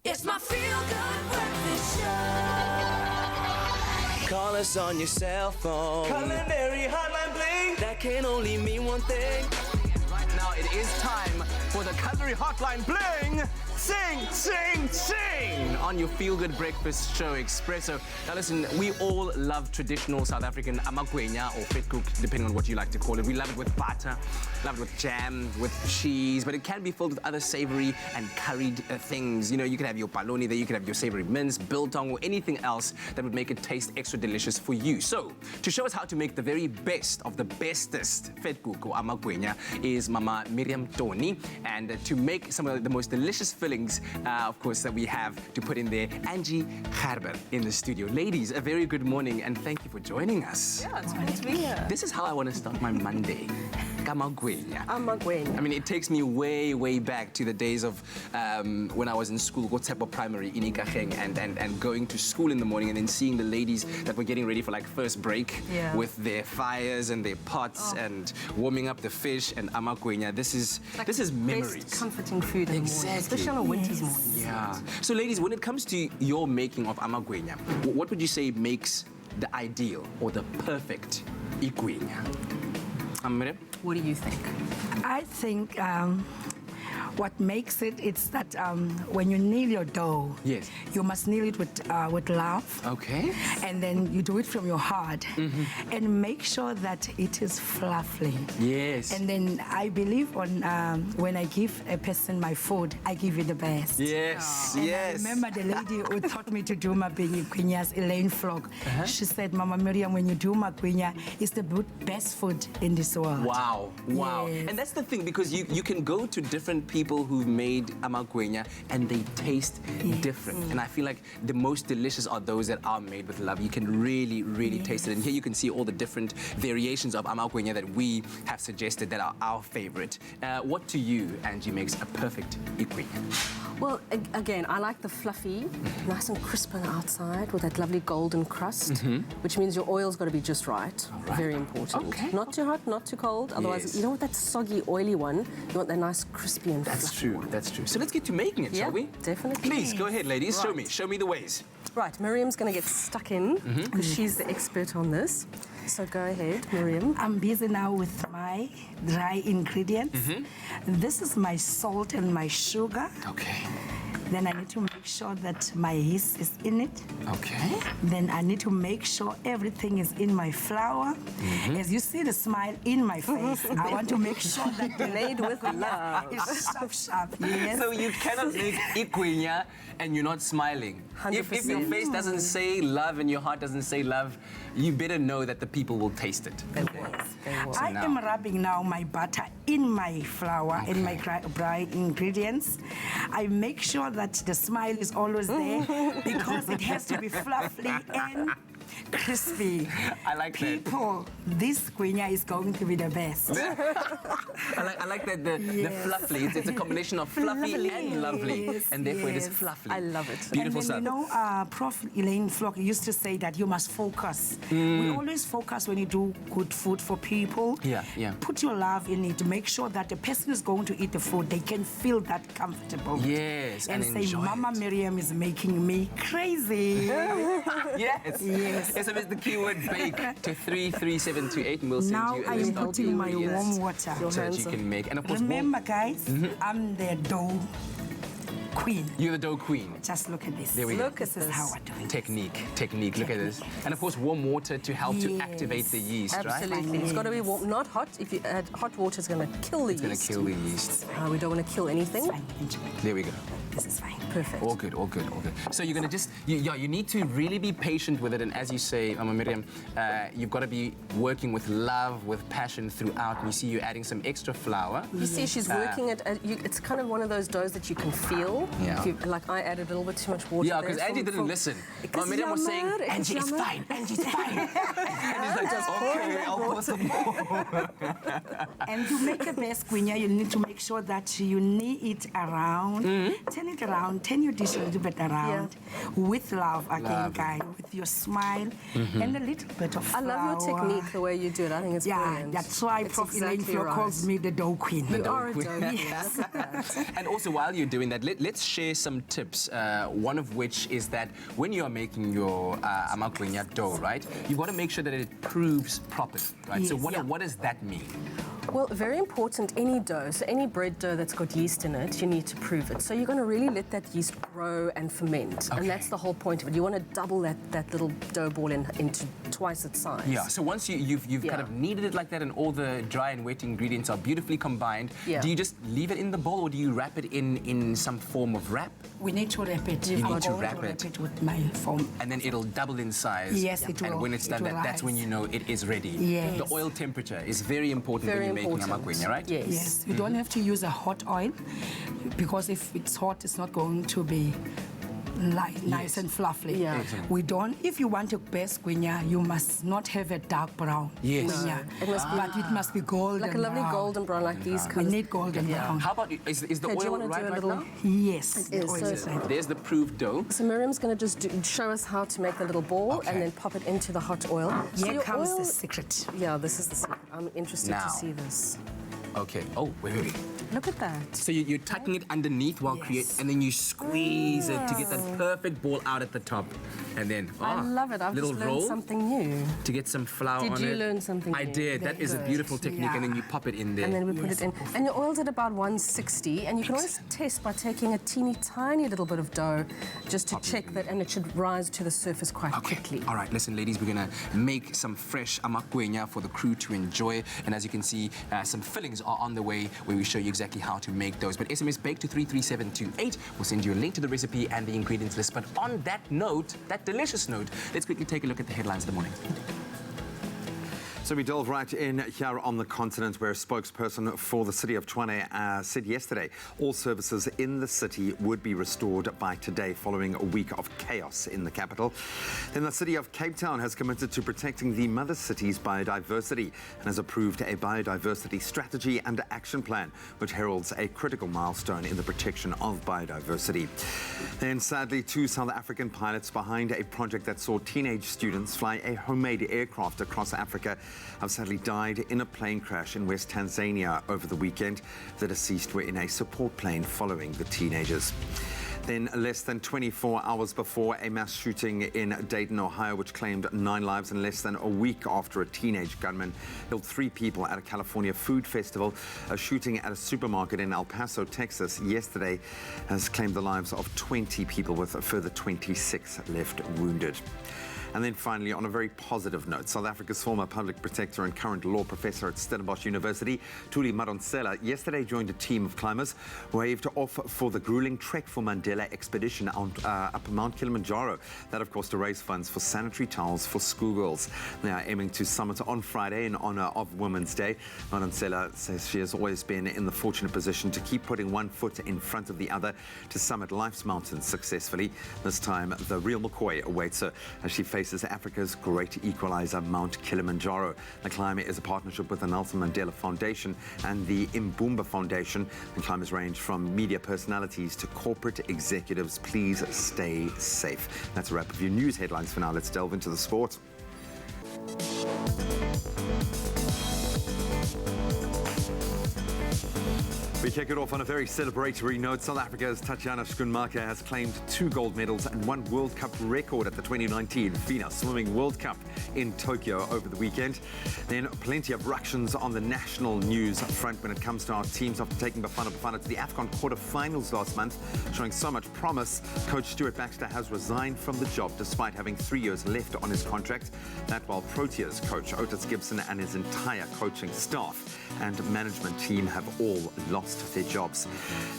It's my feel-good breakfast show. Call us on your cell phone. Culinary hotline bling. That can only mean one thing. Right now, it is time for the culinary hotline bling. Sing, sing, sing! On your feel-good breakfast show, Expresso. Now listen, we all love traditional South African amagwinya or vetkoek, depending on what you like to call it. We love it with butter, love it with jam, with cheese, but it can be filled with other savory and curried things. You know, you can have your paloni there, you can have your savory mince, biltong, or anything else that would make it taste extra delicious for you. So, to show us how to make the very best of the bestest vetkoek or amagwinya is Mama Miriam Toni. And to make some of the most delicious fillings, of course, that we have to put in there, Angie Gerber in the studio. Ladies, a very good morning and thank you for joining us. Yeah, it's good to be here. This is how I want to start my Monday. Amagwinya. Amagwinya. I mean, it takes me way, way back to the days of when I was in school, Gotepo Primary in Ikageng, and going to school in the morning and then seeing the ladies that were getting ready for like first break with their fires and their pots and warming up the fish and amagwinya. This is memories. Best comforting food in the morning, especially on a winter's morning. Yeah. So, ladies, when it comes to your making of amagwinya, what would you say makes the ideal or the perfect igwinya? What do you think? I think what makes it, it's that when you knead your dough, yes, you must knead it with love. Okay. And then you do it from your heart, and make sure that it is fluffy. Yes. And then I believe on when I give a person my food, I give it the best. Yes. And yes. I remember the lady who taught me to do my gwinyas, Elaine Flock. She said, Mama Miriam, when you do my gwinya, it's the best food in this world. Wow. Wow. Yes. And that's the thing, because you can go to different people who've made amagwinya and they taste different. And I feel like the most delicious are those that are made with love. You can really, really taste it. And here you can see all the different variations of amagwinya that we have suggested that are our favorite. What to you, Angie, makes a perfect igwinya? Well, again, I like the fluffy, nice and crisp on the outside with that lovely golden crust, which means your oil's got to be just right. Very important. Okay. Not too hot, not too cold. Otherwise, you don't want that soggy, oily one. You want that nice, crispy and That's fluffy true. one. That's true. So let's get to making it, shall we? Definitely. Please, go ahead, ladies. Right. Show me the ways. Right, Miriam's going to get stuck in because she's the expert on this. So go ahead, Miriam. I'm busy now with my dry ingredients. This is my salt and my sugar. Okay. Then I need to make sure that my yeast is in it. Okay. Then I need to make sure everything is in my flour. As you see the smile in my face, I want to make sure that the Made with love. is sharp, yes. So you cannot make igwinya and you're not smiling. If your 100%. face doesn't say love and your heart doesn't say love, you better know that the people will taste it. I am rubbing now my butter in my flour, in my dry ingredients. I make sure that the smile is always there because it has to be fluffy and crispy. I like that. People, this guinya is going to be the best. I like that the fluffy. It's a combination of fluffy and lovely, Yes, and therefore it is yes. fluffy. I love it. Beautiful And stuff. then, you know, Prof. Elaine Flock used to say that you must focus. We always focus when you do good food for people. Yeah, yeah. Put your love in it. Make sure that the person is going to eat the food, they can feel that comfortable. Yes, and say, enjoy Mama Miriam is making me crazy. Yes. Yes. SMS the keyword bake to 33728 and we'll send Now you a I'm list of putting my ingredients warm water. so that you can make. And of course, Remember, guys, I'm the dough queen. You're the dough queen. Just look at this. There we go. Look at this. Is how I do it. Technique. Look at this. And of course, warm water to help to activate the yeast, Absolutely. right? It's got to be warm, not hot. If you add hot water, it's going to kill the It's yeast. going to kill the yeast. We don't want to kill anything. There we go. This is fine. Perfect. All good. So you're going to just, you need to really be patient with it. And as you say, Mama Miriam, you've got to be working with love, with passion throughout. And you see you're adding some extra flour. You see, she's working it. It's kind of one of those doughs that you can feel. Yeah. If you, like I added a little bit too much water. Yeah, because Angie didn't listen. Mama Miriam was saying, Angie, it's fine. Angie's fine. Annie's like, just okay, I'll pour some more. And to make a best guinya, you need to make sure that you knead it around, turn it around, turn your dish a little bit around, with love again, guys, with your smile and a little bit of flour. I love your technique, the way you do it. I think it's brilliant. That's why It's Prof. Elaine exactly Flo right. calls me the dough queen. You are a dough queen. Yes. Look at that. And also, while you're doing that, let's share some tips. One of which is that when you are making your amakwenya dough, right, you've got to make sure that it proves properly, right? So Yes. what does that mean? Well, very important, any dough, so any bread dough that's got yeast in it, you need to prove it. So you're going to really let that yeast grow and ferment. And that's the whole point of it. You want to double that little dough ball into twice its size. Yeah, so once you've kind of kneaded it like that and all the dry and wet ingredients are beautifully combined, do you just leave it in the bowl or do you wrap it in some form of wrap? We need to wrap it. You I'm need to going wrap it. with my foam. And then it'll double in size. Yes, it will. And when it's done, It will that's when rise. you know it is ready. Yes. The oil temperature is very important when you're making amakwenya, right? Yes. You don't have to use a hot oil because if it's hot, it's not going to be nice and fluffy. Yeah. Excellent. We don't. If you want a best guinya, you must not have a dark brown Yes. guinya, It must be- but it must be golden Like a lovely brown. golden brown, like these We kinds. need golden brown. How about, is the Okay, do you oil wanna do right a right little- now? Yes. It the is. oil So- is right. There's the proved dough. So Miriam's going to just show us how to make the little ball and then pop it into the hot oil. So Here your comes oil, the secret. Yeah, this is the secret. I'm interested Now. to see this. Okay. Oh, wait. Look at that. So you're tucking it underneath while and then you squeeze it to get that perfect ball out at the top. And then, I love it. I've little just learned roll something new. to get some flour Did on you it. learn something I new? did. That Very is a good. beautiful technique. And then Yeah. you pop it in there. And then we put it in. And your oil's at about 160. And you can always test by taking a teeny tiny little bit of dough just to check that, and it should rise to the surface quite quickly. All right, listen, ladies, we're going to make some fresh amakwenya for the crew to enjoy. And as you can see, some fillings are on the way where we show you exactly how to make those. But SMS bake to 33728. We'll send you a link to the recipe and the ingredients list. But on that note, that delicious note, let's quickly take a look at the headlines of the morning. So we delve right in here on the continent, where a spokesperson for the city of Tshwane said yesterday all services in the city would be restored by today following a week of chaos in the capital. Then the city of Cape Town has committed to protecting the mother city's biodiversity and has approved a biodiversity strategy and action plan, which heralds a critical milestone in the protection of biodiversity. Then sadly, 2 South African pilots behind a project that saw teenage students fly a homemade aircraft across Africa have sadly died in a plane crash in West Tanzania over the weekend. The deceased were in a support plane following the teenagers. Then less than 24 hours before a mass shooting in Dayton, Ohio, which claimed 9 lives, and less than a week after a teenage gunman killed 3 people at a California food festival, a shooting at a supermarket in El Paso, Texas yesterday has claimed the lives of 20 people, with a further 26 left wounded. And then finally, on a very positive note, South Africa's former public protector and current law professor at Stellenbosch University, Thuli Madonsela, yesterday joined a team of climbers who waved off for the grueling Trek for Mandela expedition up Mount Kilimanjaro. That, of course, to raise funds for sanitary towels for schoolgirls. They are aiming to summit on Friday in honor of Women's Day. Madonsela says she has always been in the fortunate position to keep putting one foot in front of the other to summit life's mountains successfully. This time, the real McCoy awaits her as she faces faces Africa's great equalizer, Mount Kilimanjaro. The climb is a partnership with the Nelson Mandela Foundation and the Mbumba Foundation. The climbers range from media personalities to corporate executives. Please stay safe. That's a wrap of your news headlines for now. Let's delve into the sport. We kick it off on a very celebratory note. South Africa's Tatiana Schoenmaker has claimed 2 gold medals and 1 World Cup record at the 2019 FINA Swimming World Cup in Tokyo over the weekend. Then plenty of ructions on the national news front when it comes to our teams after taking Bafana to the AFCON quarterfinals last month, showing so much promise. Coach Stuart Baxter has resigned from the job despite having 3 years left on his contract. That while Proteas coach Otis Gibson and his entire coaching staff and management team have all lost their jobs.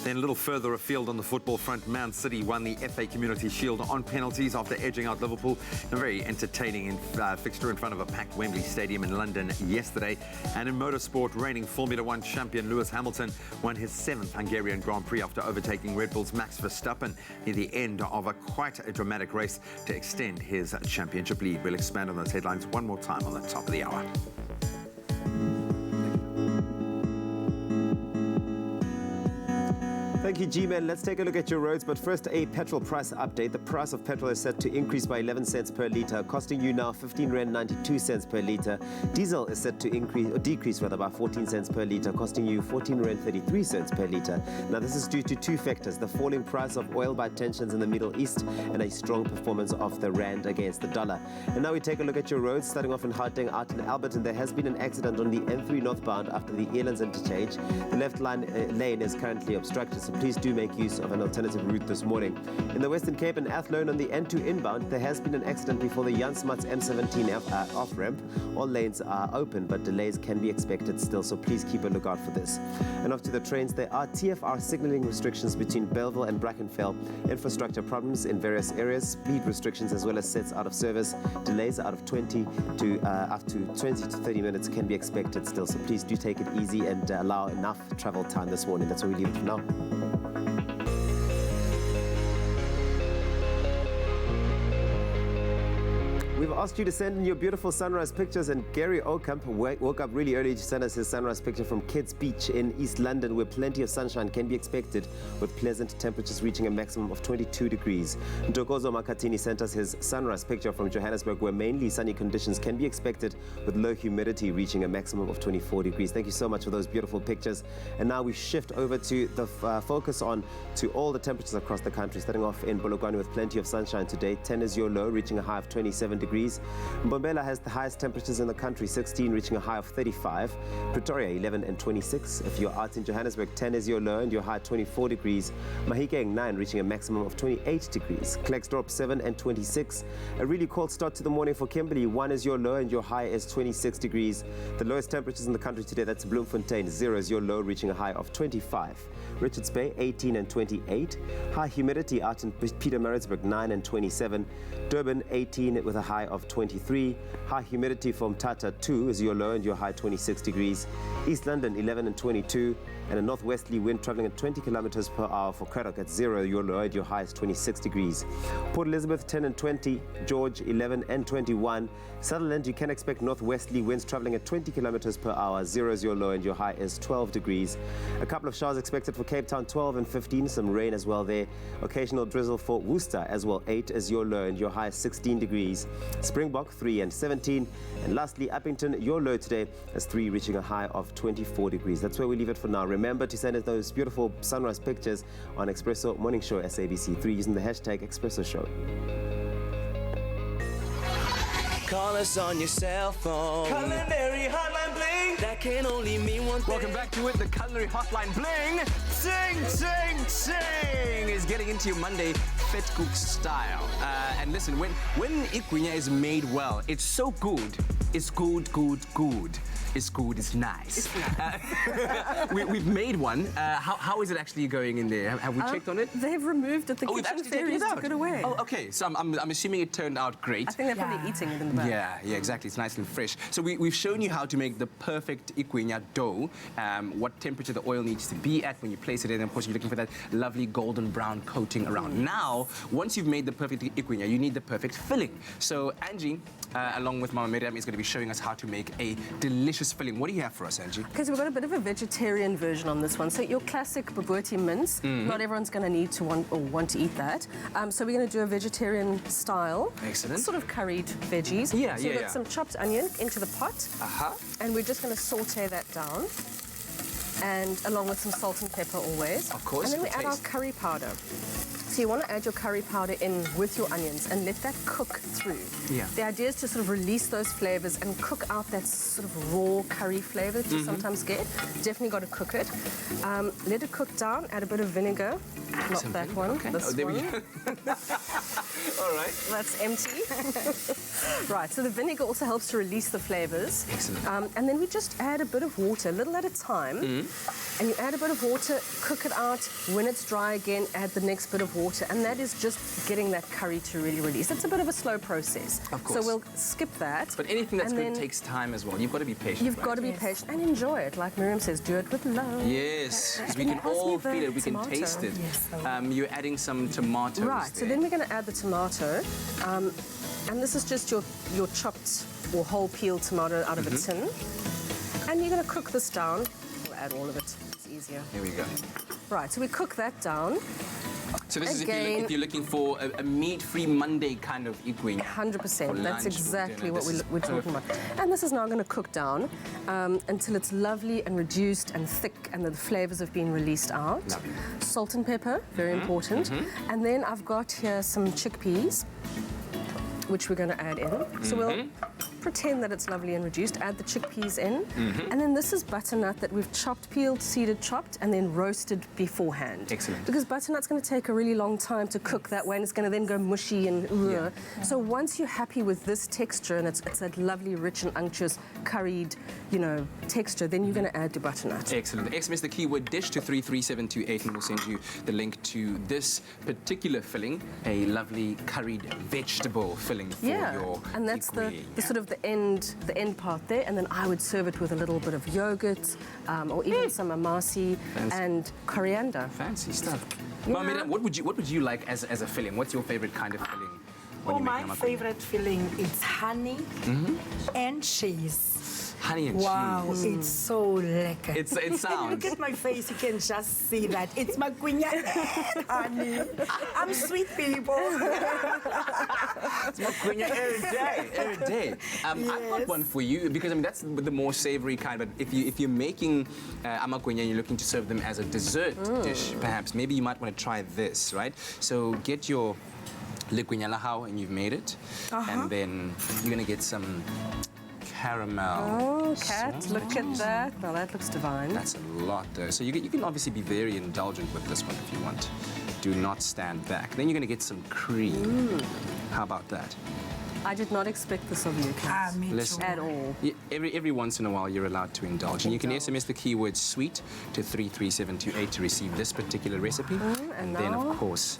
Then a little further afield on the football front, Man City won the FA Community Shield on penalties after edging out Liverpool. A very entertaining fixture in front of a packed Wembley Stadium in London yesterday. And in motorsport, reigning Formula One champion Lewis Hamilton won his 7th Hungarian Grand Prix after overtaking Red Bull's Max Verstappen near the end of quite a dramatic race to extend his championship lead. We'll expand on those headlines one more time on the top of the hour. Thank you, G-Man. Let's take a look at your roads, but first a petrol price update. The price of petrol is set to increase by 11 cents per litre, costing you now 15.92 cents per litre. Diesel is set to decrease by 14 cents per litre, costing you 14.33 cents per litre. Now this is due to 2 factors: the falling price of oil by tensions in the Middle East and a strong performance of the rand against the dollar. And now we take a look at your roads, starting off in Gauteng out in Alberton. There has been an accident on the N3 northbound after the Elands interchange. The left lane is currently obstructed, so please do make use of an alternative route this morning. In the Western Cape and Athlone on the N2 inbound, there has been an accident before the Jan Smuts M17 off-ramp. All lanes are open, but delays can be expected still, so please keep a lookout for this. And off to the trains, there are TFR signaling restrictions between Belleville and Brackenfell, infrastructure problems in various areas, speed restrictions as well as sets out of service. Delays out of 20 to up to 20 to 30 minutes can be expected still, so please do take it easy and allow enough travel time this morning. That's all we leave it for now. We've asked you to send in your beautiful sunrise pictures, and Gary Okamp woke up really early to send us his sunrise picture from Kids Beach in East London, where plenty of sunshine can be expected with pleasant temperatures reaching a maximum of 22 degrees. Ntokozo Makatini sent us his sunrise picture from Johannesburg, where mainly sunny conditions can be expected with low humidity reaching a maximum of 24 degrees. Thank you so much for those beautiful pictures. And now we shift over to the focus on to all the temperatures across the country, starting off in Polokwane with plenty of sunshine today. 10 is your low, reaching a high of 27 degrees. Mbombela has the highest temperatures in the country, 16 reaching a high of 35. Pretoria 11 and 26. If you're out in Johannesburg, 10 is your low and your high 24 degrees. Mahikeng 9 reaching a maximum of 28 degrees. Klerksdorp 7 and 26. A really cold start to the morning for Kimberley. 1 is your low and your high is 26 degrees. The lowest temperatures in the country today, that's Bloemfontein. 0 is your low, reaching a high of 25. Richards Bay 18 and 28. High humidity out in Pietermaritzburg 9 and 27. Durban 18 with a high of 23. High humidity from Tata 2 is your low and your high 26 degrees. East London 11 and 22. And a northwesterly wind traveling at 20 kilometers per hour for Craddock at 0, your low and your high is 26 degrees. Port Elizabeth 10 and 20. George 11 and 21. Sutherland, you can expect northwesterly winds traveling at 20 kilometers per hour. 0 is your low and your high is 12 degrees. A couple of showers expected for Cape Town 12 and 15. Some rain as well there. Occasional drizzle for Worcester as well. 8 is your low and your high is 16 degrees. Springbok 3 and 17. And lastly, Uppington, your low today is 3, reaching a high of 24 degrees. That's where we leave it for now. Remember to send us those beautiful sunrise pictures on Expresso Morning Show SABC3 using the hashtag Expresso Show. Call us on your cell phone. Culinary Hotline Bling. That can only mean one thing. Welcome back to it. The Culinary Hotline Bling. Sing, sing, sing is getting into your Monday fit cook style. And listen, when igunya is made well, it's so good. It's good, good, good. It's good. It's nice. We've made one. How is it actually going in there? Have we checked on it? They've removed it. The we've kitchen actually taken fairies it out. took it away. Oh, okay. So I'm assuming it turned out great. I think they're probably eating it in the back. Yeah, exactly. It's nice and fresh. So we've shown you how to make the perfect iguana dough, what temperature the oil needs to be at when you place it in. Of course, you're looking for that lovely golden brown coating around. Now, once you've made the perfect iguana, you need the perfect filling. So Angie, along with Mama Miriam, is going to be showing us how to make a delicious filling. What do you have for us, Angie? Okay, so we've got a bit of a vegetarian version on this one. So your classic bobotie mince, not everyone's going to need to want to eat that. So we're going to do a vegetarian style. Excellent. Sort of curried veggies. Yeah, so we've got some chopped onion into the pot. And we're just going to saute that down. And along with some salt and pepper always. Of course. And then we for add our taste. curry powder. So you want to add your curry powder in with your onions and let that cook through. Yeah. The idea is to sort of release those flavors and cook out that sort of raw curry flavor that you sometimes get. Definitely got to cook it. Let it cook down, add a bit of vinegar. Not Some that vinegar, one, okay. this there we one. go. All right. That's empty. Right, so the vinegar also helps to release the flavors. Excellent. And then we just add a bit of water, a little at a time. And you add a bit of water, cook it out. When it's dry again, add the next bit of water. And that is just getting that curry to really release. It's a bit of a slow process. Of course. So we'll skip that. But anything that's And good then takes time as well. You've got to be patient. You've got to be patient and enjoy it. Like Miriam says, do it with love. Yes, because we Can can you pass me all the feel it. We can tomato? taste it. Yes, you're adding some tomatoes. Right, so then we're going to add the tomato. And this is just your chopped or whole peeled tomato out of a tin. And you're going to cook this down. We'll add all of it. It's easier. Here we go. Right, so we cook that down. So this Again, is if you're looking for a meat-free Monday kind of iguana. 100%. That's exactly what This is we're talking about. And this is now going to cook down until it's lovely and reduced and thick and the flavors have been released out. Lovely. Salt and pepper, very important. And then I've got here some chickpeas, which we're going to add in. So we'll pretend that it's lovely and reduced, add the chickpeas in. And then this is butternut that we've chopped, peeled, seeded, chopped, and then roasted beforehand. Excellent. Because butternut's going to take a really long time to cook that way, and it's going to then go mushy and So once you're happy with this texture, and it's that lovely, rich and unctuous, curried, texture, then you're going to add your butternut. Excellent. SMS the keyword dish to 33728 and we'll send you the link to this particular filling, a lovely curried vegetable filling for your and that's the iguana. sort of the end part there, and then I would serve it with a little bit of yogurt or even some amasi and coriander. Fancy stuff. Yeah. Mama Miriam, what would you like as a filling? What's your favorite kind of filling? when you make my nama favorite filling is honey and cheese. Honey and wow, cheese. it's so lekker. It sounds. Look at my face, you can just see that. It's magunya and honey. I'm sweet people. It's magunya every day. I've got one for you because that's the more savory kind. But if you're making amagunya and you're looking to serve them as a dessert dish, perhaps maybe you might want to try this, right? So get your ligunya lahau and you've made it, and then you're gonna get some caramel. Oh, Kat, look at that. Now that looks divine. That's a lot, though. So you can obviously be very indulgent with this one if you want. Do not stand back. Then you're going to get some cream. How about that? I did not expect this of you, Kat. Me Listen, at all. Yeah, every once in a while, you're allowed to indulge. And you can SMS the keyword sweet to 33728 to receive this particular recipe. And then, of course,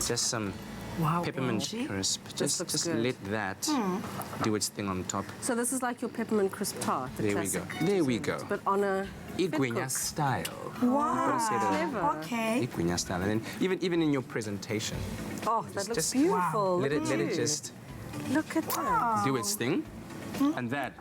just some peppermint crisp. Just let that do its thing on top. So this is like your peppermint crisp tart. The There we classic. go. There we go. But on a Iguana style. Wow. Clever. Okay. Iguana style. And then even in your presentation, Oh, that looks just beautiful. let Look it at let you. it just Look at that. do its thing, and that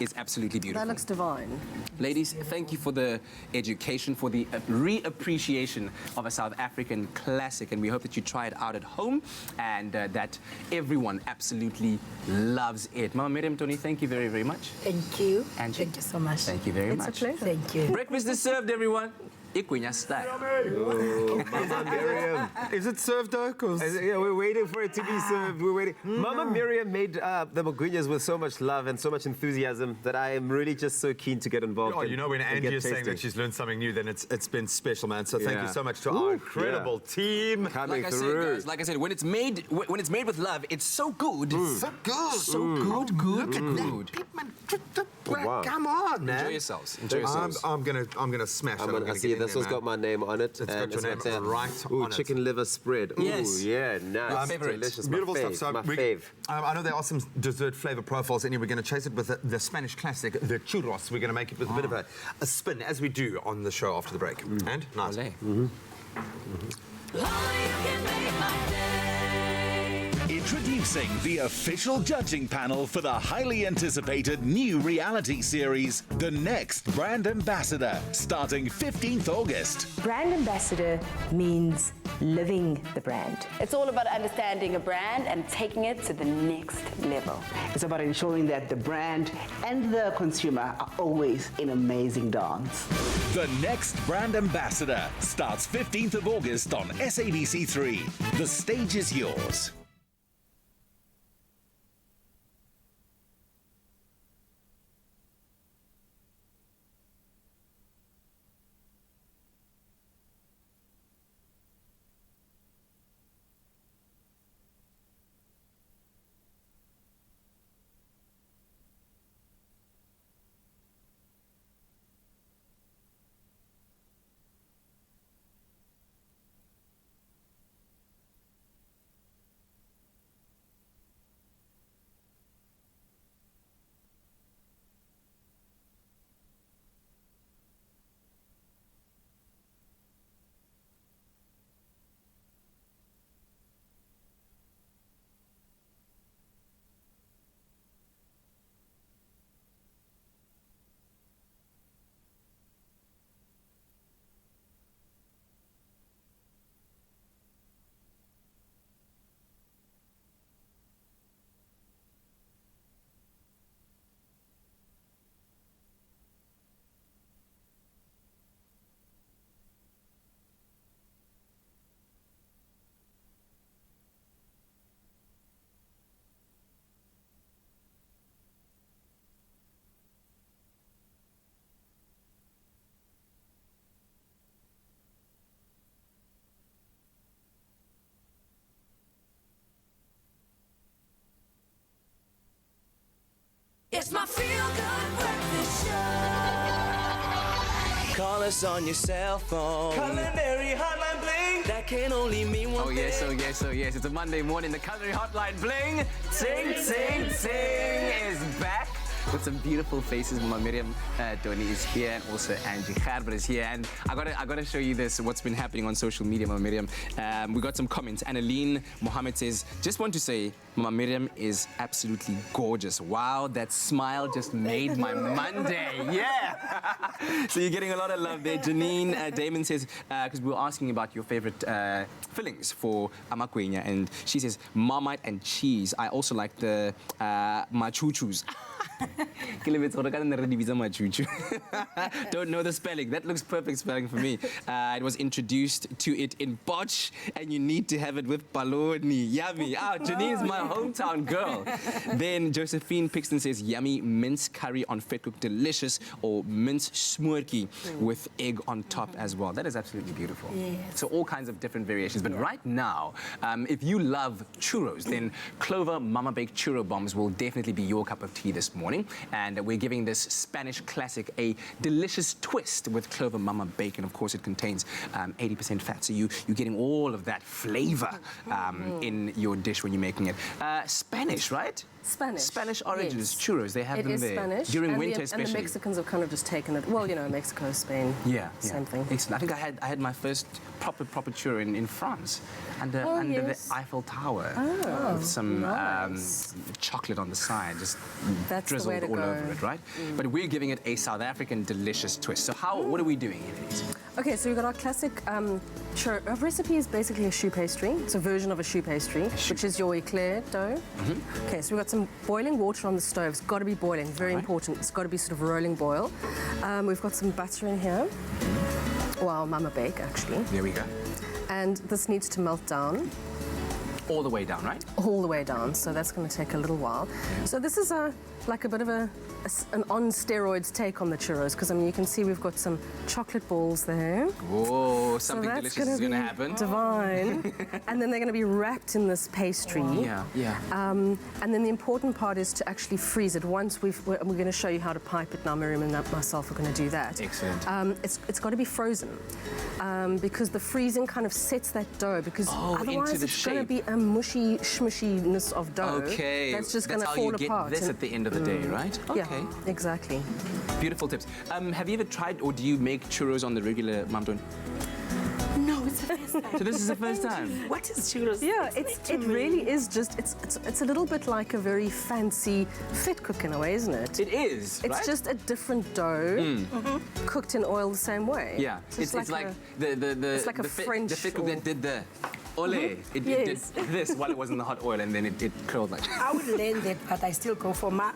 is absolutely beautiful. That looks divine. Ladies, thank you for the education, for the reappreciation of a South African classic, and we hope that you try it out at home and that everyone absolutely loves it. Mama Miriam, Tony, thank you very, very much. Thank you. Angie, Thank you so much. thank you very much. It's a pleasure. Thank you. Breakfast is served, everyone. Iguana style. Oh, Mama Miriam. Is it served, though? Yeah, we're waiting for it to be served. We're waiting. Mama Miriam made the maguinyas with so much love and so much enthusiasm that I am really just so keen to get involved. Oh, you know, when and Angie get is saying tasting. that she's learned something new, then it's been special, man. So thank Yeah. you so much to our incredible team Coming Like I said, through. guys, like I said, when it's made with love, it's so good. So good. So good. Look at that. wow. Come on, man. Enjoy yourselves. Enjoy yourselves. I'm gonna smash it. I'm gonna see this one's got my name on it. It's got your name right Ooh, on it. chicken liver spread. Ooh, Yes. yeah, nice. Delicious. Beautiful my stuff. fave, So my fave. I know there are some dessert flavor profiles in here. We're going to chase it with the Spanish classic, the churros. We're going to make it with a bit of a spin, as we do on the show after the break. And nice. Introducing the official judging panel for the highly anticipated new reality series, The Next Brand Ambassador, starting 15th August. Brand ambassador means living the brand. It's all about understanding a brand and taking it to the next level. It's about ensuring that the brand and the consumer are always in amazing dance. The Next Brand Ambassador starts 15th of August on SABC3. The stage is yours. It's my feel-good breakfast show. Call us on your cell phone. Culinary Hotline Bling. That can only mean one thing. Oh yes. It's a Monday morning. The Culinary Hotline Bling. Sing is back. With some beautiful faces. Mama Miriam Doni is here, and also Angie Gerber is here. And I gotta show you this, what's been happening on social media, Mama Miriam. We got some comments. Annaline Mohammed says, just want to say, Mama Miriam is absolutely gorgeous. Wow, that smile just made my Monday. Yeah. So you're getting a lot of love there. Janine Damon says, because we were asking about your favorite fillings for amakwenya, and she says, Marmite and cheese. I also like the machuchus. Don't know the spelling. That looks perfect spelling for me. It was introduced to it in botch, and you need to have it with baloney. Yummy. Janine is my hometown girl. Then Josephine Pixton says, yummy mince curry on vet cook, delicious, or mince smoortjie with egg on top as well. That is absolutely beautiful. Yes. So all kinds of different variations. But right now, if you love churros, then Clover Mama Baked Churro Bombs will definitely be your cup of tea this morning. And we're giving this Spanish classic a delicious twist with Clover Mama Bacon. Of course, it contains 80% fat, so you're getting all of that flavor in your dish when you're making it. Spanish, right? Spanish origins, yes. churros, they have it them is there. Spanish. During and winter the, especially. And the Mexicans have kind of just taken it. Well, you know, Mexico, Spain. Same thing. Excellent. I think I had my first proper churro in France under the Eiffel Tower with some chocolate on the side, just drizzled all over it, right? But we're giving it a South African delicious twist. So what are we doing here, Denise? Okay, so we've got our classic churro. Our recipe is basically a choux pastry. It's a version of a choux pastry, which is your eclair dough. Okay, so we've got some boiling water on the stove. It's got to be boiling, very important. It's got to be sort of rolling boil. We've got some butter in here. Well, Mama Bake, actually. There we go. And this needs to melt down. all the way down, right? All the way down, so that's going to take a little while. So this is like a bit of an on steroids take on the churros, because I mean you can see we've got some chocolate balls there. Whoa, something delicious is going to happen. Divine. And then they're going to be wrapped in this pastry. Yeah, yeah. And then the important part is to actually freeze it. Once we're going to show you how to pipe it now. Miriam and myself are going to do that. Excellent. It's got to be frozen because the freezing kind of sets that dough, because otherwise it's going to be a mushy schmushiness of dough. Okay. That's just going to fall apart. That's how you get this at the end of the day, right? Okay. Yeah, exactly. Beautiful tips. Have you ever tried, or do you make churros on the regular, Mam Tony? No, it's the first time. So this is the first time? What is churros? Yeah, it really is just, it's a little bit like a very fancy fit cook in a way, isn't it? It is, It's right? just a different dough cooked in oil the same way. Yeah, it's like it's like a French the fit cook that did the ole. It did this while it was in the hot oil, and then it curled like. I would learn that, but I still go for my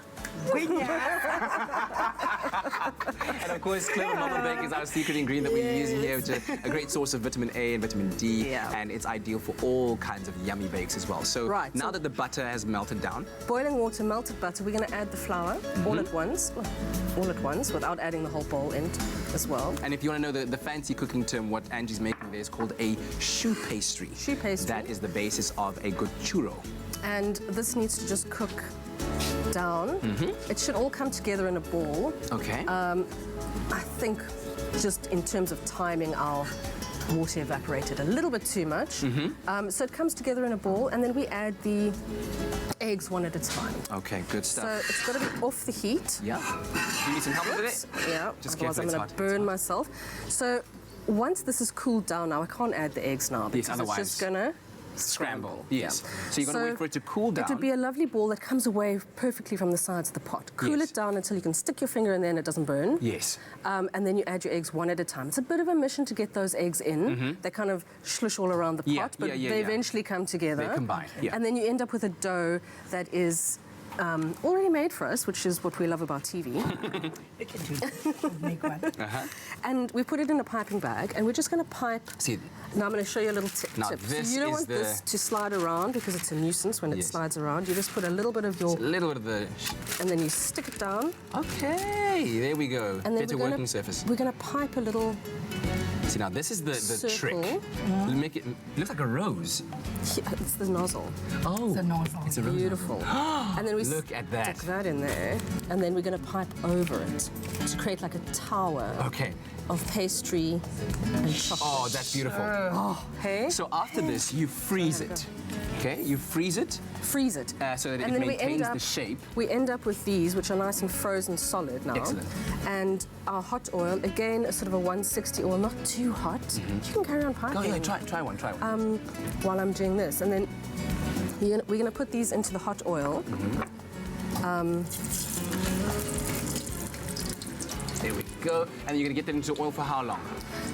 And of course, Clever Mama Bake is our secret ingredient that we're using here, which is a great source of vitamin A and vitamin D, and it's ideal for all kinds of yummy bakes as well. So now that the butter has melted down, boiling water, melted butter, we're going to add the flour all at once, without adding the whole bowl in as well. And if you want to know the fancy cooking term, what Angie's making there is called a choux pastry. Choux pastry. That is the basis of a good churro. And this needs to just cook down. It should all come together in a ball. Okay. I think just in terms of timing, our water evaporated a little bit too much. So it comes together in a ball, and then we add the eggs one at a time. Okay, good stuff. So it's got to be off the heat. Yeah. Do you need some help with it? Yeah, Just otherwise I'm going to burn myself. So once this is cooled down now, I can't add the eggs now because otherwise it's just going to scramble. Yes. So you've got to wait for it to cool down. It would be a lovely ball that comes away perfectly from the sides of the pot. Cool it down until you can stick your finger in there and it doesn't burn. Yes. And then you add your eggs one at a time. It's a bit of a mission to get those eggs in. They kind of slush all around the pot, but they eventually come together. They combine, And then you end up with a dough that is already made for us, which is what we love about TV. We can do that. Make one. And we put it in a piping bag, and we're just going to pipe. See, now I'm going to show you a little tip. Now So this you don't is want this to slide around because it's a nuisance when it slides around. You just put a little bit of your... a little bit of the... And then you stick it down. Okay, there we go. And then better working surface. We're going to pipe a little... See, now this is the trick. Make it looks like a rose. Yeah, it's the nozzle. Oh, it's a nozzle. It's a rose. Beautiful. And then we look at that. stick that in there, and then we're going to pipe over it to create like a tower of pastry and chocolate. Oh, that's beautiful. Oh, hey? So after this, you freeze it. Okay, you freeze it. Freeze it. So that and it then maintains the shape. We end up with these, which are nice and frozen solid now. Excellent. And our hot oil, again, a sort of a 160 oil, not too hot. You can carry on piping. Oh, yeah, try one. While I'm doing this. And then we're going to put these into the hot oil. There we go. And you're going to get them into oil for how long?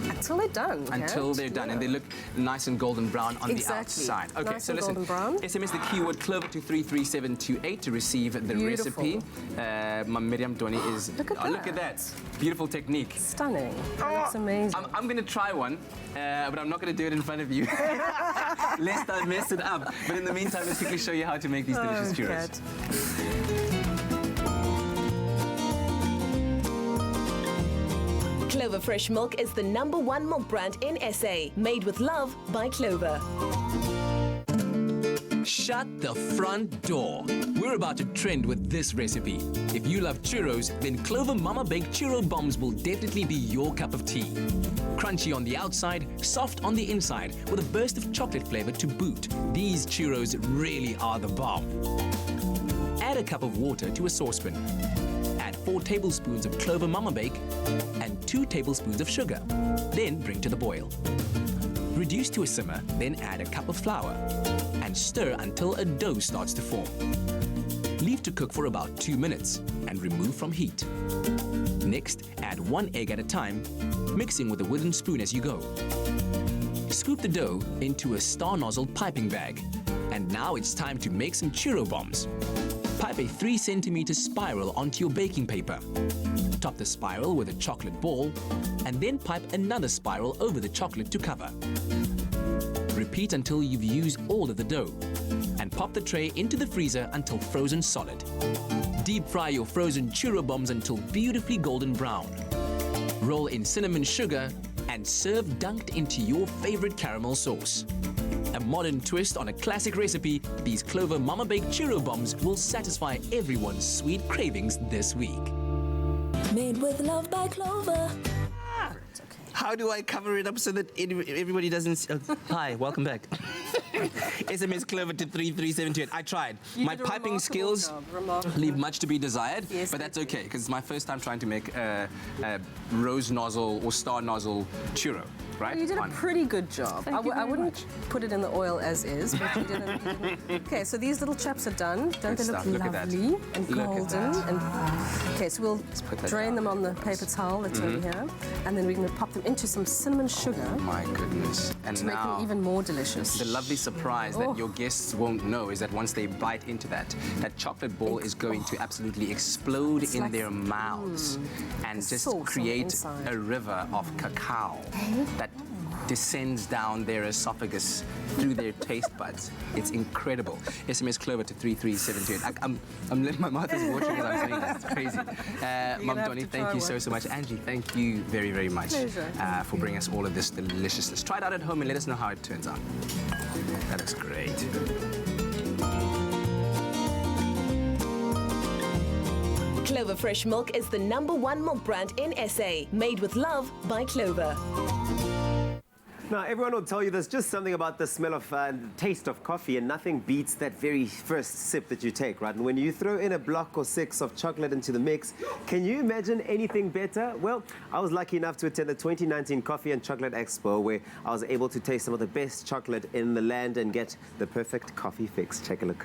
Until they're done. Until they're done, and they look nice and golden brown on the outside. Okay, nice so and listen. golden brown. SMS the keyword Clover to 33728 to receive the recipe. Miriam Doni is. Look at look at that. Beautiful technique. Stunning. That looks amazing. I'm going to try one, but I'm not going to do it in front of you, lest I mess it up. But in the meantime, let's quickly show you how to make these delicious churros. Clover Fresh Milk is the #1 milk brand in SA, made with love by Clover. Shut the front door. We're about to trend with this recipe. If you love churros, then Clover Mama Baked Churro Bombs will definitely be your cup of tea. Crunchy on the outside, soft on the inside, with a burst of chocolate flavor to boot. These churros really are the bomb. Add a cup of water to a saucepan. Add 4 tablespoons of Clover Mama Bake and 2 tablespoons of sugar. Then bring to the boil. Reduce to a simmer, then add a cup of flour and stir until a dough starts to form. Leave to cook for about 2 minutes and remove from heat. Next, add 1 egg at a time, mixing with a wooden spoon as you go. Scoop the dough into a star nozzle piping bag. And now it's time to make some churro bombs. Pipe a 3-centimeter spiral onto your baking paper. Top the spiral with a chocolate ball, and then pipe another spiral over the chocolate to cover. Repeat until you've used all of the dough. and pop the tray into the freezer until frozen solid. Deep fry your frozen churro bombs until beautifully golden brown. Roll in cinnamon sugar and serve dunked into your favorite caramel sauce. A modern twist on a classic recipe, these Clover Mama Baked Churro Bombs will satisfy everyone's sweet cravings this week. Made with love by Clover. How do I cover it up so that everybody doesn't... hi, welcome back. SMS Clover to 33728. I tried. My piping skills leave much to be desired, but that's okay, because it's my first time trying to make a rose nozzle or star nozzle churro. Right? You did a pretty good job. I wouldn't put it in the oil as is, but you did. Okay, so these little chaps are done. Don't they look lovely and golden? Okay, so we'll drain them on the paper towel that's over here, and then we're going to pop them into some cinnamon sugar. Oh my goodness! And to make them even more delicious. The lovely surprise that your guests won't know is that once they bite into that chocolate ball is going to absolutely explode in their mouths and just create a river of cacao that descends down their esophagus through their taste buds. It's incredible. SMS Clover to 33728. My mouth is watering as I'm saying this. It's crazy. Mum Donnie, thank you so much. Angie, thank you very, very much for bringing us all of this deliciousness. Try it out at home and let us know how it turns out. That looks great. Clover Fresh Milk is the #1 milk brand in SA. Made with love by Clover. Now, everyone will tell you there's just something about the smell of and taste of coffee, and nothing beats that very first sip that you take, right? And when you throw in a block or 6 of chocolate into the mix, can you imagine anything better? Well, I was lucky enough to attend the 2019 Coffee and Chocolate Expo, where I was able to taste some of the best chocolate in the land and get the perfect coffee fix. Take a look.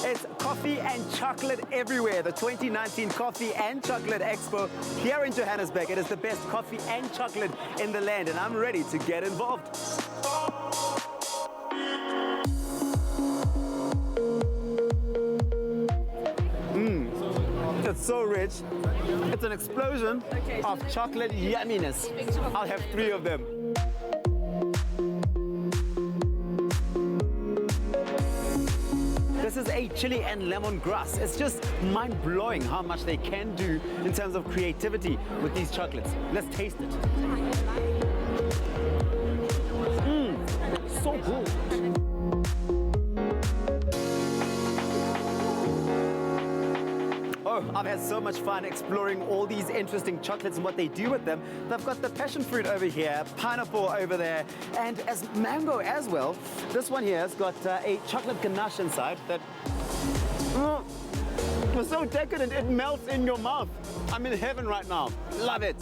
It's coffee and chocolate everywhere. The 2019 Coffee and Chocolate Expo here in Johannesburg. It is the best coffee and chocolate in the land, and I'm ready to get involved. It's so rich. It's an explosion of chocolate yumminess. I'll have 3 of them. This is a chili and lemongrass. It's just mind-blowing how much they can do in terms of creativity with these chocolates. Let's taste it. So good. Oh, I've had so much fun exploring all these interesting chocolates and what they do with them. They've got the passion fruit over here, pineapple over there, and as mango as well. This one here has got a chocolate ganache inside that was so decadent, it melts in your mouth. I'm in heaven right now. Love it.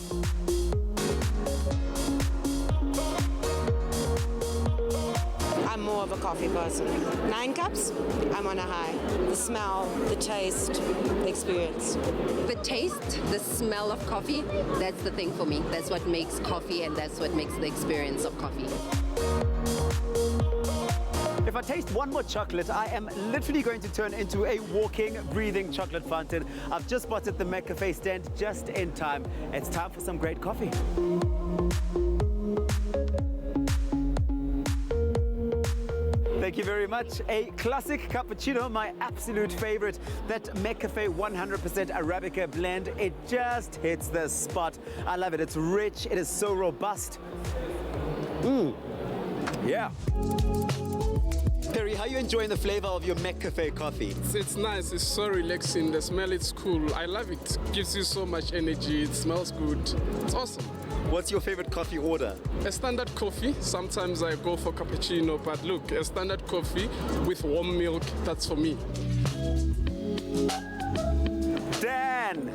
I'm more of a coffee person. 9 cups, I'm on a high. The smell, the taste, the experience. The taste, the smell of coffee, that's the thing for me. That's what makes coffee, and that's what makes the experience of coffee. If I taste one more chocolate, I am literally going to turn into a walking, breathing chocolate fountain. I've just spotted the McCafe stand just in time. It's time for some great coffee. Thank you very much. A classic cappuccino, my absolute favorite. That McCafe 100% Arabica blend, it just hits the spot. I love it. It's rich. It is so robust. Yeah. Perry, how are you enjoying the flavor of your McCafe coffee? It's nice. It's so relaxing. The smell is cool. I love it. Gives you so much energy. It smells good. It's awesome. What's your favorite coffee order? A standard coffee. Sometimes I go for cappuccino, but look, a standard coffee with warm milk, that's for me. Dan!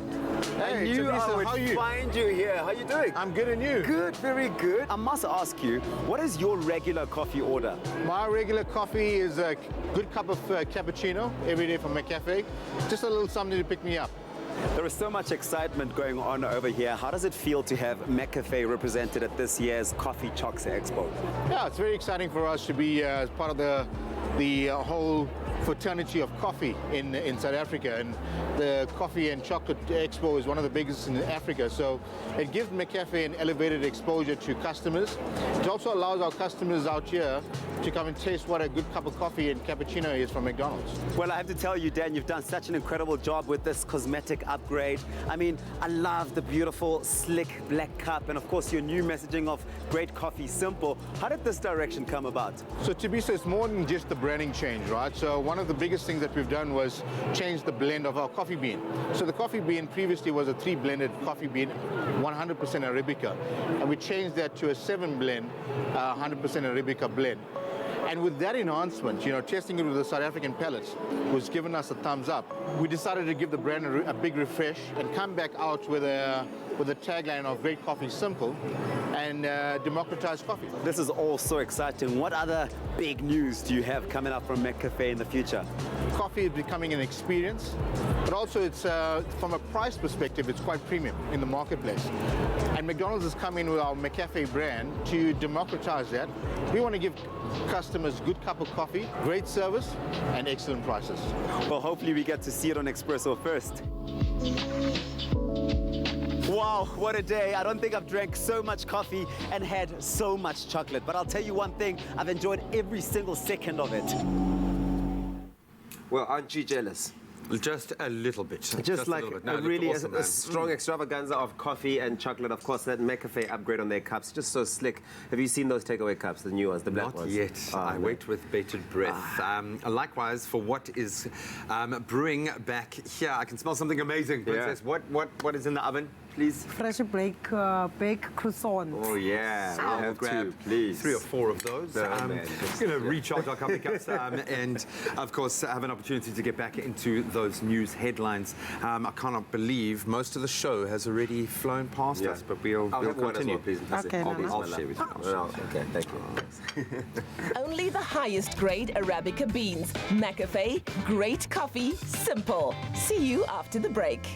Hey, I knew Teresa, I would find you here. How are you doing? I'm good, and you? Good, very good. I must ask you, what is your regular coffee order? My regular coffee is a good cup of cappuccino every day from McCafe. Just a little something to pick me up. There is so much excitement going on over here. How does it feel to have McCafe represented at this year's Coffee Chocs Expo? Yeah, it's very exciting for us to be part of the whole fraternity of coffee in South Africa, and the Coffee and Chocolate Expo is one of the biggest in Africa, so it gives McCafe an elevated exposure to customers. It also allows our customers out here to come and taste what a good cup of coffee and cappuccino is from McDonald's. Well, I have to tell you, Dan, you've done such an incredible job with this cosmetic upgrade. I mean, I love the beautiful, slick black cup, and of course your new messaging of great coffee, simple. How did this direction come about? So Tibisa, it's more than just the branding change, right? So one of the biggest things that we've done was change the blend of our coffee bean. So the coffee bean previously was a 3-blended coffee bean, 100% Arabica, and we changed that to a 7-blend, 100% Arabica blend. And with that enhancement, you know, testing it with the South African palates was giving us a thumbs up. We decided to give the brand a big refresh and come back out with a tagline of great coffee, simple, and democratized coffee. This is all so exciting. What other big news do you have coming up from McCafe in the future? Coffee is becoming an experience, but also it's from a price perspective, it's quite premium in the marketplace. And McDonald's has come in with our McCafe brand to democratize that. We want to give customers good cup of coffee, great service, and excellent prices. Well, hopefully we get to see it on Expresso first. Wow, what a day. I don't think I've drank so much coffee and had so much chocolate. But I'll tell you one thing, I've enjoyed every single second of it. Well, aren't you jealous? Just a little bit. Just like a little bit. No, a really awesome, a strong extravaganza of coffee and chocolate. Of course, that McCafe upgrade on their cups, just so slick. Have you seen those takeaway cups, the new ones, the black ones? Not yet. I wait with bated breath. Likewise, for what is brewing back here, I can smell something amazing. Princess, what is in the oven, please? Fresh baked croissant. Oh yeah, we'll have grab 2, please. 3 or 4 of those. No, We're man, going to recharge our coffee cups and, of course, have an opportunity to get back into those news headlines. I cannot believe most of the show has already flown past us, but we'll continue. Please. Okay, I'll share with you. Okay, thank you. Only the highest grade Arabica beans. McCafe, great coffee, simple. See you after the break.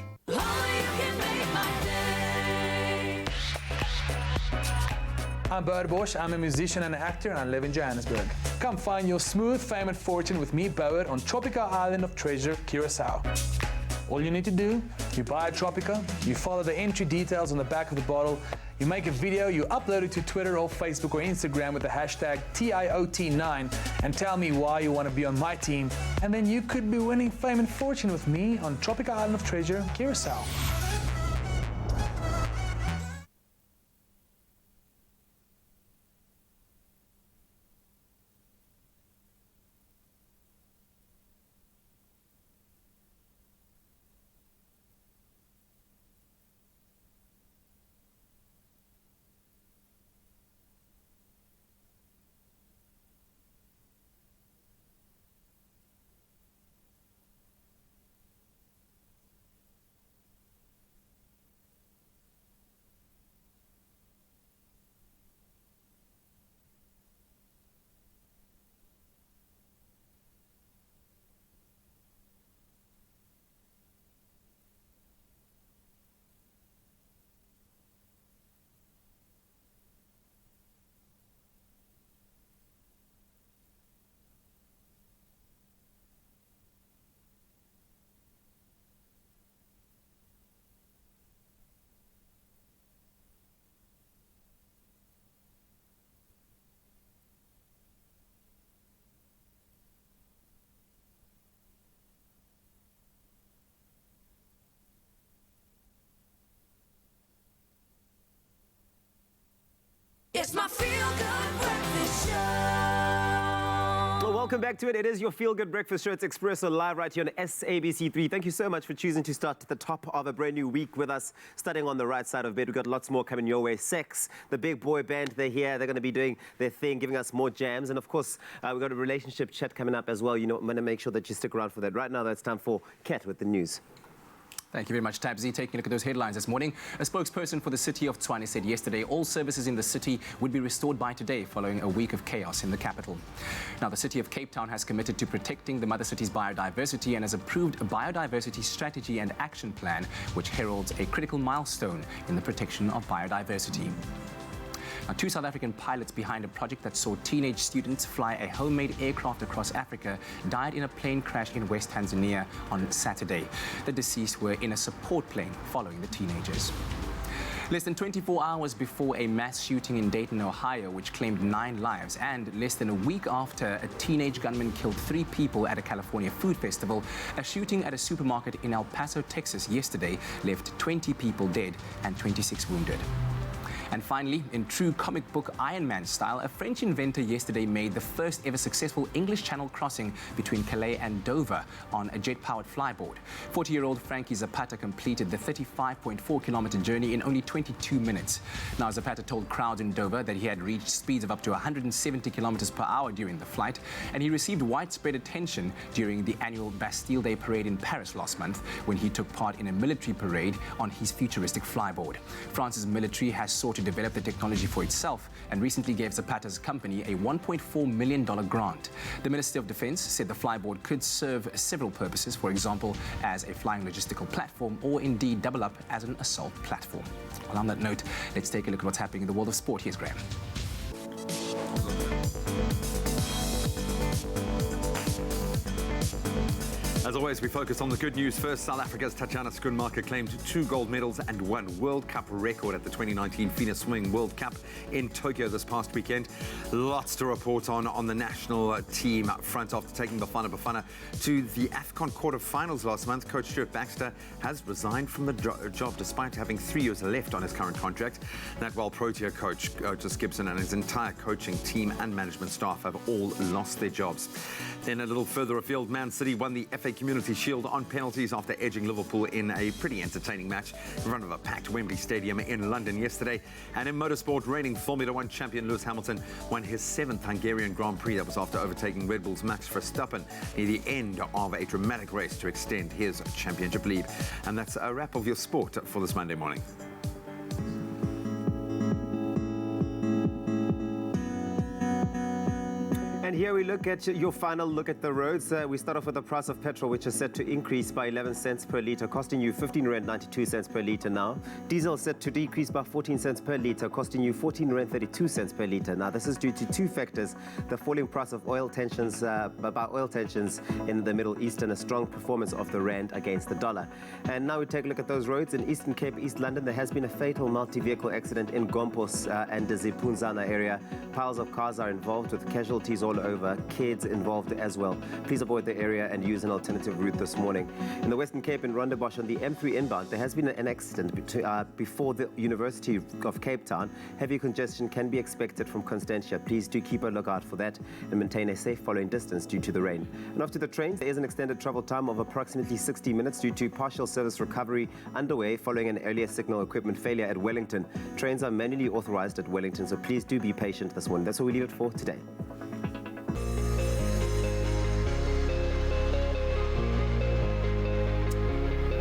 I'm Bert Bosch, I'm a musician and actor, and I live in Johannesburg. Come find your smooth fame and fortune with me, Bert, on Tropica Island of Treasure, Curacao. All you need to do, you buy a Tropica, you follow the entry details on the back of the bottle, you make a video, you upload it to Twitter or Facebook or Instagram with the hashtag TIOT9 and tell me why you want to be on my team, and then you could be winning fame and fortune with me on Tropica Island of Treasure, Curacao. It's my feel-good breakfast show. Well, welcome back to it. It is your feel-good breakfast show. It's Expresso live right here on SABC3. Thank you so much for choosing to start at the top of a brand new week with us, starting on the right side of bed. We've got lots more coming your way. Sex, the big boy band, they're here. They're going to be doing their thing, giving us more jams. And of course, we've got a relationship chat coming up as well. You know, I'm going to make sure that you stick around for that. Right now, it's time for Kat with the news. Thank you very much, Tabsy. Taking a look at those headlines this morning. A spokesperson for the city of Tshwane said yesterday all services in the city would be restored by today following a week of chaos in the capital. Now, the city of Cape Town has committed to protecting the mother city's biodiversity and has approved a biodiversity strategy and action plan, which heralds a critical milestone in the protection of biodiversity. Now, 2 South African pilots behind a project that saw teenage students fly a homemade aircraft across Africa died in a plane crash in West Tanzania on Saturday. The deceased were in a support plane following the teenagers. Less than 24 hours before a mass shooting in Dayton, Ohio, which claimed 9 lives, and less than a week after a teenage gunman killed 3 people at a California food festival, a shooting at a supermarket in El Paso, Texas yesterday left 20 people dead and 26 wounded. And finally, in true comic book Iron Man style, a French inventor yesterday made the first ever successful English Channel crossing between Calais and Dover on a jet-powered flyboard. 40-year-old Frankie Zapata completed the 35.4-kilometer journey in only 22 minutes. Now, Zapata told crowds in Dover that he had reached speeds of up to 170 kilometers per hour during the flight, and he received widespread attention during the annual Bastille Day parade in Paris last month, when he took part in a military parade on his futuristic flyboard. France's military has sought to develop the technology for itself and recently gave Zapata's company a $1.4 million grant. The Ministry of Defense said the flyboard could serve several purposes, for example, as a flying logistical platform or indeed double up as an assault platform. Well, on that note, let's take a look at what's happening in the world of sport. Here's Graham. As always, we focus on the good news first. South Africa's Tatjana Schoenmaker claimed 2 gold medals and 1 World Cup record at the 2019 FINA Swimming World Cup in Tokyo this past weekend. Lots to report on the national team front after taking Bafana to the AFCON quarterfinals last month. Coach Stuart Baxter has resigned from the job despite having 3 years left on his current contract. That while Protea coach Otis Gibson and his entire coaching team and management staff have all lost their jobs. Then a little further afield, Man City won the FA Community Shield on penalties after edging Liverpool in a pretty entertaining match in front of a packed Wembley Stadium in London yesterday. And in motorsport, reigning Formula 1 champion Lewis Hamilton won his 7th Hungarian Grand Prix. That was after overtaking Red Bull's Max Verstappen near the end of a dramatic race to extend his championship lead. And that's a wrap of your sport for this Monday morning. And here we look at your final look at the roads. We start off with the price of petrol, which is set to increase by 11 cents per litre, costing you 15 Rand 92 cents per litre now. Diesel set to decrease by 14 cents per litre, costing you 14 Rand 32 cents per litre. Now, this is due to 2 factors: the falling price of oil tensions, in the Middle East, and a strong performance of the Rand against the dollar. And now we take a look at those roads. In Eastern Cape, East London, there has been a fatal multi-vehicle accident in Gompos and the Zipunzana area. Piles of cars are involved with casualties all over, kids involved as well. Please avoid the area and use an alternative route this morning. In the Western Cape, in Rondebosch on the M3 inbound, there has been an accident before the University of Cape Town. Heavy congestion can be expected from Constantia. Please do keep a lookout for that and maintain a safe following distance due to the rain. And off to the trains, there is an extended travel time of approximately 60 minutes due to partial service recovery underway following an earlier signal equipment failure at Wellington. Trains are manually authorized at Wellington, so please do be patient this morning. That's what we leave it for today.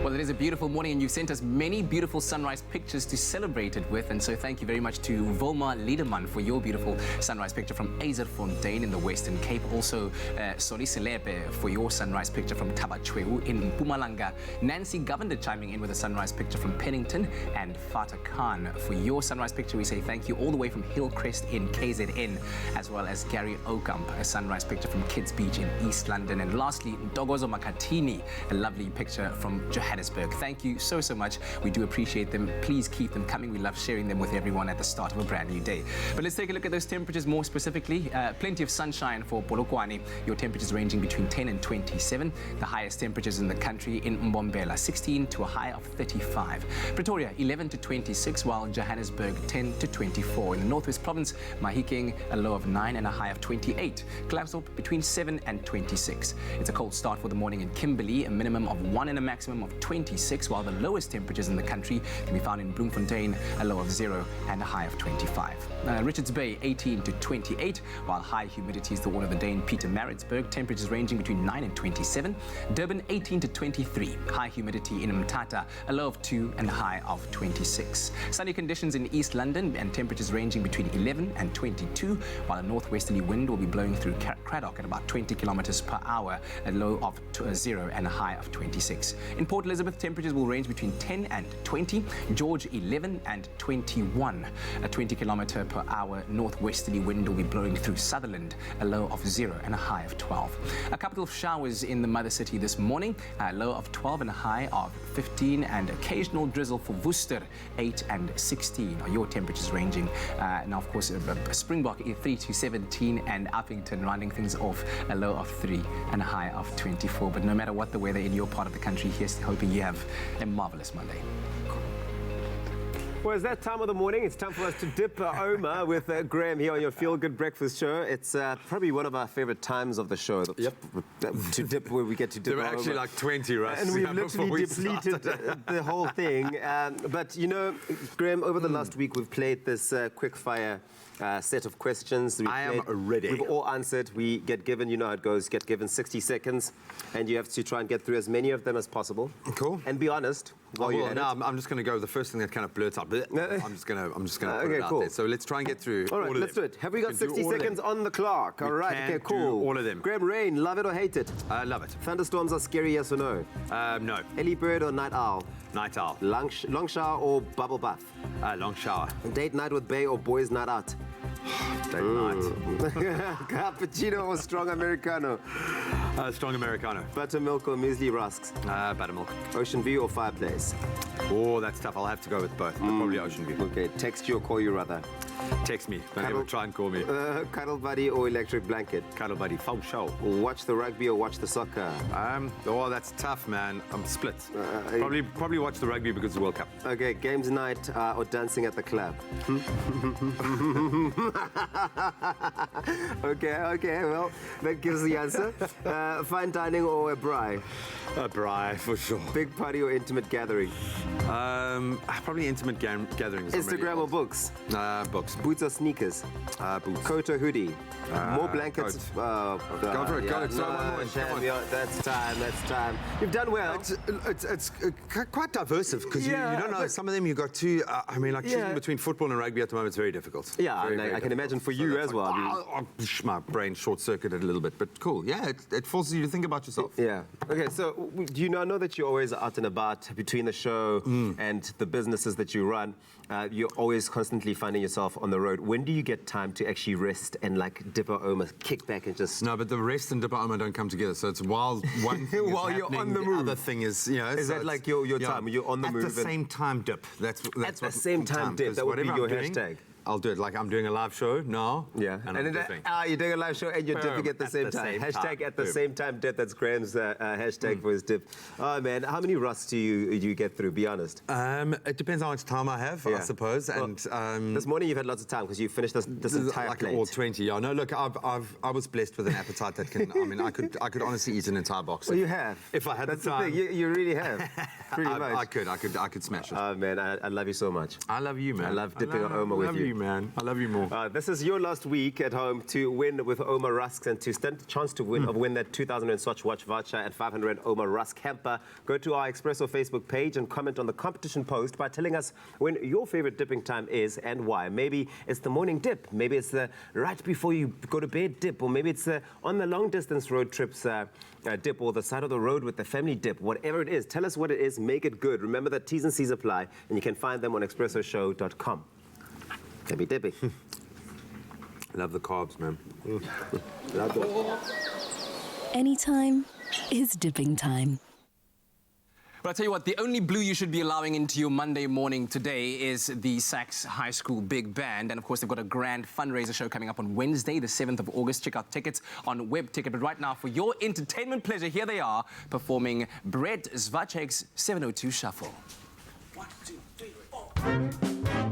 Well, it is a beautiful morning, and you've sent us many beautiful sunrise pictures to celebrate it with. And so thank you very much to Wilma Liederman for your beautiful sunrise picture from Azerfontein in the Western Cape. Also, Solis Lepe for your sunrise picture from Tabachweu in Mpumalanga. Nancy Governor chiming in with a sunrise picture from Pennington. And Fatah Khan for your sunrise picture. We say thank you all the way from Hillcrest in KZN, as well as Gary Okamp, a sunrise picture from Kids Beach in East London. And lastly, Ntokozo Makatini, a lovely picture from Johannesburg. Thank you so much. We do appreciate them. Please keep them coming. We love sharing them with everyone at the start of a brand new day. But let's take a look at those temperatures more specifically. Plenty of sunshine for Polokwane. Your temperatures ranging between 10 and 27. The highest temperatures in the country in Mbombela, 16 to a high of 35. Pretoria, 11 to 26, while Johannesburg, 10 to 24. In the Northwest Province, Mahikeng, a low of 9 and a high of 28. Klerksdorp, between 7 and 26. It's a cold start for the morning in Kimberley, a minimum of 1 and a maximum of 26, while the lowest temperatures in the country can be found in Bloemfontein, a low of 0 and a high of 25. Richards Bay, 18 to 28, while high humidity is the order of the day in Pietermaritzburg, temperatures ranging between 9 and 27. Durban, 18 to 23, high humidity in Mthatha, a low of 2 and a high of 26. Sunny conditions in East London and temperatures ranging between 11 and 22, while a northwesterly wind will be blowing through Cradock at about 20 kilometers per hour, a low of 0 and a high of 26. In Port Elizabeth, Elizabeth, temperatures will range between 10 and 20. George, 11 and 21. A 20 km/h northwesterly wind will be blowing through Sutherland, a low of 0 and a high of 12. A couple of showers in the mother city this morning, a low of 12 and a high of 15, and occasional drizzle for Worcester, 8 and 16 are your temperatures ranging. Now, of course, Springbok, 3 to 17, and Uppington rounding things off, a low of 3 and a high of 24. But no matter what the weather in your part of the country, here's hoping you have a marvelous Monday. Well, it's that time of the morning. It's time for us to dip Oma with Graham here on your Feel Good Breakfast show. It's probably one of our favorite times of the show. Yep. To dip, where we get to dip. There were actually Oma. like 20, right? And we've literally depleted the whole thing. But, you know, Graham, over the last week, we've played this quick fire set of questions. I am ready. We've all answered. We get given, you know how it goes, get given 60 seconds, and you have to try and get through as many of them as possible. Cool. And be honest. While you're at it. I'm just going to go with the first thing that kind of blurts out. I'm just going to put it out cool. there. So let's try and get through all right, all of let's them. do it. Have we got 60 seconds on the clock? All right, okay, cool. Do all of them. Graham, rain, love it or hate it? Love it. Thunderstorms are scary, yes or no? No. Early bird or night owl? Night owl. Long shower or bubble bath? Long shower. Date night with bae or boys night out? Date night. Cappuccino or strong Americano? Strong Americano. Buttermilk or muesli rusks? Buttermilk. Ocean view or fireplace? Oh, that's tough. I'll have to go with both. But probably Ocean view. Okay, text you or call you rather? Text me. Don't ever try and call me. Cuddle buddy or electric blanket? Cuddle buddy. Full show. Watch the rugby or watch the soccer? Oh, that's tough, man. I'm split. Probably watch the rugby because of the World Cup. Okay, games night or dancing at the club? Okay, well, that gives the answer. Fine dining or a braai? A braai, for sure. Big party or intimate gathering? Probably intimate gatherings. Instagram or books? Books. Boots or sneakers? Boots. Coat or hoodie? More blankets? Go for it, go. It's Come on. That's time. You've done well. It's quite diverse because you don't know. Some of them you got to, choosing between football and rugby at the moment is very difficult. Yeah, very I can imagine for you as well. My brain short-circuited a little bit, but cool. Yeah, it forces you to think about yourself. Yeah. Okay, so do you know that you're always out and about between the show and the businesses that you run? You're always constantly finding yourself on the road. When do you get time to actually rest and like dip or Oma, kick back and just... No, but the rest and dip or Oma don't come together. So it's while one thing while is you're on the move. other thing is, you know... Is that like your time? You're on the move? At the same time dip. That's at the same time dip. That would be your hashtag. I'll do it. Like I'm doing a live show now. Yeah. And I'm dipping. You're doing a live show and you're dipping at the same time. Hashtag at the same time dip. That's Graham's hashtag for his dip. Oh man, how many rusks do you get through? Be honest. It depends how much time I have, I suppose. Well, and this morning you've had lots of time because you finished this entire plate. All 20. Yeah. No, look, I was blessed with an appetite that can. I mean, I could honestly eat an entire box. Well, you have. If I had That's the time. The thing. You really have. Pretty much. I could smash it. Oh man, I love you so much. I love you, man. I love dipping on Oma with you. I love you, man. I love you more. This is your last week at home to win with Oma Rusks and to stand a chance to win that 2,000 Swatch watch voucher and 500 Oma Rusk hamper. Go to our Expresso Facebook page and comment on the competition post by telling us when your favorite dipping time is and why. Maybe it's the morning dip. Maybe it's the right before you go to bed dip. Or maybe it's on the long distance road trips dip or the side of the road with the family dip. Whatever it is, tell us what it is. Make it good. Remember that T's and C's apply and you can find them on expressoshow.com. Happy dipping. Love the carbs, man. Love them. Anytime is dipping time. But I tell you what, the only blue you should be allowing into your Monday morning today is the Saks High School Big Band. And of course, they've got a grand fundraiser show coming up on Wednesday, the 7th of August. Check out tickets on WebTicket. But right now, for your entertainment pleasure, here they are performing Brett Zvacek's 702 Shuffle. 1, 2, 3, 4.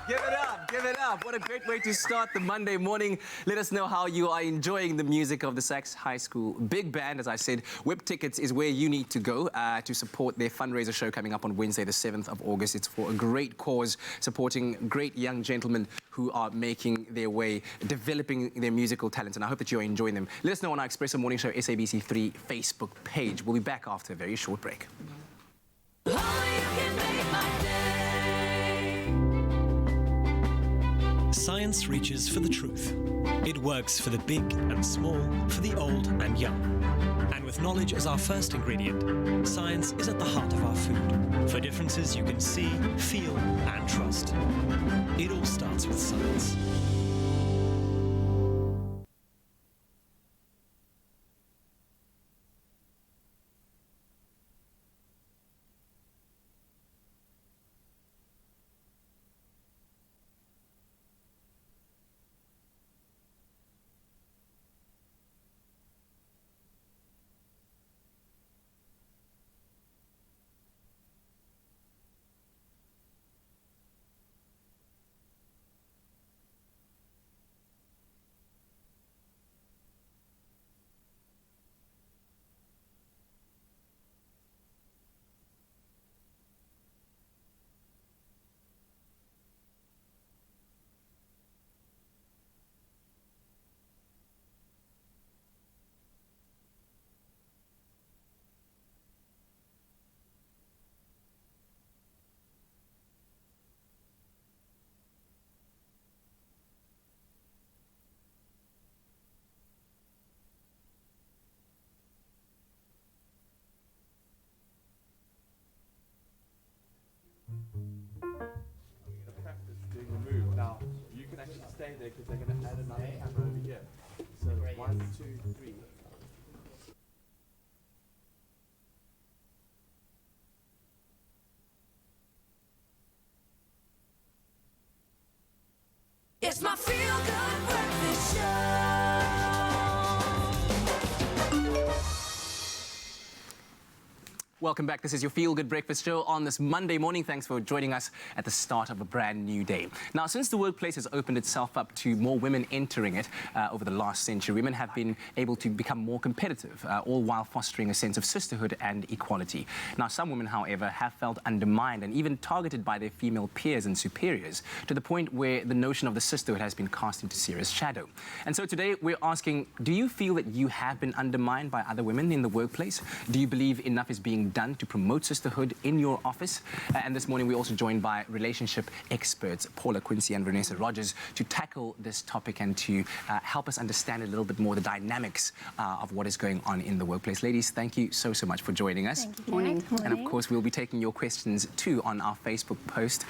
Give it up, give it up. What a great way to start the Monday morning. Let us know how you are enjoying the music of the Sax High School Big Band. As I said, Whip Tickets is where you need to go to support their fundraiser show coming up on Wednesday, the 7th of August. It's for a great cause, supporting great young gentlemen who are making their way, developing their musical talents, and I hope that you're enjoying them. Let us know on our Expresso Morning Show SABC3 Facebook page. We'll be back after a very short break. Science reaches for the truth. It works for the big and small, for the old and young. And with knowledge as our first ingredient, science is at the heart of our food, for differences you can see, feel, and trust. It all starts with science. Now, you can actually stay there because they're going to add another camera over here. So 1, 2, 3. It's my feel-good breakfast show. Welcome back. This is your Feel Good Breakfast Show on this Monday morning. Thanks for joining us at the start of a brand new day. Now, since the workplace has opened itself up to more women entering it over the last century, women have been able to become more competitive, all while fostering a sense of sisterhood and equality. Now, some women, however, have felt undermined and even targeted by their female peers and superiors, to the point where the notion of the sisterhood has been cast into serious shadow. And so today we're asking, do you feel that you have been undermined by other women in the workplace? Do you believe enough is being done to promote sisterhood in your office? And this morning we're also joined by relationship experts Paula Quincy and Vanessa Rogers to tackle this topic and to help us understand a little bit more the dynamics of what is going on in the workplace. Ladies, thank you so much for joining us. Thank you. Morning. And of course we'll be taking your questions too on our Facebook post.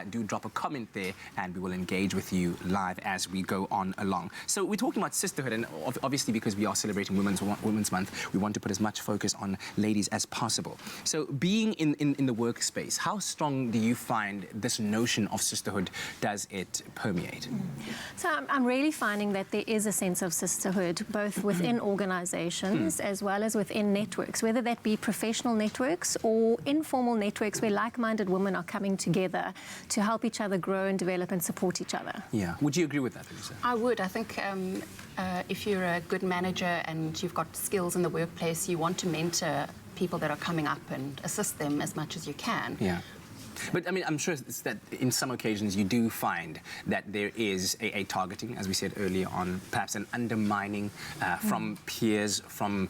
Do drop a comment there and we will engage with you live as we go on along. So we're talking about sisterhood, and obviously because we are celebrating Women's Month, we want to put as much focus on ladies as possible. So being in the workspace, how strong do you find this notion of sisterhood does it permeate? So I'm really finding that there is a sense of sisterhood, both within organizations as well as within networks, whether that be professional networks or informal networks where like-minded women are coming together to help each other grow and develop and support each other. Yeah. Would you agree with that, Vanessa? I would. I think if you're a good manager and you've got skills in the workplace, you want to mentor people that are coming up and assist them as much as you can. Yeah. But I mean, I'm sure it's that in some occasions you do find that there is a targeting, as we said earlier on, perhaps an undermining from peers, from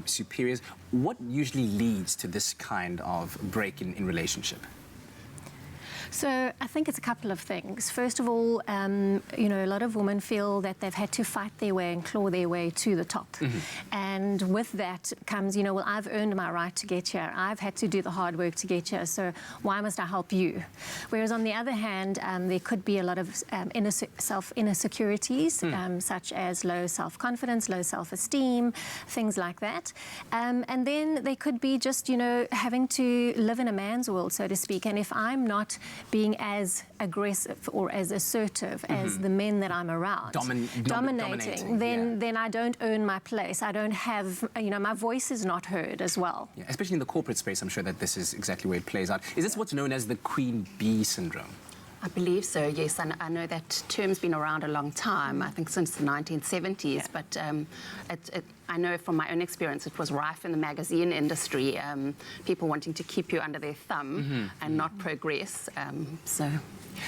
superiors. What usually leads to this kind of break in relationship? So I think it's a couple of things. First of all, you know, a lot of women feel that they've had to fight their way and claw their way to the top. And with that comes, you know, well, I've earned my right to get here. I've had to do the hard work to get here, so why must I help you? Whereas on the other hand, there could be a lot of inner insecurities, such as low self-confidence, low self-esteem, things like that. And then they could be just, you know, having to live in a man's world, so to speak. And if I'm not being as aggressive or as assertive as the men that I'm around, dominating, then I don't earn my place. I don't have, you know, my voice is not heard as well. Yeah, especially in the corporate space, I'm sure that this is exactly where it plays out. Is this what's known as the Queen Bee syndrome? I believe so, yes. I know that term's been around a long time, I think since the 1970s, but I know from my own experience it was rife in the magazine industry, people wanting to keep you under their thumb and not progress.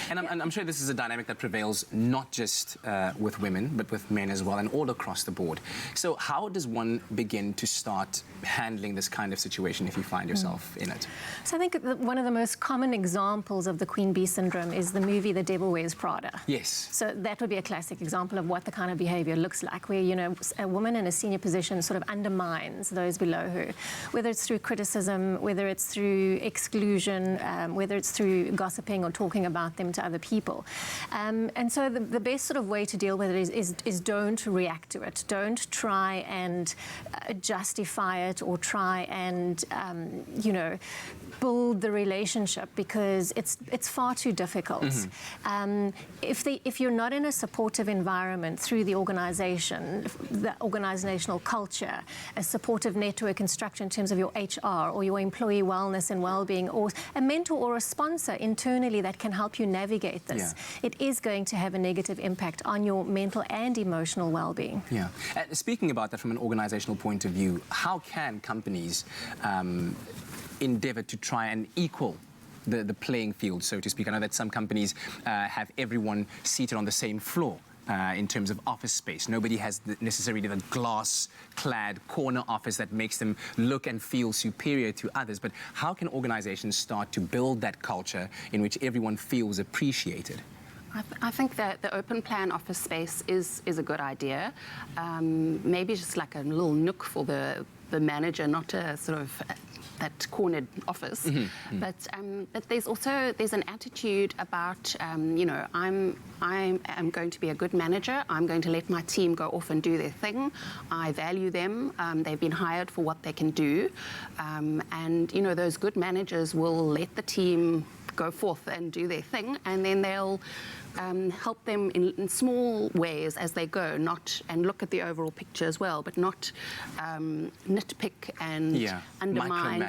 And I'm sure this is a dynamic that prevails not just with women, but with men as well, and all across the board. So how does one begin to start handling this kind of situation if you find yourself in it? So I think one of the most common examples of the Queen Bee syndrome is the movie The Devil Wears Prada. Yes. So that would be a classic example of what the kind of behavior looks like, where, you know, a woman in a senior position sort of undermines those below her, whether it's through criticism, whether it's through exclusion, whether it's through gossiping or talking about them to other people. And so the best sort of way to deal with it is don't react to it. Don't try and justify it or try and, you know, build the relationship, because it's far too difficult. If you're not in a supportive environment through the organization, the organizational culture, a supportive network and structure in terms of your HR or your employee wellness and well-being, or a mentor or a sponsor internally that can help you navigate this, it is going to have a negative impact on your mental and emotional well-being. Yeah. Speaking about that from an organizational point of view, how can companies endeavor to try and equal the playing field, so to speak? I know that some companies have everyone seated on the same floor. In terms of office space, nobody has necessarily the glass-clad corner office that makes them look and feel superior to others. But how can organizations start to build that culture in which everyone feels appreciated? I think that the open plan office space is a good idea. Maybe just like a little nook for the manager, not a sort of that cornered office. But there's an attitude about you know, I am going to be a good manager. I'm going to let my team go off and do their thing. I value them. They've been hired for what they can do, and you know, those good managers will let the team go forth and do their thing, and then they'll help them in small ways as they go, and look at the overall picture as well, but not nitpick and undermine.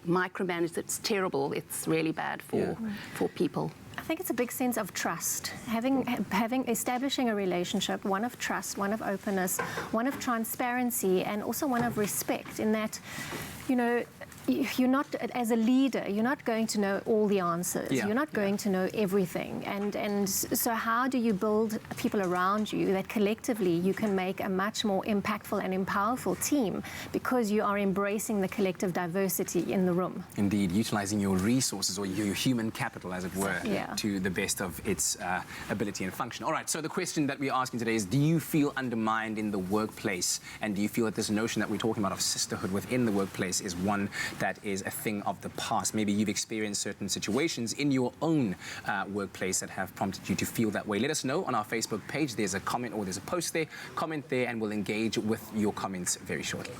Micromanage. It's terrible. It's really bad for people. I think it's a big sense of trust. Establishing a relationship, one of trust, one of openness, one of transparency, and also one of respect, in that, you know, you're not, as a leader, you're not going to know all the answers. You're not going to know everything. And so how do you build people around you that collectively you can make a much more impactful and powerful team, because you are embracing the collective diversity in the room? Indeed, utilizing your resources, or your human capital, as it were, to the best of its ability and function. All right, so the question that we're asking today is, do you feel undermined in the workplace? And do you feel that this notion that we're talking about of sisterhood within the workplace is one that is a thing of the past? Maybe you've experienced certain situations in your own workplace that have prompted you to feel that way. Let us know on our Facebook page. There's a comment or there's a post there. Comment there and we'll engage with your comments very shortly.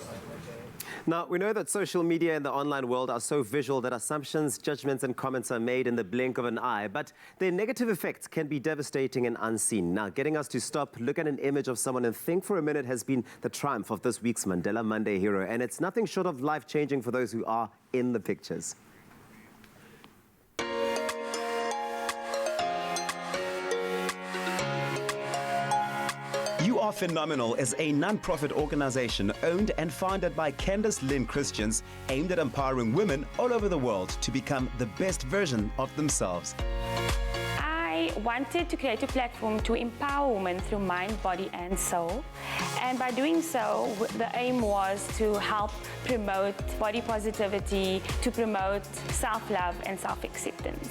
Now, we know that social media and the online world are so visual that assumptions, judgments and comments are made in the blink of an eye, but their negative effects can be devastating and unseen. Now, getting us to stop, look at an image of someone and think for a minute has been the triumph of this week's Mandela Monday hero, and it's nothing short of life-changing for those who are in the pictures. You Are Phenomenal is a non-profit organization owned and founded by Candace Lynn Christians, aimed at empowering women all over the world to become the best version of themselves. I wanted to create a platform to empower women through mind, body and soul. And by doing so, the aim was to help promote body positivity, to promote self-love and self-acceptance.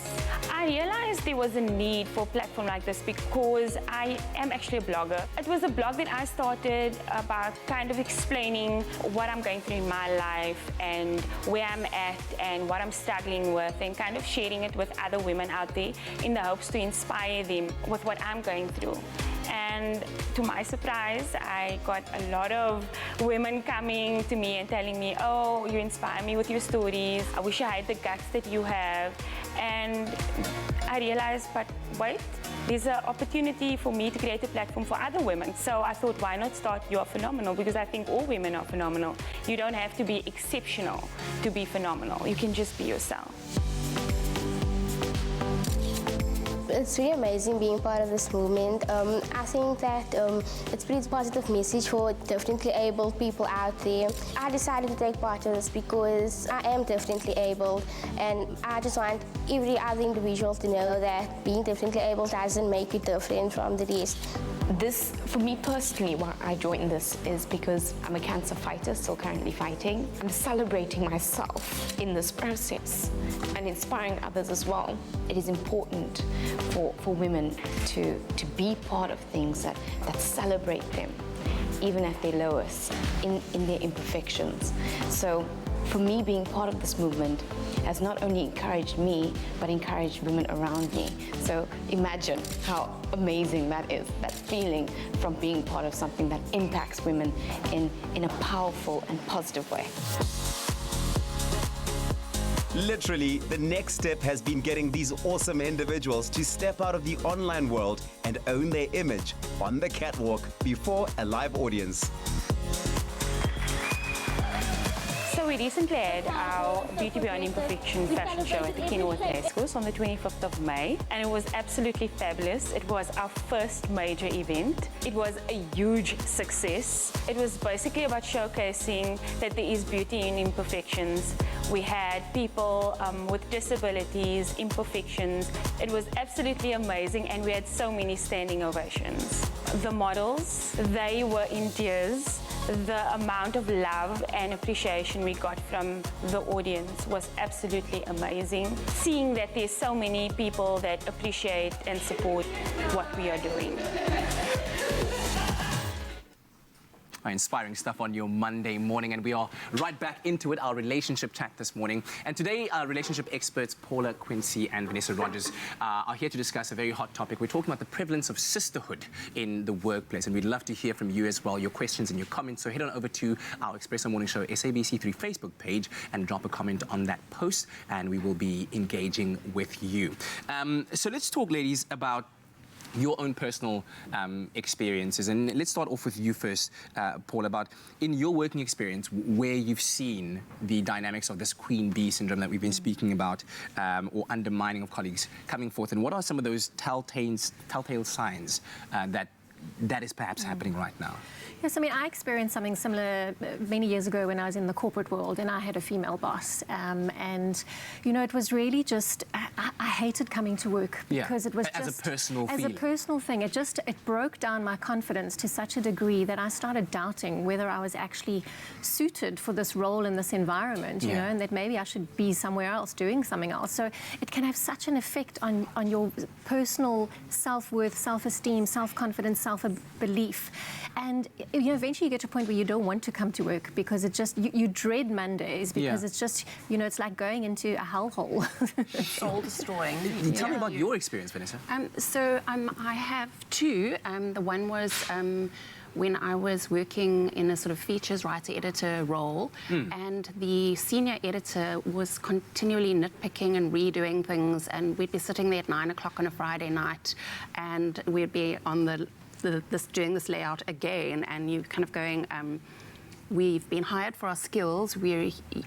I realized there was a need for a platform like this because I am actually a blogger. It was a blog that I started about kind of explaining what I'm going through in my life and where I'm at and what I'm struggling with, and kind of sharing it with other women out there in the hopes to inspire them with what I'm going through. And to my surprise, I got a lot of women coming to me and telling me, oh, you inspire me with your stories. I wish I had the guts that you have. And I realized, but wait, there's an opportunity for me to create a platform for other women. So I thought, why not start You Are Phenomenal? Because I think all women are phenomenal. You don't have to be exceptional to be phenomenal. You can just be yourself. It's really amazing being part of this movement. I think that it's a pretty positive message for differently abled people out there. I decided to take part in this because I am differently abled, and I just want every other individual to know that being differently abled doesn't make you different from the rest. This, for me personally, why I joined this is because I'm a cancer fighter, still currently fighting. I'm celebrating myself in this process and inspiring others as well. It is important for women to be part of things that celebrate them, even at their lowest, in their imperfections. So for me, being part of this movement has not only encouraged me, but encouraged women around me. So imagine how amazing that is, that feeling from being part of something that impacts women in a powerful and positive way. Literally, the next step has been getting these awesome individuals to step out of the online world and own their image on the catwalk before a live audience. So we recently had our Beauty Beyond Imperfection fashion show at the Kenilworth Racecourse on the 25th of May, and it was absolutely fabulous. It was our first major event. It was a huge success. It was basically about showcasing that there is beauty in imperfections. We had people with disabilities, imperfections. It was absolutely amazing, and we had so many standing ovations. The models, they were in tears. The amount of love and appreciation we got from the audience was absolutely amazing. Seeing that there's so many people that appreciate and support what we are doing. Inspiring stuff on your Monday morning, and we are right back into it, our relationship chat this morning. And today, our relationship experts, Paula Quincy and Vanessa Rogers, are here to discuss a very hot topic. We're talking about the prevalence of sisterhood in the workplace, and we'd love to hear from you as well, your questions and your comments. So head on over to our Expresso Morning Show SABC3 Facebook page and drop a comment on that post, and we will be engaging with you. So let's talk, ladies, about your own personal experiences. And let's start off with you first, Paul, about in your working experience where you've seen the dynamics of this queen bee syndrome that we've been speaking about, or undermining of colleagues coming forth, and what are some of those telltale signs that is perhaps happening right now? Yes, I mean, I experienced something similar many years ago when I was in the corporate world, and I had a female boss. And, you know, it was really just, I hated coming to work because it was as just... a personal feeling. As a personal thing. It broke down my confidence to such a degree that I started doubting whether I was actually suited for this role in this environment, you know, and that maybe I should be somewhere else doing something else. So it can have such an effect on your personal self-worth, self-esteem, self-confidence, self-belief. And you know, eventually you get to a point where you don't want to come to work because it just, you dread Mondays because it's just, you know, it's like going into a hellhole. It's soul destroying. Tell me about your experience, Vanessa. I have two. The one was when I was working in a sort of features writer-editor role, and the senior editor was continually nitpicking and redoing things, and we'd be sitting there at 9 o'clock on a Friday night, and we'd be on doing this layout again, and you kind of going, we've been hired for our skills,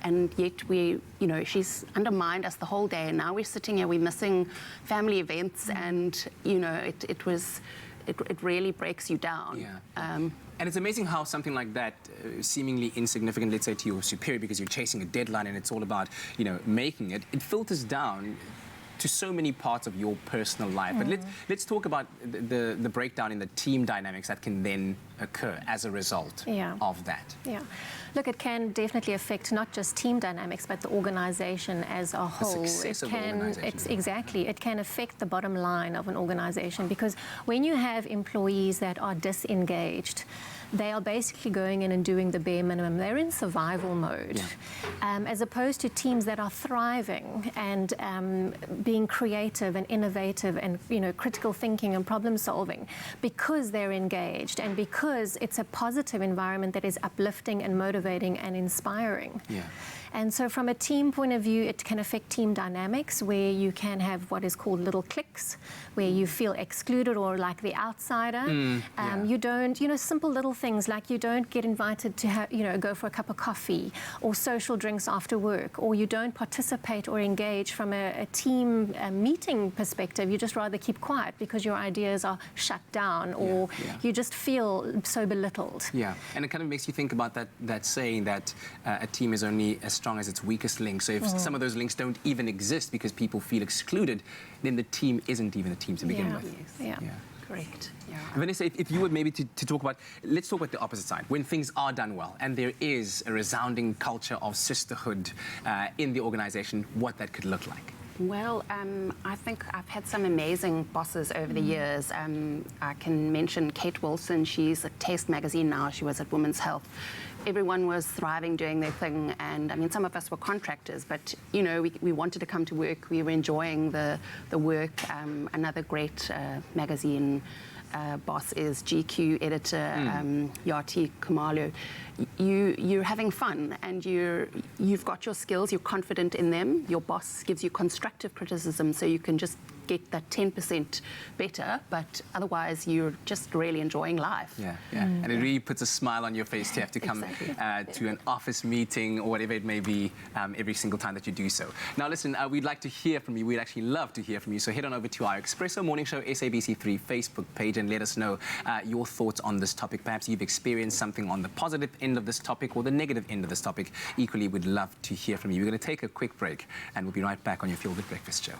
and yet you know, she's undermined us the whole day, and now we're sitting here, we're missing family events, and you know, it really breaks you down. And it's amazing how something like that, seemingly insignificant, let's say to your superior, because you're chasing a deadline and it's all about, you know, making it, it filters down to so many parts of your personal life. But let's talk about the breakdown in the team dynamics that can then occur as a result of that. Yeah. Look, it can definitely affect not just team dynamics, but the organization as a whole. The success of the organization. Exactly. It can affect the bottom line of an organization, because when you have employees that are disengaged, they are basically going in and doing the bare minimum. They're in survival mode, as opposed to teams that are thriving and being creative and innovative and, you know, critical thinking and problem solving, because they're engaged and because it's a positive environment that is uplifting and motivating and inspiring. And so from a team point of view, it can affect team dynamics where you can have what is called little cliques, where you feel excluded or like the outsider. You don't, simple little things like you don't get invited to go for a cup of coffee or social drinks after work, or you don't participate or engage from a team meeting perspective. You just rather keep quiet because your ideas are shut down, or you just feel so belittled. Yeah, and it kind of makes you think about that saying that a team is only as strong as its weakest link. So if some of those links don't even exist because people feel excluded, then the team isn't even a team to begin with. Yeah. Correct. Yeah. Vanessa, if you would maybe to talk about, let's talk about the opposite side. When things are done well and there is a resounding culture of sisterhood in the organization, what that could look like. Well, I think I've had some amazing bosses over the years. I can mention Kate Wilson. She's at Taste magazine now. She was at Women's Health. Everyone was thriving, doing their thing, and I mean, some of us were contractors, but we wanted to come to work. We were enjoying the work. Another great magazine boss is GQ editor Yati Kumalo. You're having fun, and you've got your skills. You're confident in them. Your boss gives you constructive criticism, so you can just get that 10% better, but otherwise you're just really enjoying life. Yeah. And it really puts a smile on your face to have to come to an office meeting or whatever it may be every single time that you do so. Now listen, we'd like to hear from you. We'd actually love to hear from you. So head on over to our Expresso Morning Show SABC3 Facebook page and let us know your thoughts on this topic. Perhaps you've experienced something on the positive end of this topic or the negative end of this topic. Equally, we'd love to hear from you. We're going to take a quick break and we'll be right back on your Feel Good Breakfast Show.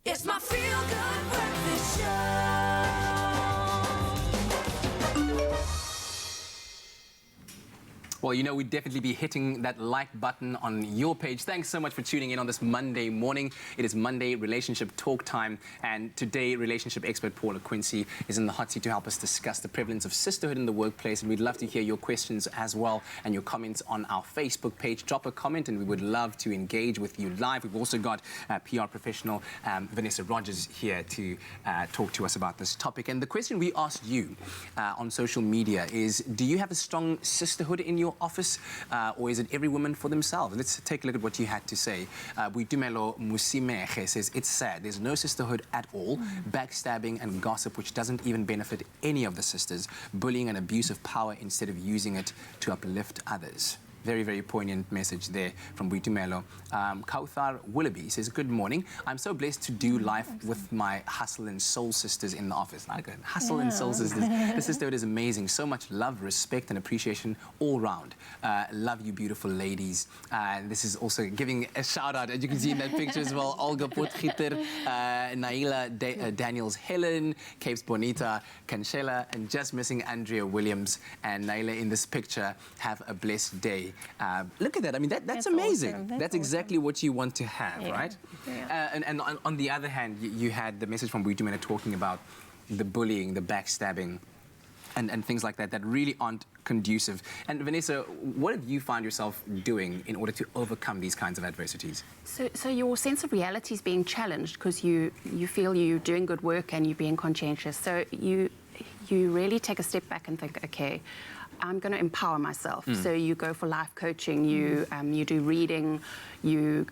It's my Feel Good Breakfast Show. Well, we'd definitely be hitting that like button on your page. Thanks so much for tuning in on this Monday morning. It is Monday Relationship Talk Time, and today relationship expert Paula Quincy is in the hot seat to help us discuss the prevalence of sisterhood in the workplace, and we'd love to hear your questions as well and your comments on our Facebook page. Drop a comment and we would love to engage with you live. We've also got PR professional Vanessa Rogers here to talk to us about this topic. And the question we asked you on social media is, do you have a strong sisterhood in your office, or is it every woman for themselves? Let's take a look at what you had to say. Buitumelo Musimeje says, it's sad. There's no sisterhood at all. Backstabbing and gossip, which doesn't even benefit any of the sisters. Bullying and abuse of power instead of using it to uplift others. Very, very poignant message there from Buitumelo. Kauthar Willoughby says, good morning. I'm so blessed to do life with my hustle and soul sisters in the office. Like a hustle and soul sisters. The sisterhood is amazing. So much love, respect, and appreciation all round. Love you, beautiful ladies. This is also giving a shout out, as you can see in that picture as well. Olga Potgieter, Naila Daniels, Helen, Capes Bonita, Cancela, and just missing Andrea Williams and Naila in this picture. Have a blessed day. Look at that. I mean, that's amazing. Awesome. That's exactly what you want to have, right? Yeah. And on the other hand, you had the message from Buitumelo talking about the bullying, the backstabbing, and things like that really aren't conducive. And Vanessa, what have you found yourself doing in order to overcome these kinds of adversities? So your sense of reality is being challenged because you feel you're doing good work and you're being conscientious. So you really take a step back and think, okay, I'm going to empower myself. So you go for life coaching, you do reading, you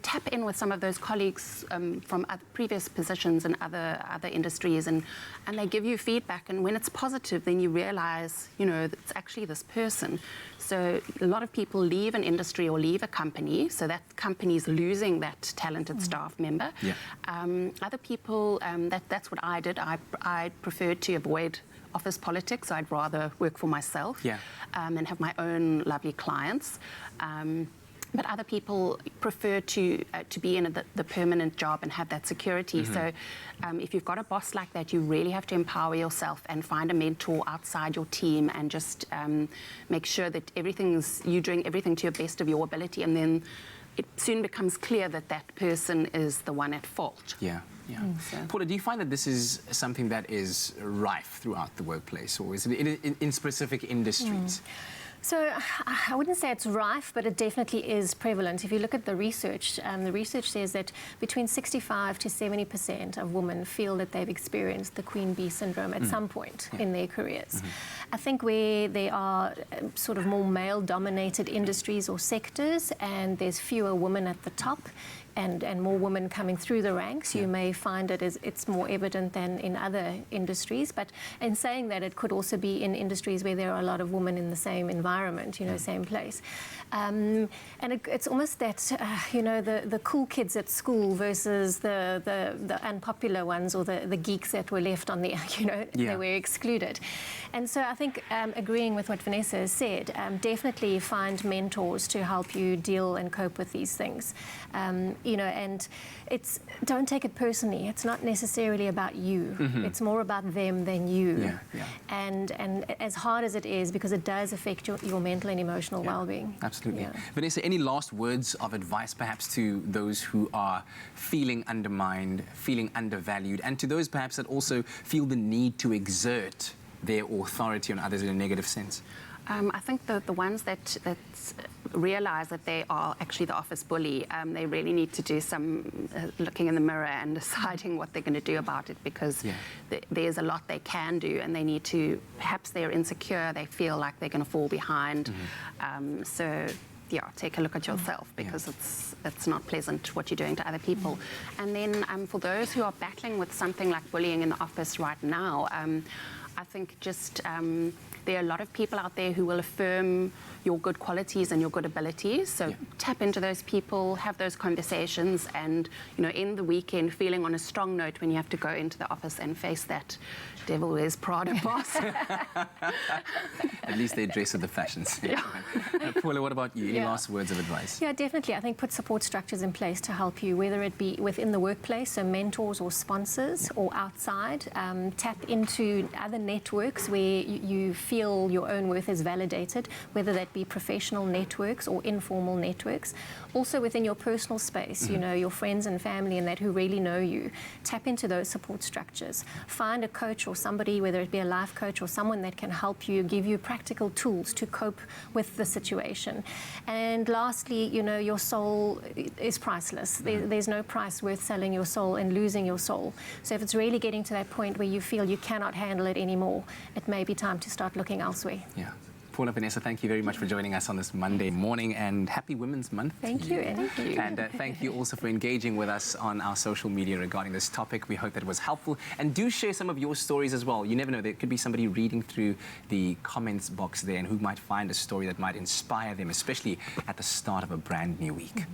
tap in with some of those colleagues from other previous positions and other industries, and they give you feedback. And when it's positive, then you realize, it's actually this person. So a lot of people leave an industry or leave a company, so that company's losing that talented staff member. Yeah. Other people, that's what I did. I preferred to avoid office politics. I'd rather work for myself and have my own lovely clients. But other people prefer to be in the permanent job and have that security. So if you've got a boss like that, you really have to empower yourself and find a mentor outside your team and just make sure that you're doing everything to your best of your ability. And then it soon becomes clear that that person is the one at fault. Yeah. Yeah. Paula, do you find that this is something that is rife throughout the workplace, or is it in specific industries? So I wouldn't say it's rife, but it definitely is prevalent. If you look at the research says that between 65 to 70% of women feel that they've experienced the queen bee syndrome at some point in their careers. I think where there are sort of more male-dominated industries or sectors and there's fewer women at the top, and more women coming through the ranks, you may find it's more evident than in other industries. But in saying that, it could also be in industries where there are a lot of women in the same environment, same place. And it's almost that, the cool kids at school versus the unpopular ones or the geeks that were left on the, they were excluded. And so I think agreeing with what Vanessa has said, definitely find mentors to help you deal and cope with these things. And don't take it personally. It's not necessarily about you. It's more about them than you. And as hard as it is, because it does affect your mental and emotional well-being. Absolutely. Vanessa, any last words of advice perhaps to those who are feeling undermined, feeling undervalued, and to those perhaps that also feel the need to exert their authority on others in a negative sense? I think the ones that realize that they are actually the office bully, they really need to do some looking in the mirror and deciding what they're going to do about it, because there's a lot they can do, and they need to, perhaps they're insecure, they feel like they're going to fall behind. So take a look at yourself, because it's not pleasant what you're doing to other people. And then for those who are battling with something like bullying in the office right now, I think just there are a lot of people out there who will affirm your good qualities and your good abilities. So tap into those people, have those conversations, and end the weekend feeling on a strong note when you have to go into the office and face that devil wears Prada boss. At least they dress with the fashions. Paula, what about you? Any last words of advice? Yeah, definitely. I think put support structures in place to help you, whether it be within the workplace, so mentors or sponsors, or outside. Tap into other networks where you feel your own worth is validated, whether that be professional networks or informal networks. Also within your personal space, your friends and family and that who really know you. Tap into those support structures. Find a coach or somebody, whether it be a life coach or someone that can help you, give you practical tools to cope with the situation. And lastly, your soul is priceless. There's no price worth selling your soul and losing your soul. So if it's really getting to that point where you feel you cannot handle it anymore, it may be time to start looking elsewhere. Yeah. Paula, Vanessa, thank you very much for joining us on this Monday morning, and happy Women's Month. Thank you. Thank you. And thank you also for engaging with us on our social media regarding this topic. We hope that it was helpful. And do share some of your stories as well. You never know, there could be somebody reading through the comments box there and who might find a story that might inspire them, especially at the start of a brand new week.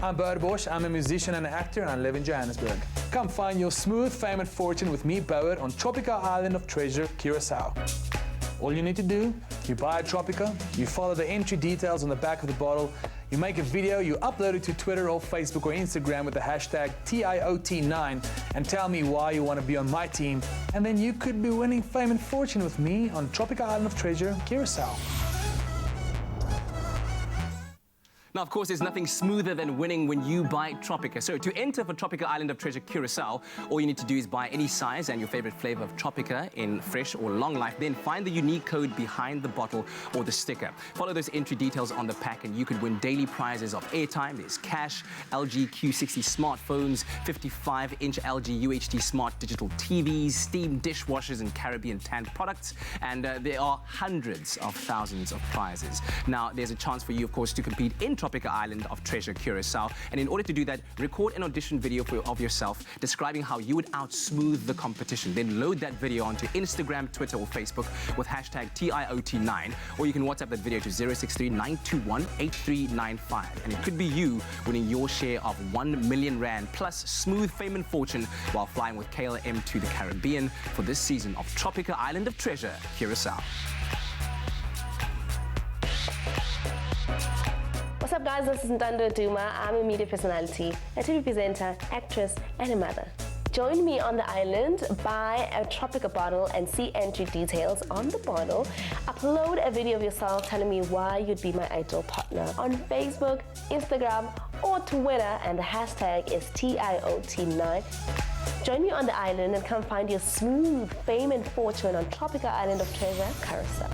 I'm Bert Bosch, I'm a musician and actor, and I live in Johannesburg. Come find your smooth fame and fortune with me, Bauer, on Tropica Island of Treasure, Curacao. All you need to do, you buy a Tropica, you follow the entry details on the back of the bottle, you make a video, you upload it to Twitter or Facebook or Instagram with the hashtag TIOT9 and tell me why you want to be on my team, and then you could be winning fame and fortune with me on Tropica Island of Treasure, Curacao. Now, of course, there's nothing smoother than winning when you buy Tropica. So to enter for Tropica Island of Treasure Curacao, all you need to do is buy any size and your favorite flavor of Tropica in fresh or long life. Then find the unique code behind the bottle or the sticker. Follow those entry details on the pack and you could win daily prizes of airtime. There's cash, LG Q60 smartphones, 55-inch LG UHD smart digital TVs, steam dishwashers and Caribbean tanned products. And there are hundreds of thousands of prizes. Now, there's a chance for you, of course, to compete in Tropica Island of Treasure Curacao. And in order to do that, record an audition video of yourself describing how you would outsmooth the competition. Then load that video onto Instagram, Twitter or Facebook with hashtag TIOT9. Or you can WhatsApp that video to 063-921-8395. And it could be you winning your share of 1 million rand plus smooth fame and fortune while flying with KLM to the Caribbean for this season of Tropica Island of Treasure Curacao. What's up, guys? This is Ntando Duma. I'm a media personality, a TV presenter, actress, and a mother. Join me on the island, buy a Tropica bottle and see entry details on the bottle. Upload a video of yourself telling me why you'd be my ideal partner on Facebook, Instagram, or Twitter, and the hashtag is TIOT9. Join me on the island and come find your smooth fame and fortune on Tropica Island of Treasure, Curacao.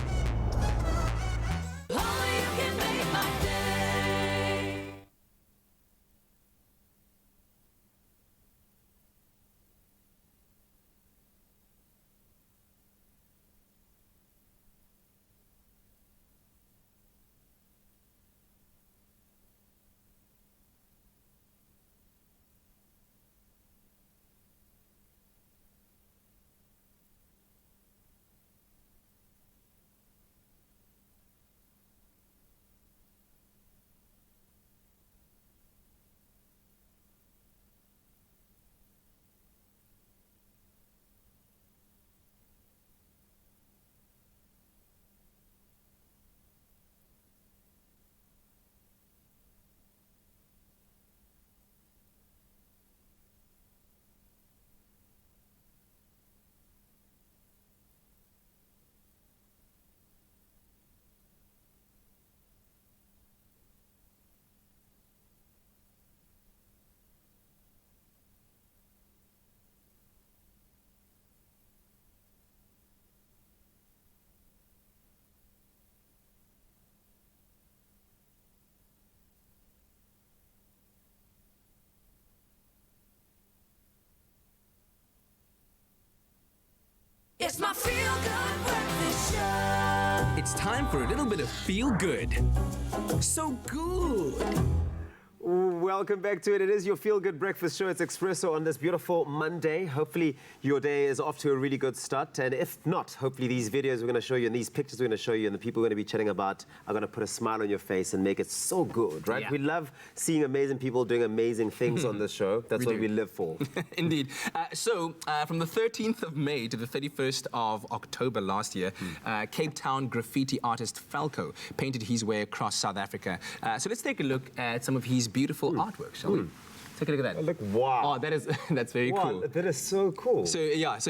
It's my feel-good breakfast show. It's time for a little bit of feel good. So good. Welcome back to it. It is your feel-good breakfast show. It's Expresso on this beautiful Monday. Hopefully your day is off to a really good start. And if not, hopefully these videos we're going to show you and these pictures we're going to show you and the people we're going to be chatting about are going to put a smile on your face and make it so good, right? Yeah. We love seeing amazing people doing amazing things on this show. That's what we live for. Indeed. From the 13th of May to the 31st of October last year, Cape Town graffiti artist Falco painted his way across South Africa. So let's take a look at some of his beautiful artwork, shall we? Take a look at that. Look, wow. Oh, that's very cool. That is so cool. So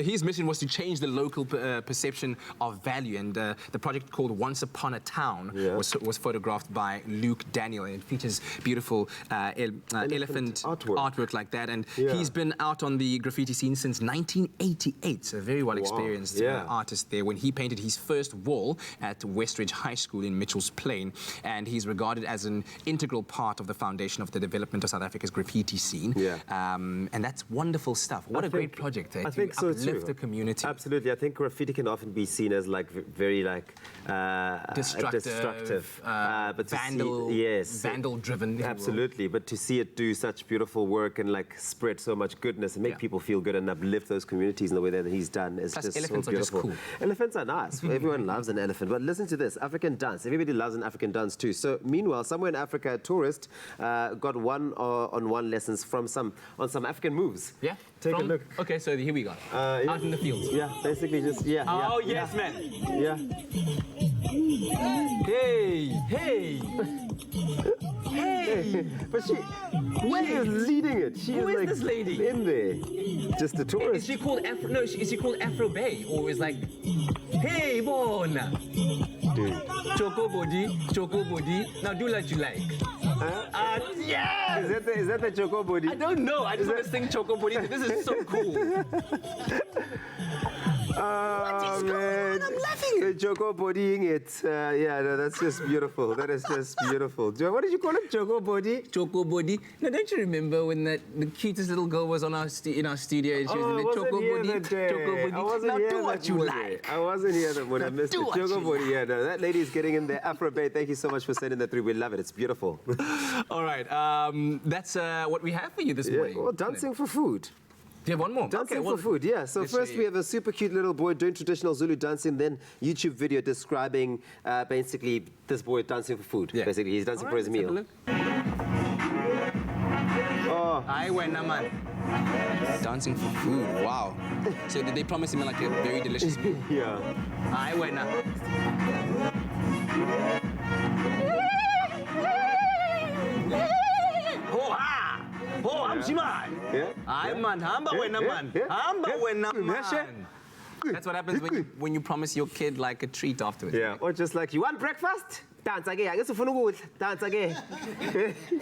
his mission was to change the local perception of value, and the project called Once Upon a Town was photographed by Luke Daniel, and it features beautiful elephant artwork like that. And he's been out on the graffiti scene since 1988, so a very well experienced artist there. When he painted his first wall at Westridge High School in Mitchell's Plain, and he's regarded as an integral part of the foundation of the development of South Africa's graffiti scene. And that's wonderful stuff. What a great project, eh? I think so too. Uplift the community. Absolutely. I think graffiti can often be seen as like very like destructive, but vandal-driven. Absolutely. But to see it do such beautiful work and like spread so much goodness and make people feel good and uplift those communities in the way that he's done is just elephants so beautiful. Are just cool. Elephants are nice. Everyone loves an elephant. But listen to this, African dance. Everybody loves an African dance too. So meanwhile, somewhere in Africa, a tourist got one-on-one lessons on some African moves. Yeah. Take a look. Okay, so here we go. Out in the fields. Yeah, basically just Oh yes, man. Yeah. Hey. But she is leading it. She Who is is like this lady? in there. Just a tourist. Is she called Afro? No, is she called Afro Bay, or is like, hey, bona. Dude. Choco body. Now do what you like. Is that the choco body? I don't know. I just want to sing choco body. This is so cool. What is going on? I'm laughing. The choco bodying it. Yeah, no, that's just beautiful. That is just beautiful. What did you call it? Choco body? Choco body. No, don't you remember when the cutest little girl was on in our studio and she was in the choco body? Choco body. Now do what you like. I wasn't here that morning. I missed the choco body. Yeah, no, that lady is getting in there. Afro Bay, thank you so much for sending that through. We love it. It's beautiful. All right. That's what we have for you this morning. Well, dancing for food. Do you have one more? Dancing for food, yeah. So first we have a super cute little boy doing traditional Zulu dancing, then YouTube video describing basically this boy dancing for food. Yeah. Basically, he's dancing for his meal. Oh. I went, man. Dancing for food, wow. So did they promise him like a very delicious meal? Yeah. I went. Oh, I'm Shiman. I'm man. Hamba wena man. Hamba wena man. That's what happens when you promise your kid like a treat afterwards. Yeah. Or just like, you want breakfast? Dance again. I guess dance again.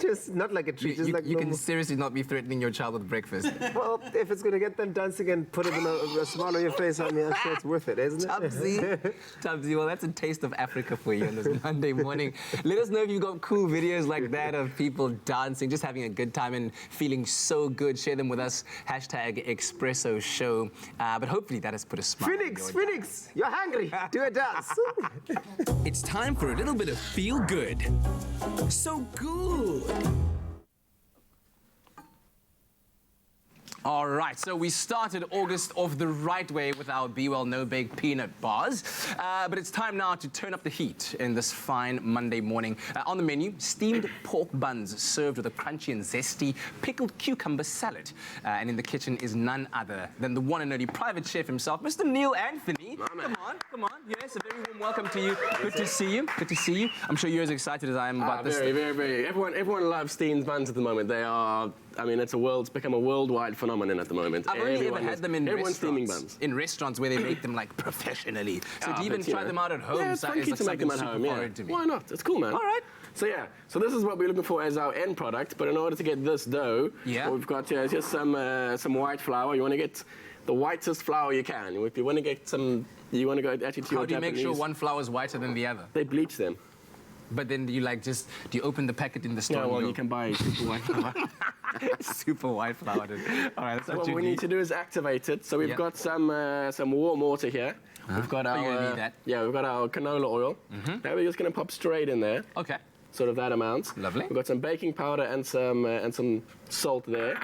Just not like a treat. You can seriously not be threatening your child with breakfast. Well, if it's going to get them dancing and put it in a smile on your face, I mean, I'm sure it's worth it, isn't it? Tabzi, well, that's a taste of Africa for you on this Monday morning. Let us know if you've got cool videos like that of people dancing, just having a good time and feeling so good. Share them with us. #Expresso Show. But hopefully that has put a smile on your Phoenix, you're hungry. Do a dance. It's time for a little bit of feel good. So good. All right, so we started August off the right way with our Be Well No Bake peanut bars. But it's time now to turn up the heat in this fine Monday morning. On the menu, steamed pork buns served with a crunchy and zesty pickled cucumber salad. And in the kitchen is none other than the one and only private chef himself, Mr. Neil Anthony. Come on. Yes, a very warm welcome to you. Good to see you. Good to see you. I'm sure you're as excited as I am about this. Very. Everyone loves steamed buns at the moment. They are... I mean, it's become a worldwide phenomenon at the moment. I've only ever had them in everyone's steaming buns. In restaurants where they make them like professionally. So do you even try them out at home? Yeah, it's funky to make them at home. Yeah. Why not? It's cool, man. All right. So this is what we're looking for as our end product. But in order to get this dough, what we've got here is just some white flour. You want to get the whitest flour you can. If you want to get some, you want to go actually to your How do you make sure one flour is whiter than the other? They bleach them. But then do you open the packet in the store? Yeah, well, you can buy super white flour. Super white flour. All right, so what we need to do is activate it. So we've got some warm water here. We've got our you're gonna need that. Yeah, we've got our canola oil. Now we're just going to pop straight in there. Okay. Sort of that amount. Lovely. We've got some baking powder and some salt there.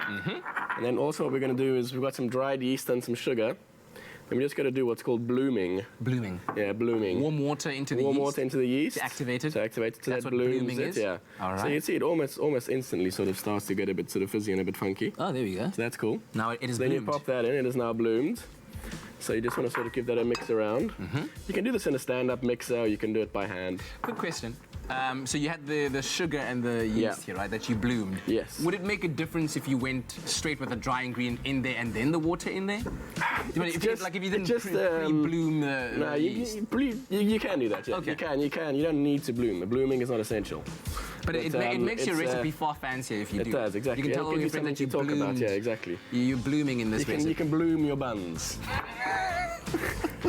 And then also what we're going to do is we've got some dried yeast and some sugar. And we're just going to do what's called blooming. Blooming? Yeah, blooming. Warm water into the yeast? Warm water into the yeast. To activate it? To activate it. So that's that what blooms blooming it, is? yeah. All right. So you see it almost instantly sort of starts to get a bit sort of fizzy and a bit funky. Oh, there we go. So that's cool. Now it is bloomed. Then you pop that in. It is now bloomed. So you just want to sort of give that a mix around. You can do this in a stand-up mixer, or you can do it by hand. Quick question. So you had the sugar and the yeast here, right, that you bloomed. Yes. Would it make a difference if you went straight with the dry ingredient in there and then the water in there? If you didn't pre-bloom the yeast? You can do that, yeah. Okay. You can. You don't need to bloom. The blooming is not essential. But it makes your recipe far fancier if you do. It does, exactly. You can tell all your friends that you talk about, yeah, exactly. You're blooming in this recipe. You can bloom your buns.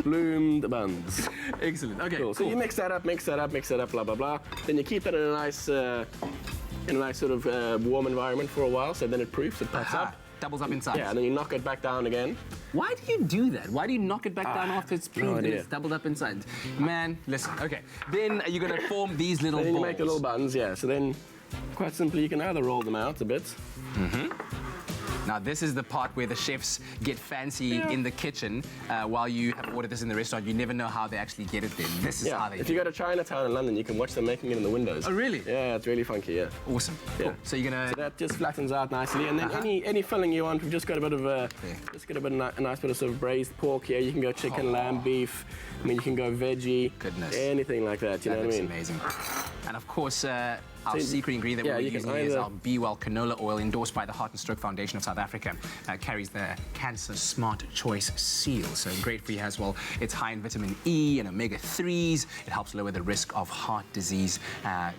Bloomed buns. Excellent. Okay. Cool. So you mix that up, blah blah blah. Then you keep it in a nice sort of warm environment for a while. So then it proofs, it puffs up, doubles up inside. Yeah, and then you knock it back down again. Why do you do that? Why do you knock it back down after it's proofed and it's doubled up inside? Man, listen. Okay. Then you're gonna form these little balls. Then you make the little buns. Yeah. So then, quite simply, you can either roll them out a bit. Now, this is the part where the chefs get fancy in the kitchen. While you have ordered this in the restaurant, you never know how they actually get it there. This is how they If you go to Chinatown in London, you can watch them making it in the windows. Oh, really? Yeah, it's really funky, yeah. Awesome. Yeah. Cool. So you're gonna... So that just flattens out nicely. And then any filling you want, we've just got a bit of a nice bit of sort of braised pork here. You can go chicken, lamb, beef. I mean, you can go veggie. Goodness. Anything like that, you know what I mean? Amazing. And of course, our secret ingredient that we're using is our Be Well canola oil, endorsed by the Heart and Stroke Foundation of South Africa. Carries the Cancer Smart Choice seal, so great for you as well. It's high in vitamin E and omega-3s. It helps lower the risk of heart disease,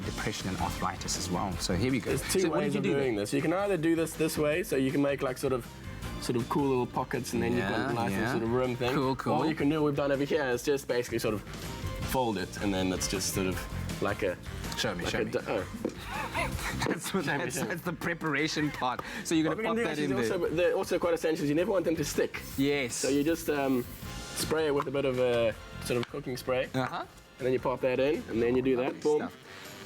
depression and arthritis as well. So here we go. There's two ways of doing this. You can either do this way, so you can make like sort of cool little pockets, and then you've got a nice little sort of room thing. Cool. All you can do, we've done over here, is just basically sort of fold it, and then it's just sort of like a... Show me. Oh. That's the preparation part. So you're going to pop that in there. They're also quite essential. You never want them to stick. Yes. So you just spray it with a bit of a sort of cooking spray. And then you pop that in, and then you do that. Boom.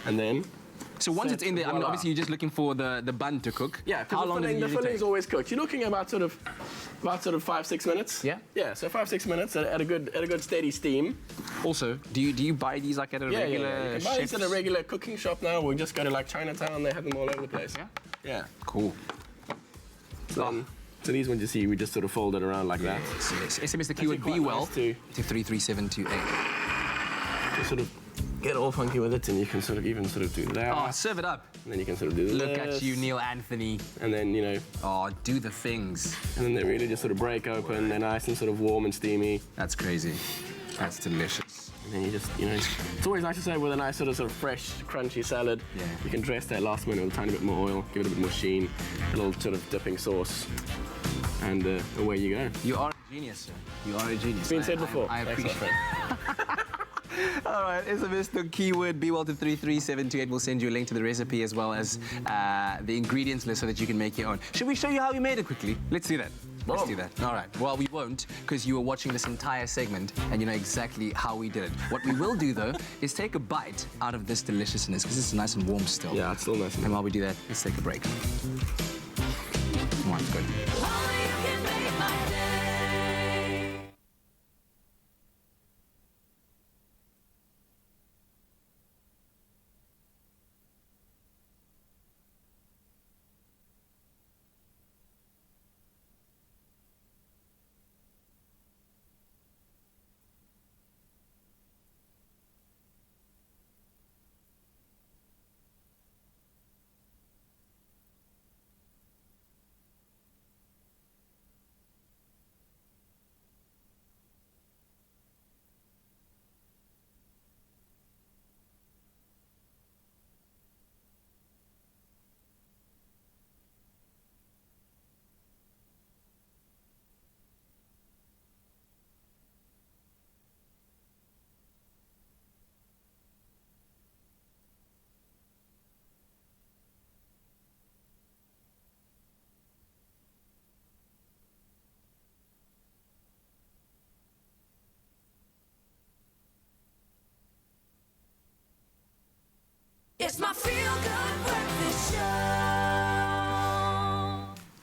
And then... So once it's in there, I mean, obviously you're just looking for the bun to cook. Yeah, how long does it the usually filling's take? always cooked. You're looking at about 5-6 minutes. Yeah. Yeah, so 5-6 minutes at a good steady steam. Also, do you buy these like at a regular? Yeah. You can buy these at a regular cooking shop now. We just go to like Chinatown. They have them all over the place. Yeah. Yeah. Cool. So these ones you see, we just sort of fold it around like that. Yes. SMS the keyword Be Well to 33728. Just sort of get all funky with it, and you can sort of even sort of do that. Oh, serve it up. And then you can sort of do this. Look at you, Neil Anthony. And then, you know... Oh, do the things. And then they really just sort of break open. They're nice and sort of warm and steamy. That's crazy. That's delicious. And then you just, you know... It's always nice to serve with a nice sort of fresh, crunchy salad. Yeah. You can dress that last minute with a tiny bit more oil, give it a bit more sheen, a little sort of dipping sauce. And away you go. You are a genius, sir. You are a genius. It's been said before. I appreciate it. All right, SMS the keyword Be Well to 33728. We'll send you a link to the recipe as well as the ingredients list so that you can make your own. Should we show you how we made it quickly? Let's do that. Let's do that. All right. Well, we won't, because you were watching this entire segment and you know exactly how we did it. What we will do, though, is take a bite out of this deliciousness, because it's nice and warm still. Yeah, it's still nice. And while we do that, let's take a break. Come on, good. It's my feel-good breakfast show.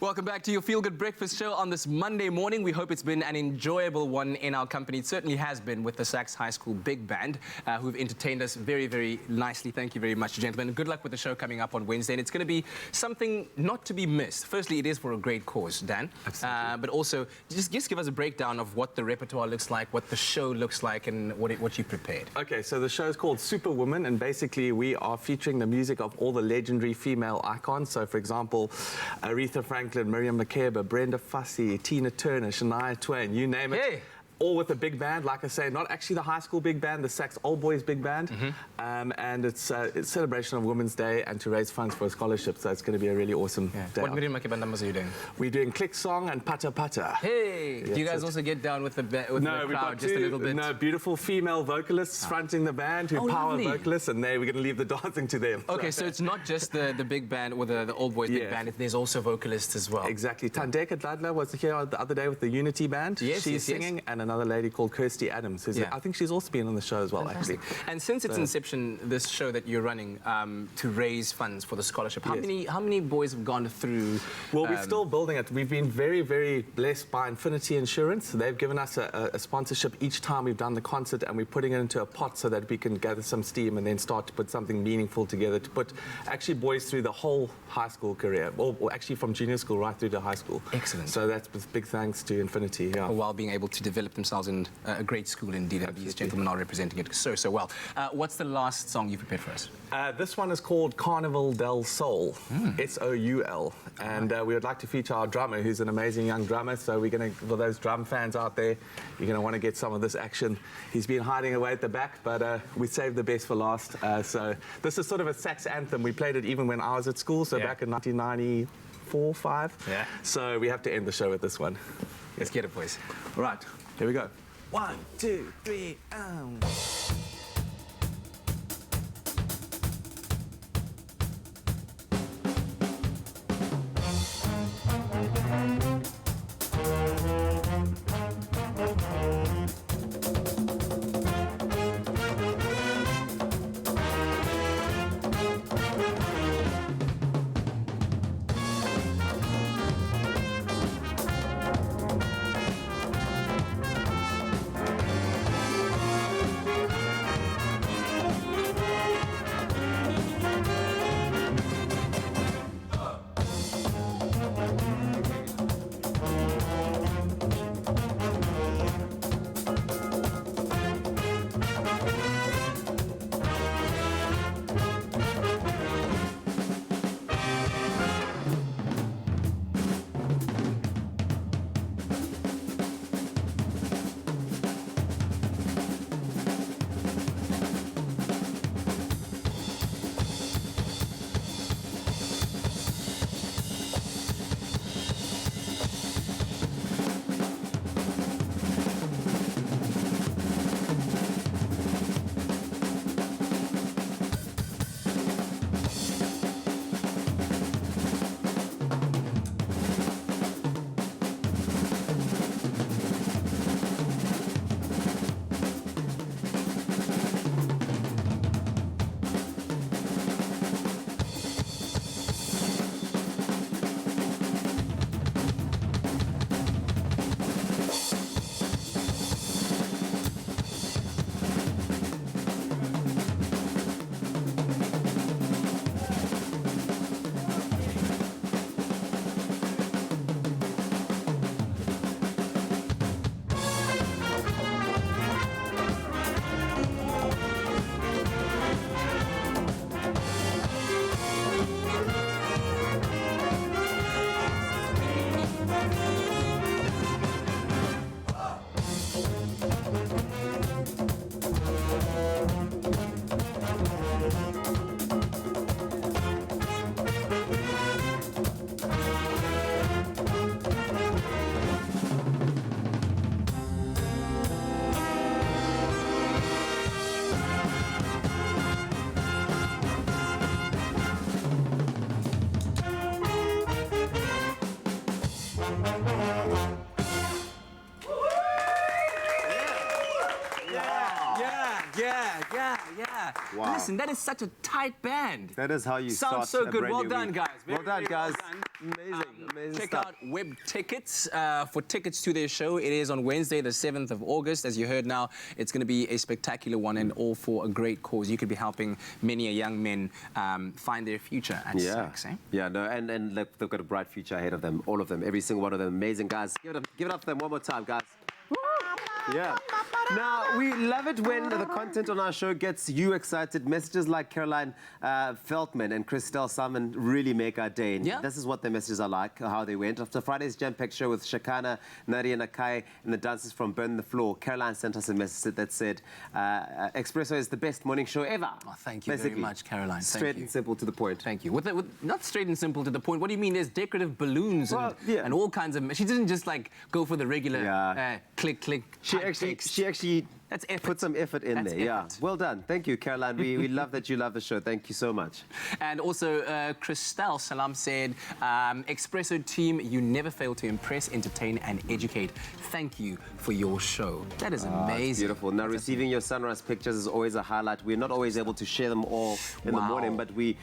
Welcome back to your Feel Good Breakfast Show on this Monday morning. We hope it's been an enjoyable one in our company. It certainly has been with the Sax High School Big Band, who've entertained us very, very nicely. Thank you very much, gentlemen. Good luck with the show coming up on Wednesday. And it's going to be something not to be missed. Firstly, it is for a great cause, Dan. Absolutely. But also, just give us a breakdown of what the repertoire looks like, what the show looks like, and what you prepared. Okay, so the show is called Superwoman, and basically we are featuring the music of all the legendary female icons. So, for example, Aretha Franklin, Miriam Makeba, Brenda Fassie, Tina Turner, Shania Twain, you name it. Hey. All with a big band, like I say, not actually the high school big band, the Sax Old Boys big band. And it's celebration of Women's Day and to raise funds for a scholarship, so it's going to be a really awesome day. What Miriam Makeba numbers are you doing? We're doing Click Song and Pata Pata. Hey! Do you guys also get down with the crowd just a little bit? No, beautiful female vocalists fronting the band who power lovely. vocalists, and we're going to leave the dancing to them. Okay, so it's not just the big band or the Old Boys big band, there's also vocalists as well. Exactly. Tandeka Dadla was here the other day with the Unity Band. Yes, She's singing, and another lady called Kirsty Adams, who's I think she's also been on the show as well, actually. And since its inception, this show that you're running to raise funds for the scholarship, how many boys have gone through? Well, we're still building it. We've been very, very blessed by Infinity Insurance. They've given us a sponsorship each time we've done the concert, and we're putting it into a pot so that we can gather some steam and then start to put something meaningful together to put actually boys through the whole high school career, or actually from junior school right through to high school. Excellent. So that's with big thanks to Infinity. While being able to develop themselves in a great school indeed. And these gentlemen are representing it so well. What's the last song you've prepared for us? This one is called Carnival del Soul, S-O-U-L. And we would like to feature our drummer, who's an amazing young drummer. So we're going to, for those drum fans out there, you're going to want to get some of this action. He's been hiding away at the back, but we saved the best for last. So this is sort of a sax anthem. We played it even when I was at school, so back in 1994, 5. Yeah. So we have to end the show with this one. Let's get it, boys. All right, here we go. 1, 2, 3, Yeah. Wow. Listen, that is such a tight band. That is how you start. Sounds so a good. brand Well new done, week. guys. Well done, guys. Amazing, amazing Check stuff. out Web Tickets for tickets to their show. It is on Wednesday, the 7th of August. As you heard now, it's going to be a spectacular one and all for a great cause. You could be helping many young men find their future at sax, eh? Yeah, no, and look, they've got a bright future ahead of them, all of them, every single one of them. Amazing guys. Give it up for them one more time, guys. Yeah. Now, we love it when the content on our show gets you excited. Messages like Caroline Feldman and Christelle Salmon really make our day. And this is what the messages are like, how they went. After Friday's jam-packed show with Shakana, Nadia Nakai, and the dancers from Burn the Floor, Caroline sent us a message that said, Expresso is the best morning show ever. Oh, thank you very much, Caroline. Straight and simple to the point. Thank you. With not straight and simple to the point. What do you mean? There's decorative balloons and all kinds of... She didn't just, like, go for the regular click, click. She actually put some effort in there. Yeah. Well done. Thank you, Caroline. We love that you love the show. Thank you so much. And also, Christelle Salam said, Expresso team, you never fail to impress, entertain, and educate. Thank you for your show. That is amazing. It's beautiful. Now, receiving your sunrise pictures is always a highlight. We're not always able to share them all in the morning, but we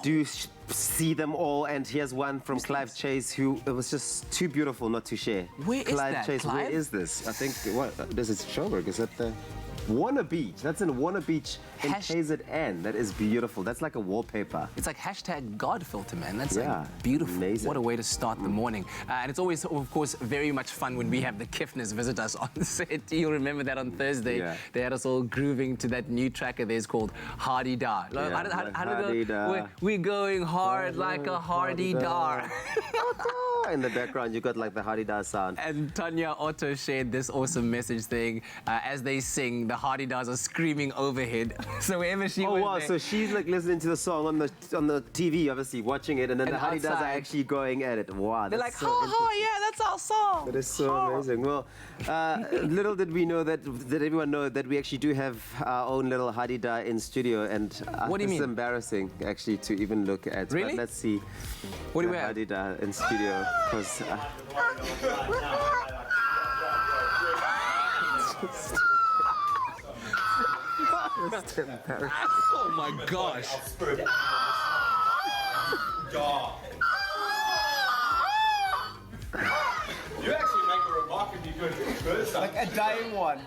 do see them all. And here's one from Clive Chase, who it was just too beautiful not to share. Where is Clive that? Chase, Clive? where is this? I think, what, this is Joburg. Is that the... Warner Beach. That's in Warner Beach in KZN. That is beautiful. That's like a wallpaper. It's like hashtag God filter, man. That's like beautiful. Amazing. What a way to start the morning. And it's always, of course, very much fun when we have the Kiffners visit us on set. You'll remember that on Thursday. They had us all grooving to that new track of theirs called Hardy Dar. We're going hard like a Hardy Dar. In the background, you got like the Hardy Dar sound. And Tanya Otto shared this awesome message thing. As they sing, the Hardy Dars are screaming overhead. So wherever she was wow, there, so she's like listening to the song on the TV, obviously, watching it, and then and the Hardy Dars are outside, actually going at it. Wow, they're like, that's so ha ha, interesting. yeah, that's our song. That is so amazing. Well, little did we know that everyone know that we actually do have our own little Hardy Dar in studio, and What do you mean? It's embarrassing actually to even look at. Really? But let's see. What do we have? Hardy Dar in studio, because. Oh my gosh. You actually make a remarkably good person. Like a dying one.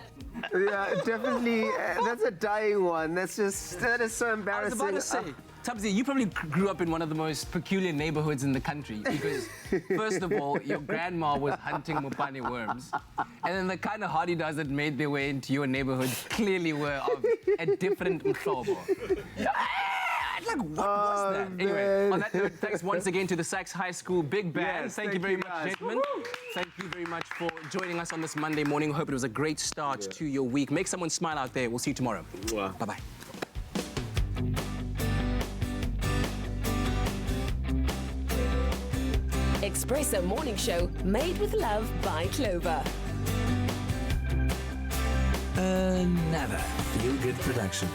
Yeah, definitely. That's a dying one. That is so embarrassing. I was about to say, Tabzi, you probably grew up in one of the most peculiar neighborhoods in the country because, first of all, your grandma was hunting mopane worms, and then the kind of Hardy Dars that made their way into your neighborhood clearly were of a different mhlobo. Like, what was that? Anyway, on that note, thanks once again to the Sachs High School Big Band. Yes, thank you very much, gentlemen. Thank you very much for joining us on this Monday morning. Hope it was a great start to your week. Make someone smile out there. We'll see you tomorrow. Bye-bye. Expresso Morning Show, made with love by Clover. Another feel-good production.